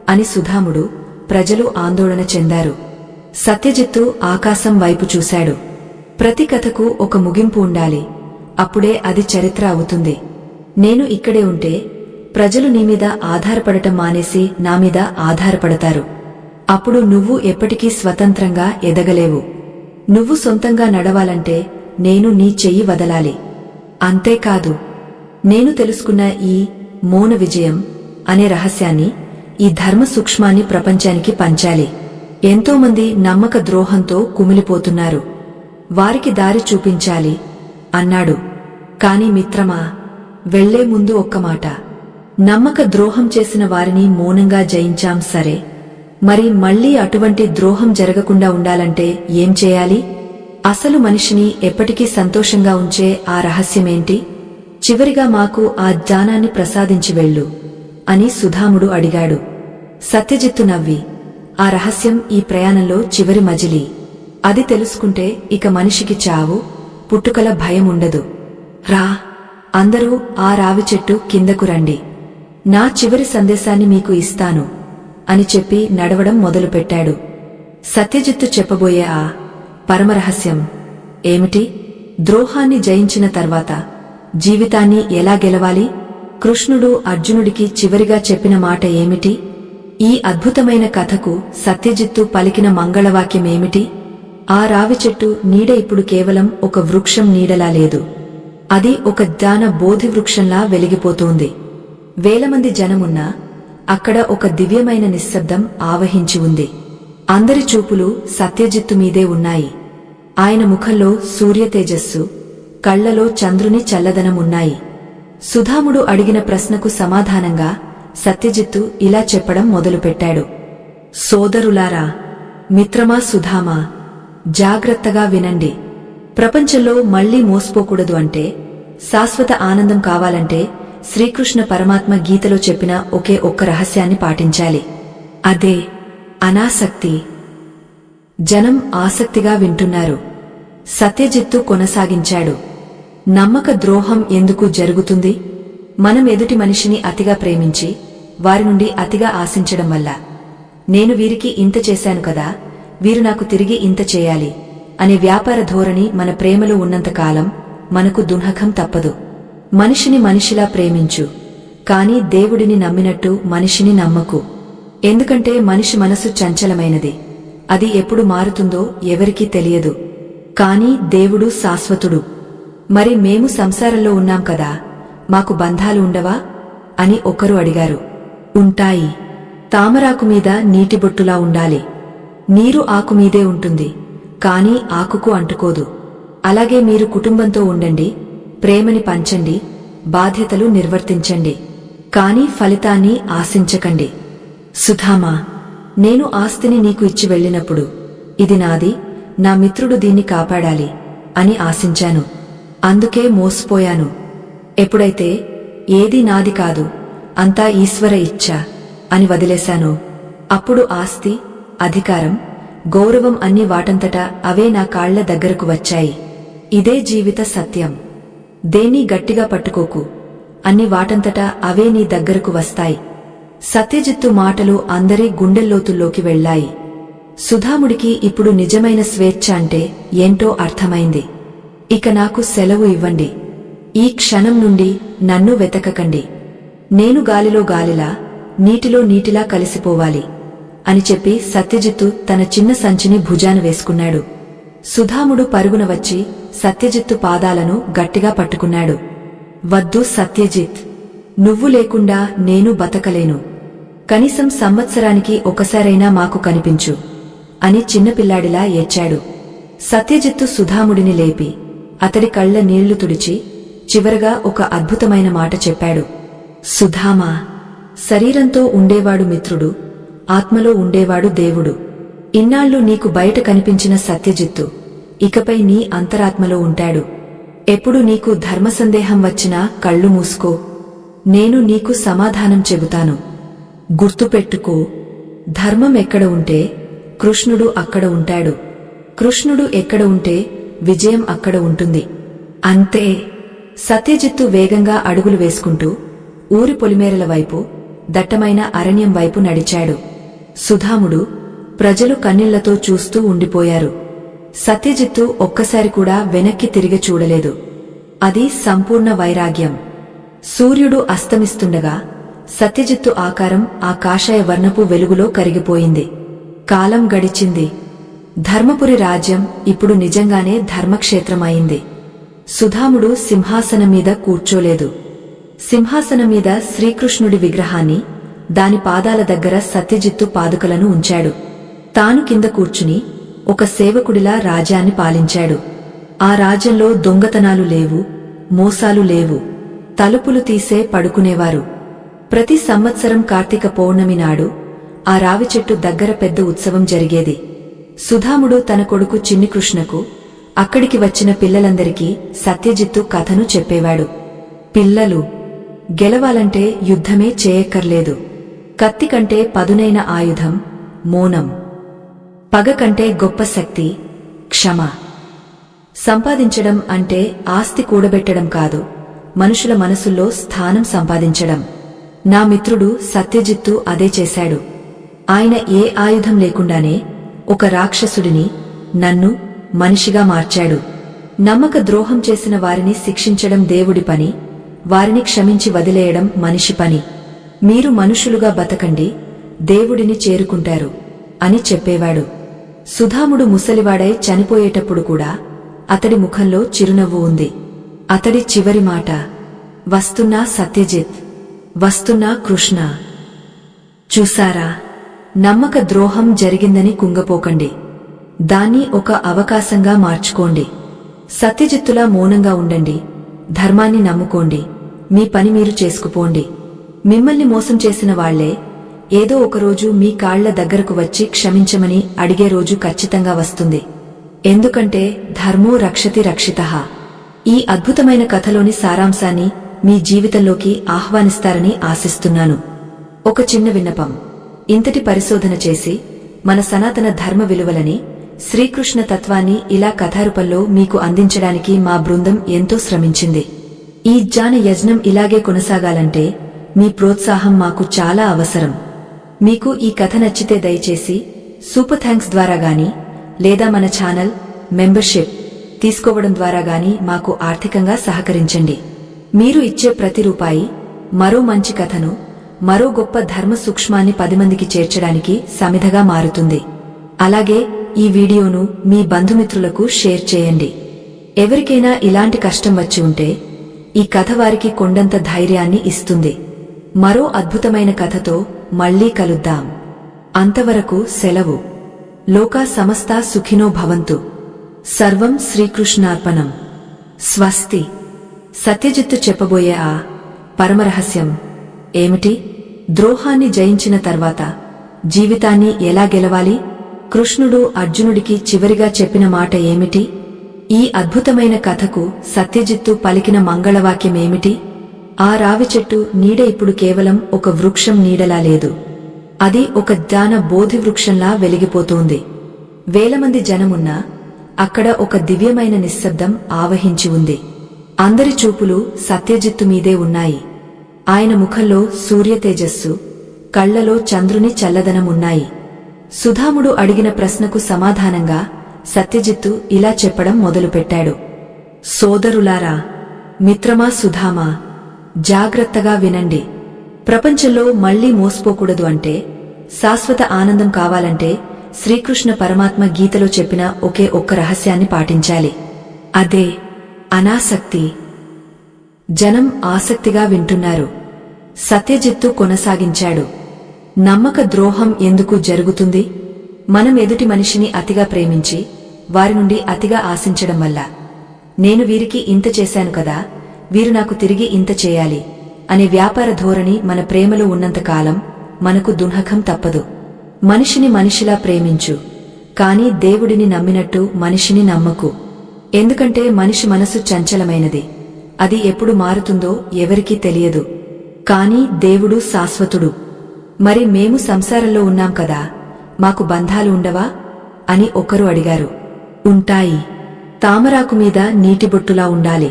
అని సుధాముడు, ప్రజలు ఆందోళన చెందారు. సత్యజిత్తు ఆకాశం వైపు చూశాడు. ప్రతి కథకు ఒక ముగింపు ఉండాలి. అప్పుడే అది చరిత్ర అవుతుంది. నేను ఇక్కడే ఉంటే ప్రజలు నీమీద ఆధారపడటం మానేసి నామీద ఆధారపడతారు. అప్పుడు నువ్వు ఎప్పటికీ స్వతంత్రంగా ఎదగలేవు. నువ్వు సొంతంగా నడవాలంటే నేను నీ చెయ్యి వదలాలి. అంతేకాదు, నేను తెలుసుకున్న ఈ మౌన విజయం అనే రహస్యాన్ని, ఈ ధర్మ సూక్ష్మాన్ని ప్రపంచానికి పంచాలి. ఎంతోమంది నమ్మక ద్రోహంతో కుమిలిపోతున్నారు. వారికి దారి చూపించాలి అన్నాడు. కాని మిత్రమా, వెళ్లే ముందు ఒక్క మాట. నమ్మక ద్రోహం చేసిన వారిని మౌనంగా జయించాం సరే, మరి మళ్లీ అటువంటి ద్రోహం జరగకుండా ఉండాలంటే ఏం చేయాలి? అసలు మనిషిని ఎప్పటికీ సంతోషంగా ఉంచే ఆ రహస్యమేంటి? చివరిగా మాకు ఆ జ్ఞానాన్ని ప్రసాదించి వెళ్ళు అని సుధాముడు అడిగాడు. సత్యజిత్తు నవ్వి, ఆ రహస్యం ఈ ప్రయాణంలో చివరి మజిలీ. అది తెలుసుకుంటే ఇక మనిషికి చావు పుట్టుకల భయం ఉండదు. రా, అందరూ ఆ రావి చెట్టు కిందకు రండి. నా చివరి సందేశాన్ని మీకు ఇస్తాను అని చెప్పి నడవడం మొదలుపెట్టాడు. సత్యజిత్తు చెప్పబోయే ఆ పరమరహస్యం ఏమిటి? ద్రోహాన్ని జయించిన తర్వాత జీవితాన్ని ఎలా గెలవాలి? కృష్ణుడు అర్జునుడికి చివరిగా చెప్పిన మాట ఏమిటి? ఈ అద్భుతమైన కథకు సత్యజిత్తు పలికిన మంగళవాక్యమేమిటి? ఆ రావి చెట్టు నీడ ఇప్పుడు కేవలం ఒక వృక్షం నీడలా లేదు. అది ఒక జ్ఞాన బోధి వృక్షంలా వెలిగిపోతోంది. వేలమంది జనమున్నా అక్కడ ఒక దివ్యమైన నిశ్శబ్దం ఆవహించి ఉంది. అందరి చూపులు సత్యజిత్తు మీదే ఉన్నాయి. ఆయన ముఖంలో సూర్యతేజస్సు, కళ్లలో చంద్రుని చల్లదనమున్నాయి. సుధాముడు అడిగిన ప్రశ్నకు సమాధానంగా సత్యజిత్తు ఇలా చెప్పడం మొదలుపెట్టాడు. సోదరులారా, మిత్రమా సుధామా, జాగ్రత్తగా వినండి. ప్రపంచంలో మళ్లీ మోసపోకూడదు అంటే, శాశ్వత ఆనందం కావాలంటే శ్రీకృష్ణ పరమాత్మ గీతలో చెప్పిన ఒకే ఒక్క రహస్యాన్ని పాటించాలి. అదే అనాసక్తి. జనం ఆసక్తిగా వింటున్నారు. సత్యజిత్తు కొనసాగించాడు. నమ్మక ద్రోహం ఎందుకు జరుగుతుంది? మనం ఎదుటి మనిషిని అతిగా ప్రేమించి వారి నుండి అతిగా ఆశించడం వల్ల. నేను వీరికి ఇంత చేశాను కదా, వీరు నాకు తిరిగి ఇంత చేయాలి అనే వ్యాపార ధోరణి మన ప్రేమలో ఉన్నంతకాలం మనకు దుఃఖం తప్పదు. మనిషిని మనిషిలా ప్రేమించు, కాని దేవుడిని నమ్మినట్టు మనిషిని నమ్మకు. ఎందుకంటే మనిషి మనసు చంచలమైనది. అది ఎప్పుడు మారుతుందో ఎవరికీ తెలియదు. కాని దేవుడు శాశ్వతుడు. మరి మేము సంసారంలో ఉన్నాం కదా, మాకు బంధాలు ఉండవా అని ఒకరు అడిగారు. ఉంటాయి. తామరాకు మీద నీటిబొట్టులా ఉండాలి. నీరు ఆకుమీదే ఉంటుంది, కాని ఆకుకు అంటుకోదు. అలాగే మీరు కుటుంబంతో ఉండండి, ప్రేమని పంచండి, బాధ్యతలు నిర్వర్తించండి, కాని ఫలితాన్ని ఆశించకండి. సుధామా, నేను ఆస్తిని నీకు ఇచ్చి వెళ్ళినప్పుడు ఇది నాది, నా మిత్రుడు దీన్ని కాపాడాలి అని ఆశించాను. అందుకే మోసపోయాను. ఎప్పుడైతే ఏదీ నాది కాదు, అంతా ఈశ్వర ఇచ్ఛ అని వదిలేశానో అప్పుడు ఆస్తి, అధికారం, గౌరవం అన్ని వాటంతటా అవే నా కాళ్ల దగ్గరకు వచ్చాయి. ఇదే జీవిత సత్యం. దేన్నీ గట్టిగా పట్టుకోకు, అన్ని వాటంతటా అవే నీ దగ్గరకు వస్తాయి. సత్యజిత్తు మాటలు అందరి గుండెల్లోతుల్లోకి వెళ్లాయి. సుధాముడికి ఇప్పుడు నిజమైన స్వేచ్ఛ అంటే ఏంటో అర్థమైంది. ఇక నాకు సెలవు ఇవ్వండి. ఈ క్షణం నుండి నన్ను వెతకకండి. నేను గాలిలో గాలిలా, నీటిలో నీటిలా కలిసిపోవాలి అని చెప్పి సత్యజిత్తు తన చిన్న సంచిని భుజాన వేసుకున్నాడు. సుధాముడు పరుగున వచ్చి సత్యజిత్తు పాదాలను గట్టిగా పట్టుకున్నాడు. వద్దు సత్యజిత్, నువ్వు లేకుండా నేను బతకలేను. కనీసం సంవత్సరానికి ఒకసారైనా మాకు కనిపించు అని చిన్నపిల్లాడిలా ఏడ్చాడు. సత్యజిత్తు సుధాముడిని లేపి అతడి కళ్ల నీళ్లు తుడిచి చివరగా ఒక అద్భుతమైన మాట చెప్పాడు. సుధామా, శరీరంతో ఉండేవాడు మిత్రుడు, ఆత్మలో ఉండేవాడు దేవుడు. ఇన్నాళ్లు నీకు బయట కనిపించిన సత్యజిత్తు ఇకపై నీ అంతరాత్మలో ఉంటాడు. ఎప్పుడు నీకు ధర్మసందేహం వచ్చినా కళ్ళు మూసుకో, నేను నీకు సమాధానం చెబుతాను. గుర్తుపెట్టుకో, ధర్మం ఎక్కడ ఉంటే కృష్ణుడు అక్కడ ఉంటాడు. కృష్ణుడు ఎక్కడ ఉంటే విజయం అక్కడ ఉంటుంది. అంతే. సత్యజిత్తు వేగంగా అడుగులు వేసుకుంటూ ఊరి పొలిమేరల వైపు, దట్టమైన అరణ్యం వైపు నడిచాడు. సుధాముడు, ప్రజలు కన్నీళ్లతో చూస్తూ ఉండిపోయారు. సత్యజిత్తు ఒక్కసారి కూడా వెనక్కి తిరిగి చూడలేదు. అది సంపూర్ణ వైరాగ్యం. సూర్యుడు అస్తమిస్తుండగా సత్యజిత్తు ఆకారం ఆ కాషాయ వర్ణపు వెలుగులో కరిగిపోయింది. కాలం గడిచింది. ధర్మపురి రాజ్యం ఇప్పుడు నిజంగానే ధర్మక్షేత్రమైంది. సుధాముడు సింహాసనం మీద కూర్చోలేదు. సింహాసనం మీద శ్రీకృష్ణుడి విగ్రహాన్ని, దాని పాదాల దగ్గర సత్యజిత్తు పాదుకలను ఉంచాడు. తాను కింద కూర్చుని ఒక సేవకుడిలా రాజ్యాన్ని పాలించాడు. ఆ రాజ్యంలో దొంగతనాలు లేవు, మోసాలు లేవు. తలుపులు తీసే పడుకునేవారు. ప్రతి సంవత్సరం కార్తీక పౌర్ణమి నాడు ఆ రావి చెట్టు దగ్గర పెద్ద ఉత్సవం జరిగేది. సుధాముడు తన కొడుకు చిన్ని కృష్ణకు, అక్కడికి వచ్చిన పిల్లలందరికీ సత్యజిత్తు కథను చెప్పేవాడు. పిల్లలు, గెలవాలంటే యుద్ధమే చేయక్కర్లేదు. కత్తి కంటే పదునైన ఆయుధం మౌనం. పగ కంటే గొప్ప శక్తి క్షమ. సంపాదించడం అంటే ఆస్తి కూడబెట్టడం కాదు, మనుషుల మనసుల్లో స్థానం సంపాదించడం. నా మిత్రుడు సత్యజిత్తు అదే చేశాడు. ఆయన ఏ ఆయుధం లేకుండానే ఒక రాక్షసుడిని, నన్ను మనిషిగా మార్చాడు. నమ్మక ద్రోహం చేసిన వారిని శిక్షించడం దేవుడి పని, వారిని క్షమించి వదిలేయడం మనిషి పని. మీరు మనుషులుగా బతకండి, దేవుడిని చేరుకుంటారు అని చెప్పేవాడు. సుధాముడు ముసలివాడై చనిపోయేటప్పుడు కూడా అతడి ముఖంలో చిరునవ్వు ఉంది. అతడి చివరి మాట, వస్తున్నా సత్యజిత్, వస్తున్నా కృష్ణ. చూసారా, నమ్మక ద్రోహం జరిగిందని కుంగపోకండి, దాన్ని ఒక అవకాశంగా మార్చుకోండి. సత్యజిత్తులా మౌనంగా ఉండండి, ధర్మాన్ని నమ్ముకోండి, మీ పని మీరు చేసుకుపోండి. మిమ్మల్ని మోసం చేసిన వాళ్లే ఏదో ఒకరోజు మీ కాళ్ల దగ్గరకు వచ్చి క్షమించమని అడిగే రోజు ఖచ్చితంగా వస్తుంది. ఎందుకంటే ధర్మో రక్షతి రక్షితః. ఈ అద్భుతమైన కథలోని సారాంశాన్ని మీ జీవితంలోకి ఆహ్వానిస్తారని ఆశిస్తున్నాను. ఒక చిన్న విన్నపం. ఇంతటి పరిశోధన చేసి మన సనాతన ధర్మ విలువలని, శ్రీకృష్ణ తత్వాన్ని ఇలా కథారూపంలో మీకు అందించడానికి మా బృందం ఎంతో శ్రమించింది. ఈ జ్ఞాన యజ్ఞం ఇలాగే కొనసాగాలంటే మీ ప్రోత్సాహం మాకు చాలా అవసరం. మీకు ఈ కథ నచ్చితే దయచేసి సూపర్ థాంక్స్ ద్వారా గాని, లేదా మన ఛానల్ మెంబర్షిప్ తీసుకోవడం ద్వారా గాని మాకు ఆర్థికంగా సహకరించండి. మీరు ఇచ్చే ప్రతి రూపాయి మరో మంచి కథను, మరో గొప్ప ధర్మ సూక్ష్మాన్ని 10 మందికి చేర్చడానికి సమిధగా మారుతుంది. అలాగే ఈ వీడియోను మీ బంధుమిత్రులకు షేర్ చేయండి. ఎవరికైనా ఇలాంటి కష్టం వచ్చి ఉంటే ఈ కథ వారికి కొండంత ధైర్యాన్ని ఇస్తుంది. మరో అద్భుతమైన కథతో మళ్లీ కలుద్దాం. అంతవరకు సెలవు. లోకా సమస్తా సుఖినో భవంతు. సర్వం శ్రీకృష్ణార్పణం. స్వస్తి. సత్యజిత్తు చెప్పబోయే ఆ పరమరహస్యం ఏమిటి? ద్రోహాన్ని జయించిన తర్వాత జీవితాన్ని ఎలా గెలవాలి? కృష్ణుడు అర్జునుడికి చివరిగా చెప్పిన మాట ఏమిటి? ఈ అద్భుతమైన కథకు సత్యజిత్తు పలికిన మంగళవాక్యమేమిటి? ఆ రావి చెట్టు నీడ ఇప్పుడు కేవలం ఒక వృక్షం నీడలా లేదు. అది ఒక జ్ఞాన బోధి వృక్షంలా వెలిగిపోతోంది. వేలమంది జనమున్నా అక్కడ ఒక దివ్యమైన నిశ్శబ్దం ఆవహించి ఉంది. అందరి చూపులు సత్యజిత్తు మీదే ఉన్నాయి. ఆయన ముఖంలో సూర్యతేజస్సు, కళ్లలో చంద్రుని చల్లదనమున్నాయి. సుధాముడు అడిగిన ప్రశ్నకు సమాధానంగా సత్యజిత్తు ఇలా చెప్పడం మొదలుపెట్టాడు. సోదరులారా, మిత్రమా సుధామా, జాగ్రత్తగా వినండి. ప్రపంచంలో మళ్లీ మోసపోకూడదు అంటే, శాశ్వత ఆనందం కావాలంటే శ్రీకృష్ణ పరమాత్మ గీతలో చెప్పిన ఒకే ఒక్క రహస్యాన్ని పాటించాలి. అదే అనాసక్తి. జనం ఆసక్తిగా వింటున్నారు. సత్యజిత్తు కొనసాగించాడు. నమ్మక ద్రోహం ఎందుకు జరుగుతుంది? మనం ఎదుటి మనిషిని అతిగా ప్రేమించి వారి నుండి అతిగా ఆశించడం వల్ల. నేను వీరికి ఇంత చేశాను కదా, వీరు నాకు తిరిగి ఇంత చేయాలి అనే వ్యాపార ధోరణి మన ప్రేమలో ఉన్నంతకాలం మనకు దుర్హకం తప్పదు. మనిషిని మనిషిలా ప్రేమించు, కాని దేవుడిని నమ్మినట్టు మనిషిని నమ్మకు. ఎందుకంటే మనిషి మనసు చంచలమైనది. అది ఎప్పుడు మారుతుందో ఎవరికీ తెలియదు. కాని దేవుడు శాశ్వతుడు. మరి మేము సంసారంలో ఉన్నాం కదా, మాకు బంధాలు ఉండవా అని ఒకరు అడిగారు. ఉంటాయి. తామరాకు మీద నీటిబొట్టులా ఉండాలి.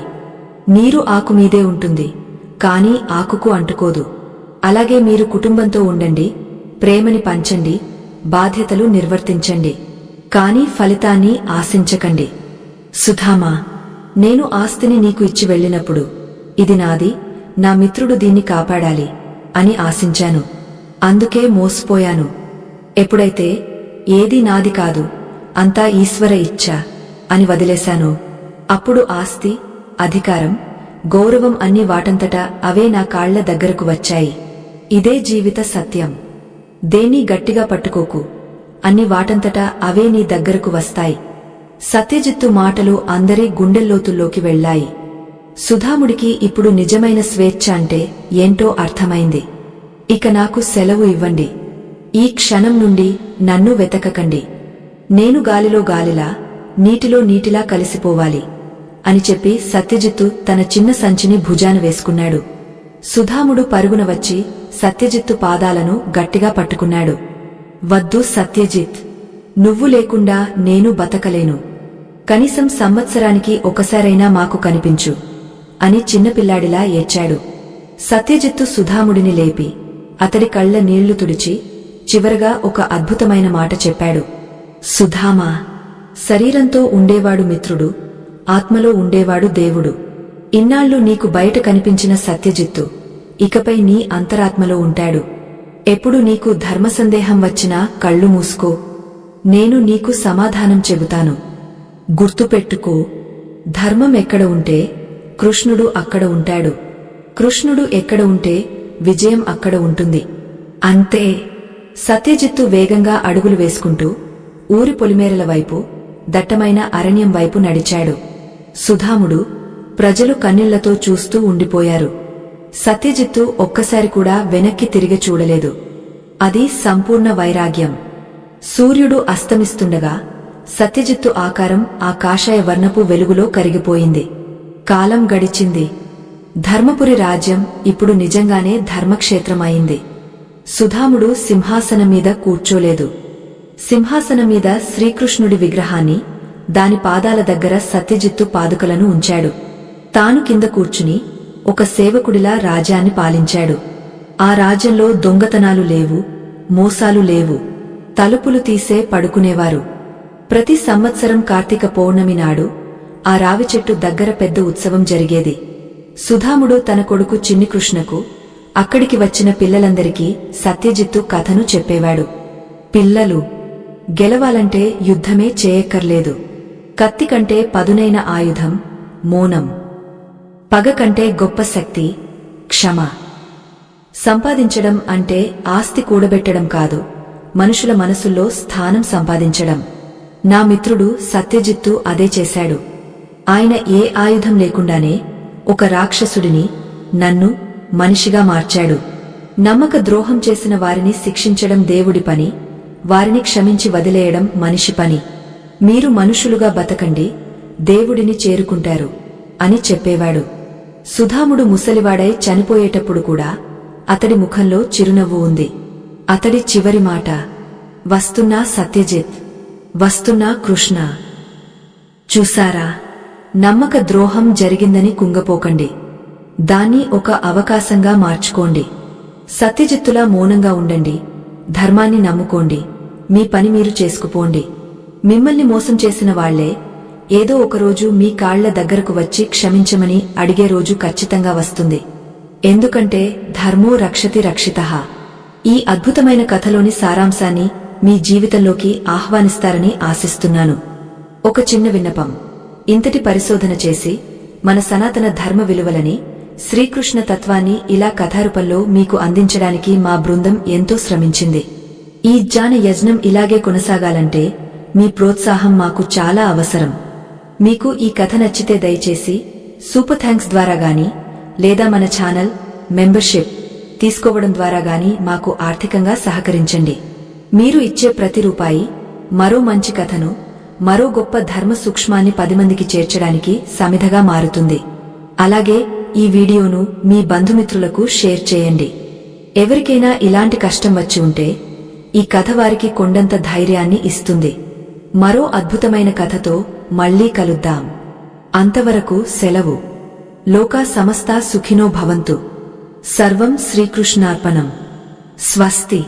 నీరు ఆకుమీదే ఉంటుంది, కాని ఆకుకు అంటుకోదు. అలాగే మీరు కుటుంబంతో ఉండండి, ప్రేమని పంచండి, బాధ్యతలు నిర్వర్తించండి, కాని ఫలితాన్ని ఆశించకండి. సుధామా, నేను ఆస్తిని నీకు ఇచ్చి వెళ్ళినప్పుడు ఇది నాది, నా మిత్రుడు దీన్ని కాపాడాలి అని ఆశించాను. అందుకే మోసపోయాను. ఎప్పుడైతే ఏదీ నాది కాదు, అంతా ఈశ్వర ఇచ్ఛ అని వదిలేశాను, అప్పుడు ఆస్తి, అధికారం, గౌరవం అన్ని వాటంతటా అవే నా కాళ్ల దగ్గరకు వచ్చాయి. ఇదే జీవిత సత్యం. దేన్నీ గట్టిగా పట్టుకోకు, అన్ని వాటంతటా అవే నీ దగ్గరకు వస్తాయి. సత్యజిత్తు మాటలు అందరి గుండెల్లోతుల్లోకి వెళ్లాయి. సుధాముడికి ఇప్పుడు నిజమైన స్వేచ్ఛ అంటే ఏంటో అర్థమైంది. ఇక నాకు సెలవు ఇవ్వండి. ఈ క్షణం నుండి నన్ను వెతకకండి. నేను గాలిలో గాలిలా, నీటిలో నీటిలా కలిసిపోవాలి అని చెప్పి సత్యజిత్తు తన చిన్న సంచిని భుజాన వేసుకున్నాడు. సుధాముడు పరుగున వచ్చి సత్యజిత్తు పాదాలను గట్టిగా పట్టుకున్నాడు. వద్దు సత్యజిత్, నువ్వు లేకుండా నేను బతకలేను. కనీసం సంవత్సరానికి ఒకసారైనా మాకు కనిపించు అని చిన్నపిల్లాడిలా ఏడ్చాడు. సత్యజిత్తు సుధాముడిని లేపి అతడి కళ్ల నీళ్లు తుడిచి చివరగా ఒక అద్భుతమైన మాట చెప్పాడు. సుధామా, శరీరంతో ఉండేవాడు మిత్రుడు, ఆత్మలో ఉండేవాడు దేవుడు. ఇన్నాళ్లు నీకు బయట కనిపించిన సత్యజిత్తు ఇకపై నీ అంతరాత్మలో ఉంటాడు. ఎప్పుడు నీకు ధర్మసందేహం వచ్చినా కళ్ళు మూసుకో, నేను నీకు సమాధానం చెబుతాను. గుర్తుపెట్టుకో, ధర్మం ఎక్కడ ఉంటే కృష్ణుడు అక్కడ ఉంటాడు. కృష్ణుడు ఎక్కడ ఉంటే విజయం అక్కడ ఉంటుంది. అంతే. సత్యజిత్తు వేగంగా అడుగులు వేసుకుంటూ ఊరి పొలిమేరల వైపు, దట్టమైన అరణ్యం వైపు నడిచాడు. సుధాముడు, ప్రజలు కన్నీళ్లతో చూస్తూ ఉండిపోయారు. సత్యజిత్తు ఒక్కసారి కూడా వెనక్కి తిరిగి చూడలేదు. అది సంపూర్ణ వైరాగ్యం. సూర్యుడు అస్తమిస్తుండగా సత్యజిత్తు ఆకారం ఆ కాషాయ వర్ణపు వెలుగులో కరిగిపోయింది. కాలం గడిచింది. ధర్మపురి రాజ్యం ఇప్పుడు నిజంగానే ధర్మక్షేత్రమైంది. సుధాముడు సింహాసనం మీద కూర్చోలేదు. సింహాసనం మీద శ్రీకృష్ణుడి విగ్రహాన్ని, దాని పాదాల దగ్గర సత్యజిత్తు పాదుకలను ఉంచాడు. తాను కింద కూర్చుని ఒక సేవకుడిలా రాజ్యాన్ని పాలించాడు. ఆ రాజ్యంలో దొంగతనాలు లేవు, మోసాలు లేవు. తలుపులు తీసే పడుకునేవారు. ప్రతి సంవత్సరం కార్తీక పౌర్ణమి నాడు ఆ రావి చెట్టు దగ్గర పెద్ద ఉత్సవం జరిగేది. సుధాముడు తన కొడుకు చిన్ని కృష్ణకు, అక్కడికి వచ్చిన పిల్లలందరికీ సత్యజిత్తు కథను చెప్పేవాడు. పిల్లలు, గెలవాలంటే యుద్ధమే చేయక్కర్లేదు. కత్తి కంటే పదునైన ఆయుధం మౌనం. పగ కంటే గొప్ప శక్తి క్షమ. సంపాదించడం అంటే ఆస్తి కూడబెట్టడం కాదు, మనుషుల మనసుల్లో స్థానం సంపాదించడం. నా మిత్రుడు సత్యజిత్తు అదే చేశాడు. ఆయన ఏ ఆయుధం లేకుండానే ఒక రాక్షసుడిని, నన్ను మనిషిగా మార్చాడు. నమ్మక ద్రోహం చేసిన వారిని శిక్షించడం దేవుడి పని, వారిని క్షమించి వదిలేయడం మనిషి పని. మీరు మనుషులుగా బతకండి, దేవుడిని చేరుకుంటారు అని చెప్పేవాడు. సుధాముడు ముసలివాడై చనిపోయేటప్పుడు కూడా అతడి ముఖంలో చిరునవ్వు ఉంది. అతడి చివరి మాట, వస్తున్నా సత్యజిత్, వస్తున్నా కృష్ణ. చూసారా, నమ్మక ద్రోహం జరిగిందని కుంగపోకండి, దాన్ని ఒక అవకాశంగా మార్చుకోండి. సత్యజిత్తులా మౌనంగా ఉండండి, ధర్మాన్ని నమ్ముకోండి, మీ పని మీరు చేసుకుపోండి. మిమ్మల్ని మోసం చేసిన వాళ్లే ఏదో ఒకరోజు మీ కాళ్ల దగ్గరకు వచ్చి క్షమించమని అడిగే రోజు ఖచ్చితంగా వస్తుంది. ఎందుకంటే ధర్మో రక్షతి రక్షితః. ఈ అద్భుతమైన కథలోని సారాంశాన్ని మీ జీవితంలోకి ఆహ్వానిస్తారని ఆశిస్తున్నాను. ఒక చిన్న విన్నపం. ఇంతటి పరిశోధన చేసి మన సనాతన ధర్మ విలువలని, శ్రీకృష్ణ తత్వాన్ని ఇలా కథారూపంలో మీకు అందించడానికి మా బృందం ఎంతో శ్రమించింది. ఈ జ్ఞాన యజ్ఞం ఇలాగే కొనసాగాలంటే మీ ప్రోత్సాహం మాకు చాలా అవసరం. మీకు ఈ కథ నచ్చితే దయచేసి సూపర్ థాంక్స్ ద్వారా గాని లేదా మన ఛానల్ మెంబర్షిప్ తీసుకోవడం ద్వారా గాని మాకు ఆర్థికంగా సహకరించండి. మీరు ఇచ్చే ప్రతి రూపాయి మరో మంచి కథను, మరో గొప్ప ధర్మ సూక్ష్మాన్ని 10 మందికి చేర్చడానికి సమిధగా మారుతుంది. అలాగే ఈ వీడియోను మీ బంధుమిత్రులకు షేర్ చేయండి. ఎవరికైనా ఇలాంటి కష్టం వచ్చి ఉంటే ఈ కథ వారికి కొండంత ధైర్యాన్ని ఇస్తుంది. మరో అద్భుతమైన కథతో మళ్లీ కలుద్దాం. అంతవరకు సెలవు. లోకా సమస్తా సుఖినో భవంతు. సర్వం శ్రీకృష్ణార్పణం. స్వస్తి.